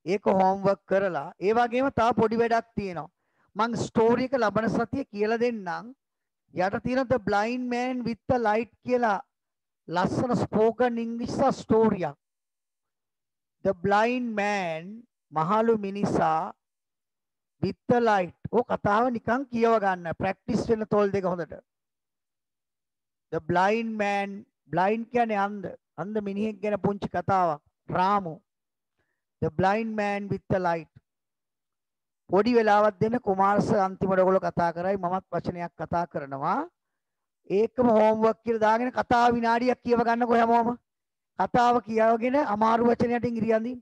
ඒක homework කරලා ඒ වගේම තව පොඩි වැඩක් තියෙනවා මම ස්ටෝරි එක ලබන සතියේ කියලා දෙන්නම් යට තියෙන the blind man with the light කියලා ලස්සන spoken english ස්ටෝරියක් the blind man මහලු මිනිසා with the light ඕ කතාව නිකන් කියව ගන්න ප්‍රැක්ටිස් වෙන තෝල් දෙක හොඳට the blind man blind කියන්නේ අන්ධ මිනිහෙක් ගැන පුංචි කතාවක් රාමු The blind man with the light. පොඩි වෙලාවක් දෙන්න කුමාරස අන්තිමට ඔයගොල්ලෝ කතා කරයි මමත් වචනයක් කතා කරනවා. ඒකම homework කියලා දාගෙන කතාව විනාඩියක් කියව ගන්නකො හැමෝම. කතාව කියවගෙන අමාරු වචනයකින් ඉරියන්දින්.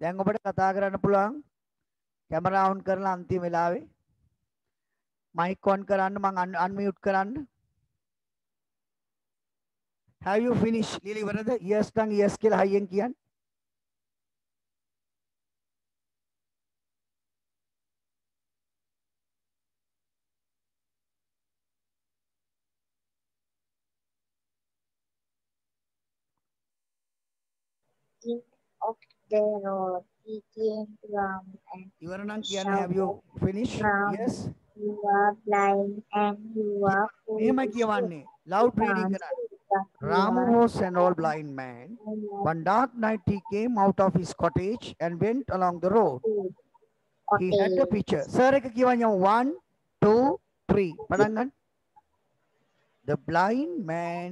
දැන් ඔබට කතා කරන්න පුළුවන් කැමරා ඔන් කරලා අන්තිම වෙලාවේ මයික් ඔන් කරන්න මම අන්මියුට් කරන්න. Have you finished? ලියලා ඉවරද? Yes නම් yes කියලා හයියෙන් කියන්න. In of the road, he came round and ඉවර නම් කියන්න. Have shouted, you finished? "Round, Yes. you are blind and you are මෙහෙමයි foolish කියවන්නේ. to Loud reading dance කරන්න. but you Ramu are was an old blind man. One dark night he came out of his cottage and went along the road. He had a pitcher. Sir එක කියවන්නේ 1 2 3 පටන් ගන්න. The blind man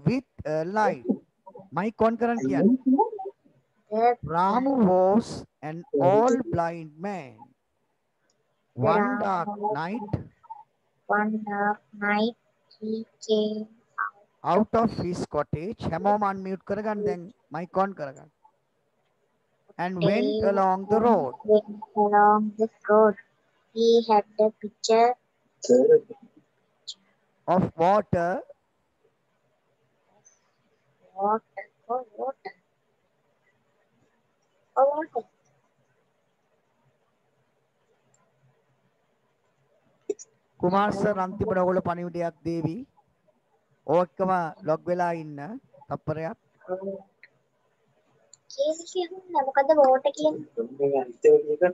with a light. Mic on කරන්න කියන්න. The Ramu was an old blind man. One Ramu dark was night one dark night he came out of his cottage. හැමෝම unmute කරගන්න දැන් mic on කරගන්න. And went along the road. went along the road. He had a pitcher Of water water for water. For water. Kumar sir අන්තිමට ඔයගොල්ලෝ පණිවිඩයක් දේවි. ඔක්කම log වෙලා ඉන්න තප්පරයක්. කියන්නේ මොකද්ද water කියන්නේ?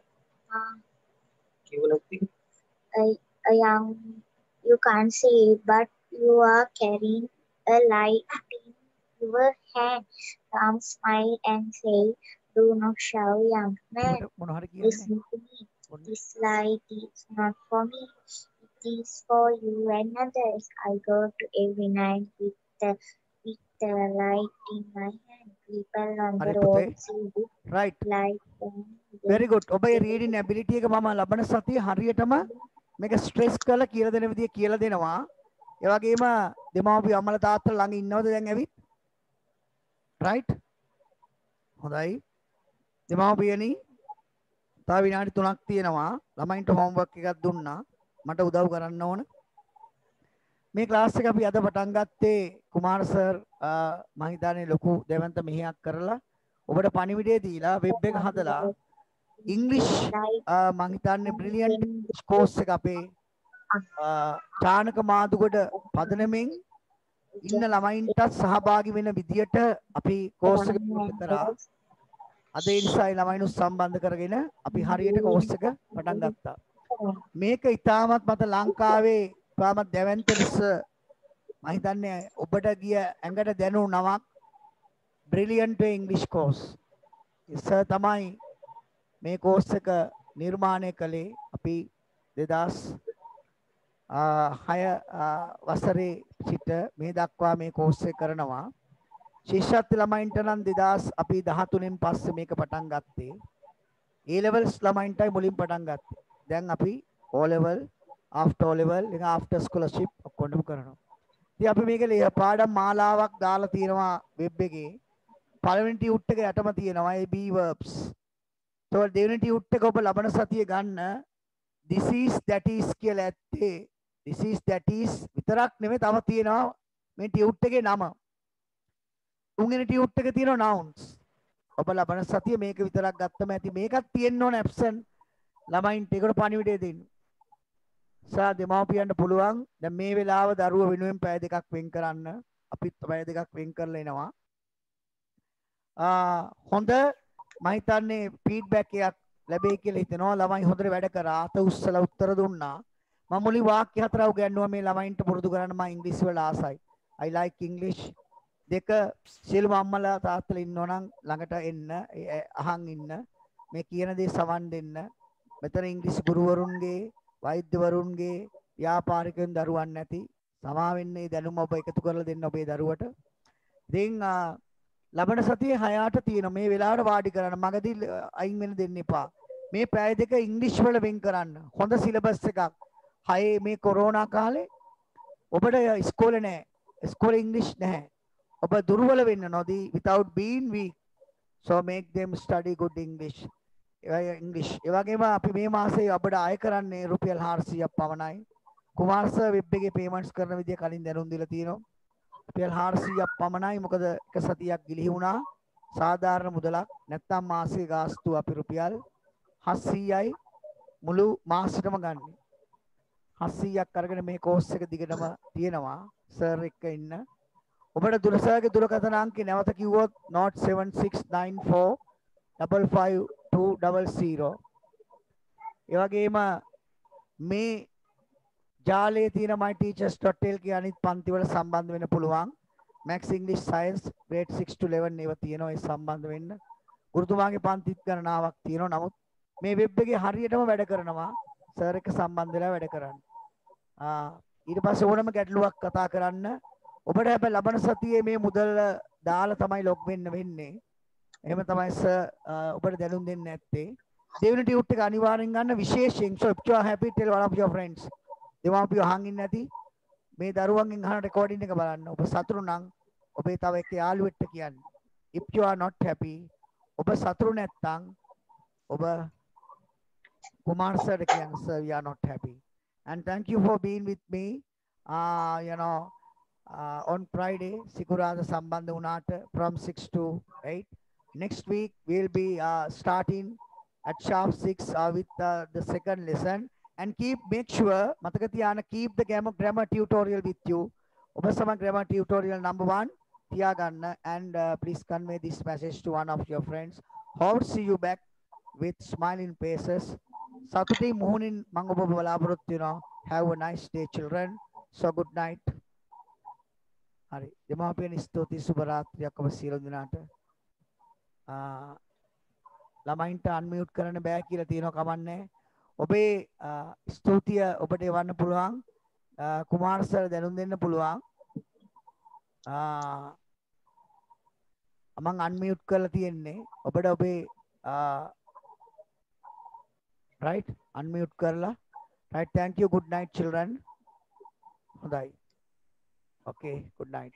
A young, you can't see it, but you are carrying a light in your hand. Ram smiled and said, "Do not shout, young man. මොන හරි කියන්නේ. Listen to me. This light is not for me. It is for you and others. I go to every night with the light in my hand. People on the හරි road පුතේ. see this Right. light and Very good. ඔබේ reading ability එක මම ලබන සතිය හරියටම මේක stress කරලා කියලා දෙන විදිය කියලා දෙනවා. ඒ වගේම දෙමාපිය අම්මලා තාත්තලා ළඟ ඉන්නවද දැන් ඇවිත්? right? හොඳයි. දෙමාපියනි තව විනාඩි 3ක් තියෙනවා. ළමයින්ට homework එකක් දුන්නා. මට උදව් කරන්න ඕන. මේ ක්ලාස් එක අපි අද පටන් ගත්තේ කුමාර සර් මම හිතන්නේ ලොකු දෙවන්ත මෙහෙයක් කරලා ඔබට පණිවිඩය දීලා වෙබ් එක හදලා ඉංග්‍රීසි මම හිතන්නේ බ්‍රිලියන්ට් කෝස් එක අපේ චානක මාදුගොඩ පදනමෙන් ඉන්න ළමයින්ට සහභාගී වෙන විදියට අපි කෝස් එක පුරුදු කරා. අද ඒ නිසා ඒ ළමයිනුත් සම්බන්ධ කරගෙන අපි හරියට කෝස් එක පටන් ගත්තා. මේක ඉතාමත් මත ලංකාවේ ඉතාමත් දැවැන්ත ලෙස මම හිතන්නේ ඔබට ගිය ඇඟට දැනුණු නමක් බ්‍රිලියන්ට් ඉංග්‍රීසි කෝස්. ඉස්සර තමයි මේ කෝස් එක නිර්මාණය කළේ. අපි 2006 වසරේ සිට මේ දක්වා මේ කෝස් එක කරනවා. ශිෂ්‍යත්ව ළමයින්ට නම් 2000 අපි 13න් පස්සේ මේක පටන් ගත්තේ. A levels ළමයින්ටයි මුලින් පටන් ගත්තේ. දැන් අපි O level, after O level, එක after scholarship ඔක්කොම කරනවා. ඉතින් අපි මේක පාඩම් මාලාවක් දාලා තියෙනවා වෙබ් එකේ. පළවෙනි ටියුට් එක යටම තියෙනවා ඒ be verbs. ඒතකොට දෙවෙනි ටියුට් එක ඔබ ලබන සතියේ ගන්න this is that is කියලා ඇත්තේ this is that is විතරක් නෙමෙයි තව තියෙනවා මේ ටියුට් එකේ නම. තුන්වෙනි ටියුට් එකේ තියෙනවා nouns. ඔබ ලබන සතිය මේක විතරක් ගත්තම ඇති. මේකත් තියෙන්න ඕන ඇබ්සන්ට් ළමයින්ට ඒකට පණිවිඩය දෙන්න. සා දෙමාපියන්ට පුළුවන් දැන් මේ වෙලාව දරුව වෙනුවෙන් පැය දෙකක් වෙන් කරන්න. අපිත් පැය දෙකක් වෙන් කරලා එනවා. හොඳ මම හිතන්නේ ෆීඩ්බැක් එකක් ලැබෙයි කියලා හිතෙනවා. ළමයි හොඳට වැඩ කරා. අත උස්සලා උත්තර දුන්නා. මම මුලින් වාක්‍ය හතරක් උගන්වුවා මේ ළමයින්ට පුරුදු කරන්න. මම ඉංග්‍රීසි වල ආසයි. I like English. දෙක සියලුම අම්මලා තාත්තලා ඉන්නවනම් ළඟට එන්න අහන් ඉන්න. මේ කියන දේ සවන් දෙන්න. මෙතන ඉංග්‍රීසි ගුරුවරුන්ගේ වෛද්‍යවරුන්ගේ ව්‍යාපාරිකයන් දරුවන් නැති සමා වෙන්නේ දැනුම ඔබ එකතු කරලා දෙන්න ඔබේ දරුවට. ඉතින් ලබන සතියේ 6ට තියෙන මේ වෙලාවට වාඩි කරන්න. මගදී අයින් වෙන්න දෙන්න එපා. මේ පැය දෙක ඉංග්‍රීසි වල වෙන් කරන්න. හොඳ සිලබස් එකක්. 6 මේ කොරෝනා කාලේ ඔබට ඉස්කෝලේ නැහැ. ඉස්කෝලේ ඉංග්‍රීසි නැහැ. ඔබ දුර්වල වෙන්න නොදී without being weak So make them study good English. English. ඒ වගේම අපි මේ මාසේ අපිට අය කරන්නේ රුපියල් 400ක් පමණයි. කුමාර් සර් වෙබ් එකේ payments කරන විදිය කලින් දැනුම් දීලා තියෙනවා. රුපියල් 400ක් පමණයි. මොකද එක සතියක් ගිලිහි වුණා. සාධාරණ මුදලක්. නැත්තම් මාසික ගාස්තු අපි රුපියල් 700යි මුළු මාසෙටම ගන්න. 700ක් අරගෙන මේ කෝස් එක දිගටම තියෙනවා. සර් එක්ක ඉන්න. ඔබට දුරසර්ගේ දුරකථන අංකය නැවත කිව්වොත් 07694 55200. ඒ වගේම මේ ජාලයේ තියෙන myteachers.lk අනිත් පන්තිවල සම්බන්ධ වෙන්න පුළුවන්. Max English Science grade 6 to 11 ඒවා තියෙනවා. ඒ සම්බන්ධ වෙන්න. ගුරුතුමාගේ පන්තිත් ගණනාවක් තියෙනවා. නමුත් මේ වෙබ් එකේ හරියටම වැඩ කරනවා. සර් එක්ක සම්බන්ධ වෙලා වැඩ කරන්න. ඊට පස්සේ ඕනම ගැටලුවක් කතා කරන්න. ඔබට හැබැයි ලබන සතියේ මේ මුදල් දාලා තමයි ලොග් වෙන්න වෙන්නේ. එහෙම තමයි සර් ඔබට දැනුම් දෙන්නේ නැත්තේ. දෙවෙනි ටියුට් එක අනිවාර්යෙන් ගන්න විශේෂයෙන්. So if you are happy, tell one of your friends. දෙමාපියෝ අහන් ඉන්නේ නැති මේ දරුවන්ගෙන් අහන රෙකෝඩින් එක බලන්න. ඔබ සතුටු නම් ඔබේ තව එක්ක යාළුවෙක්ට කියන්න. If you are not happy, ඔබ සතුටු නැත්නම් ඔබ කුමාර් සර් කියන්න. Sir, we are not happy. And thank you for being with me. On Friday, Sikurada Sambandha Unata from 6 to 8. Next week, we'll be starting at sharp 6 with the second lesson. And make sure, Matakatiyana, keep the grammar tutorial with you. Obasama grammar tutorial number 1, Tiaganna, and please convey this message to one of your friends. Hope see you back with smiling faces. Saturday morning, Mangoba Balabrutino. Have a nice day, children. So good night. Hari, දෙමාපියන් ස්තුති සුබ රාත්‍රියක් ඔබ සියලු දෙනාට. ළමයින්ට unmute කරන්න බෑ කියලා තියෙනවා කමන්නේ. ඔබේ ස්තුතිය ඔබට එවන්න පුළුවන්. කුමාර් සර් දැනුම් දෙන්න පුළුවන්. මම අන්මියුට් කරලා තියෙන්නේ. ඔබට ඔබේ right unmute කරලා. Right, thank you. Good night, children. හොඳයි. Okay, good night.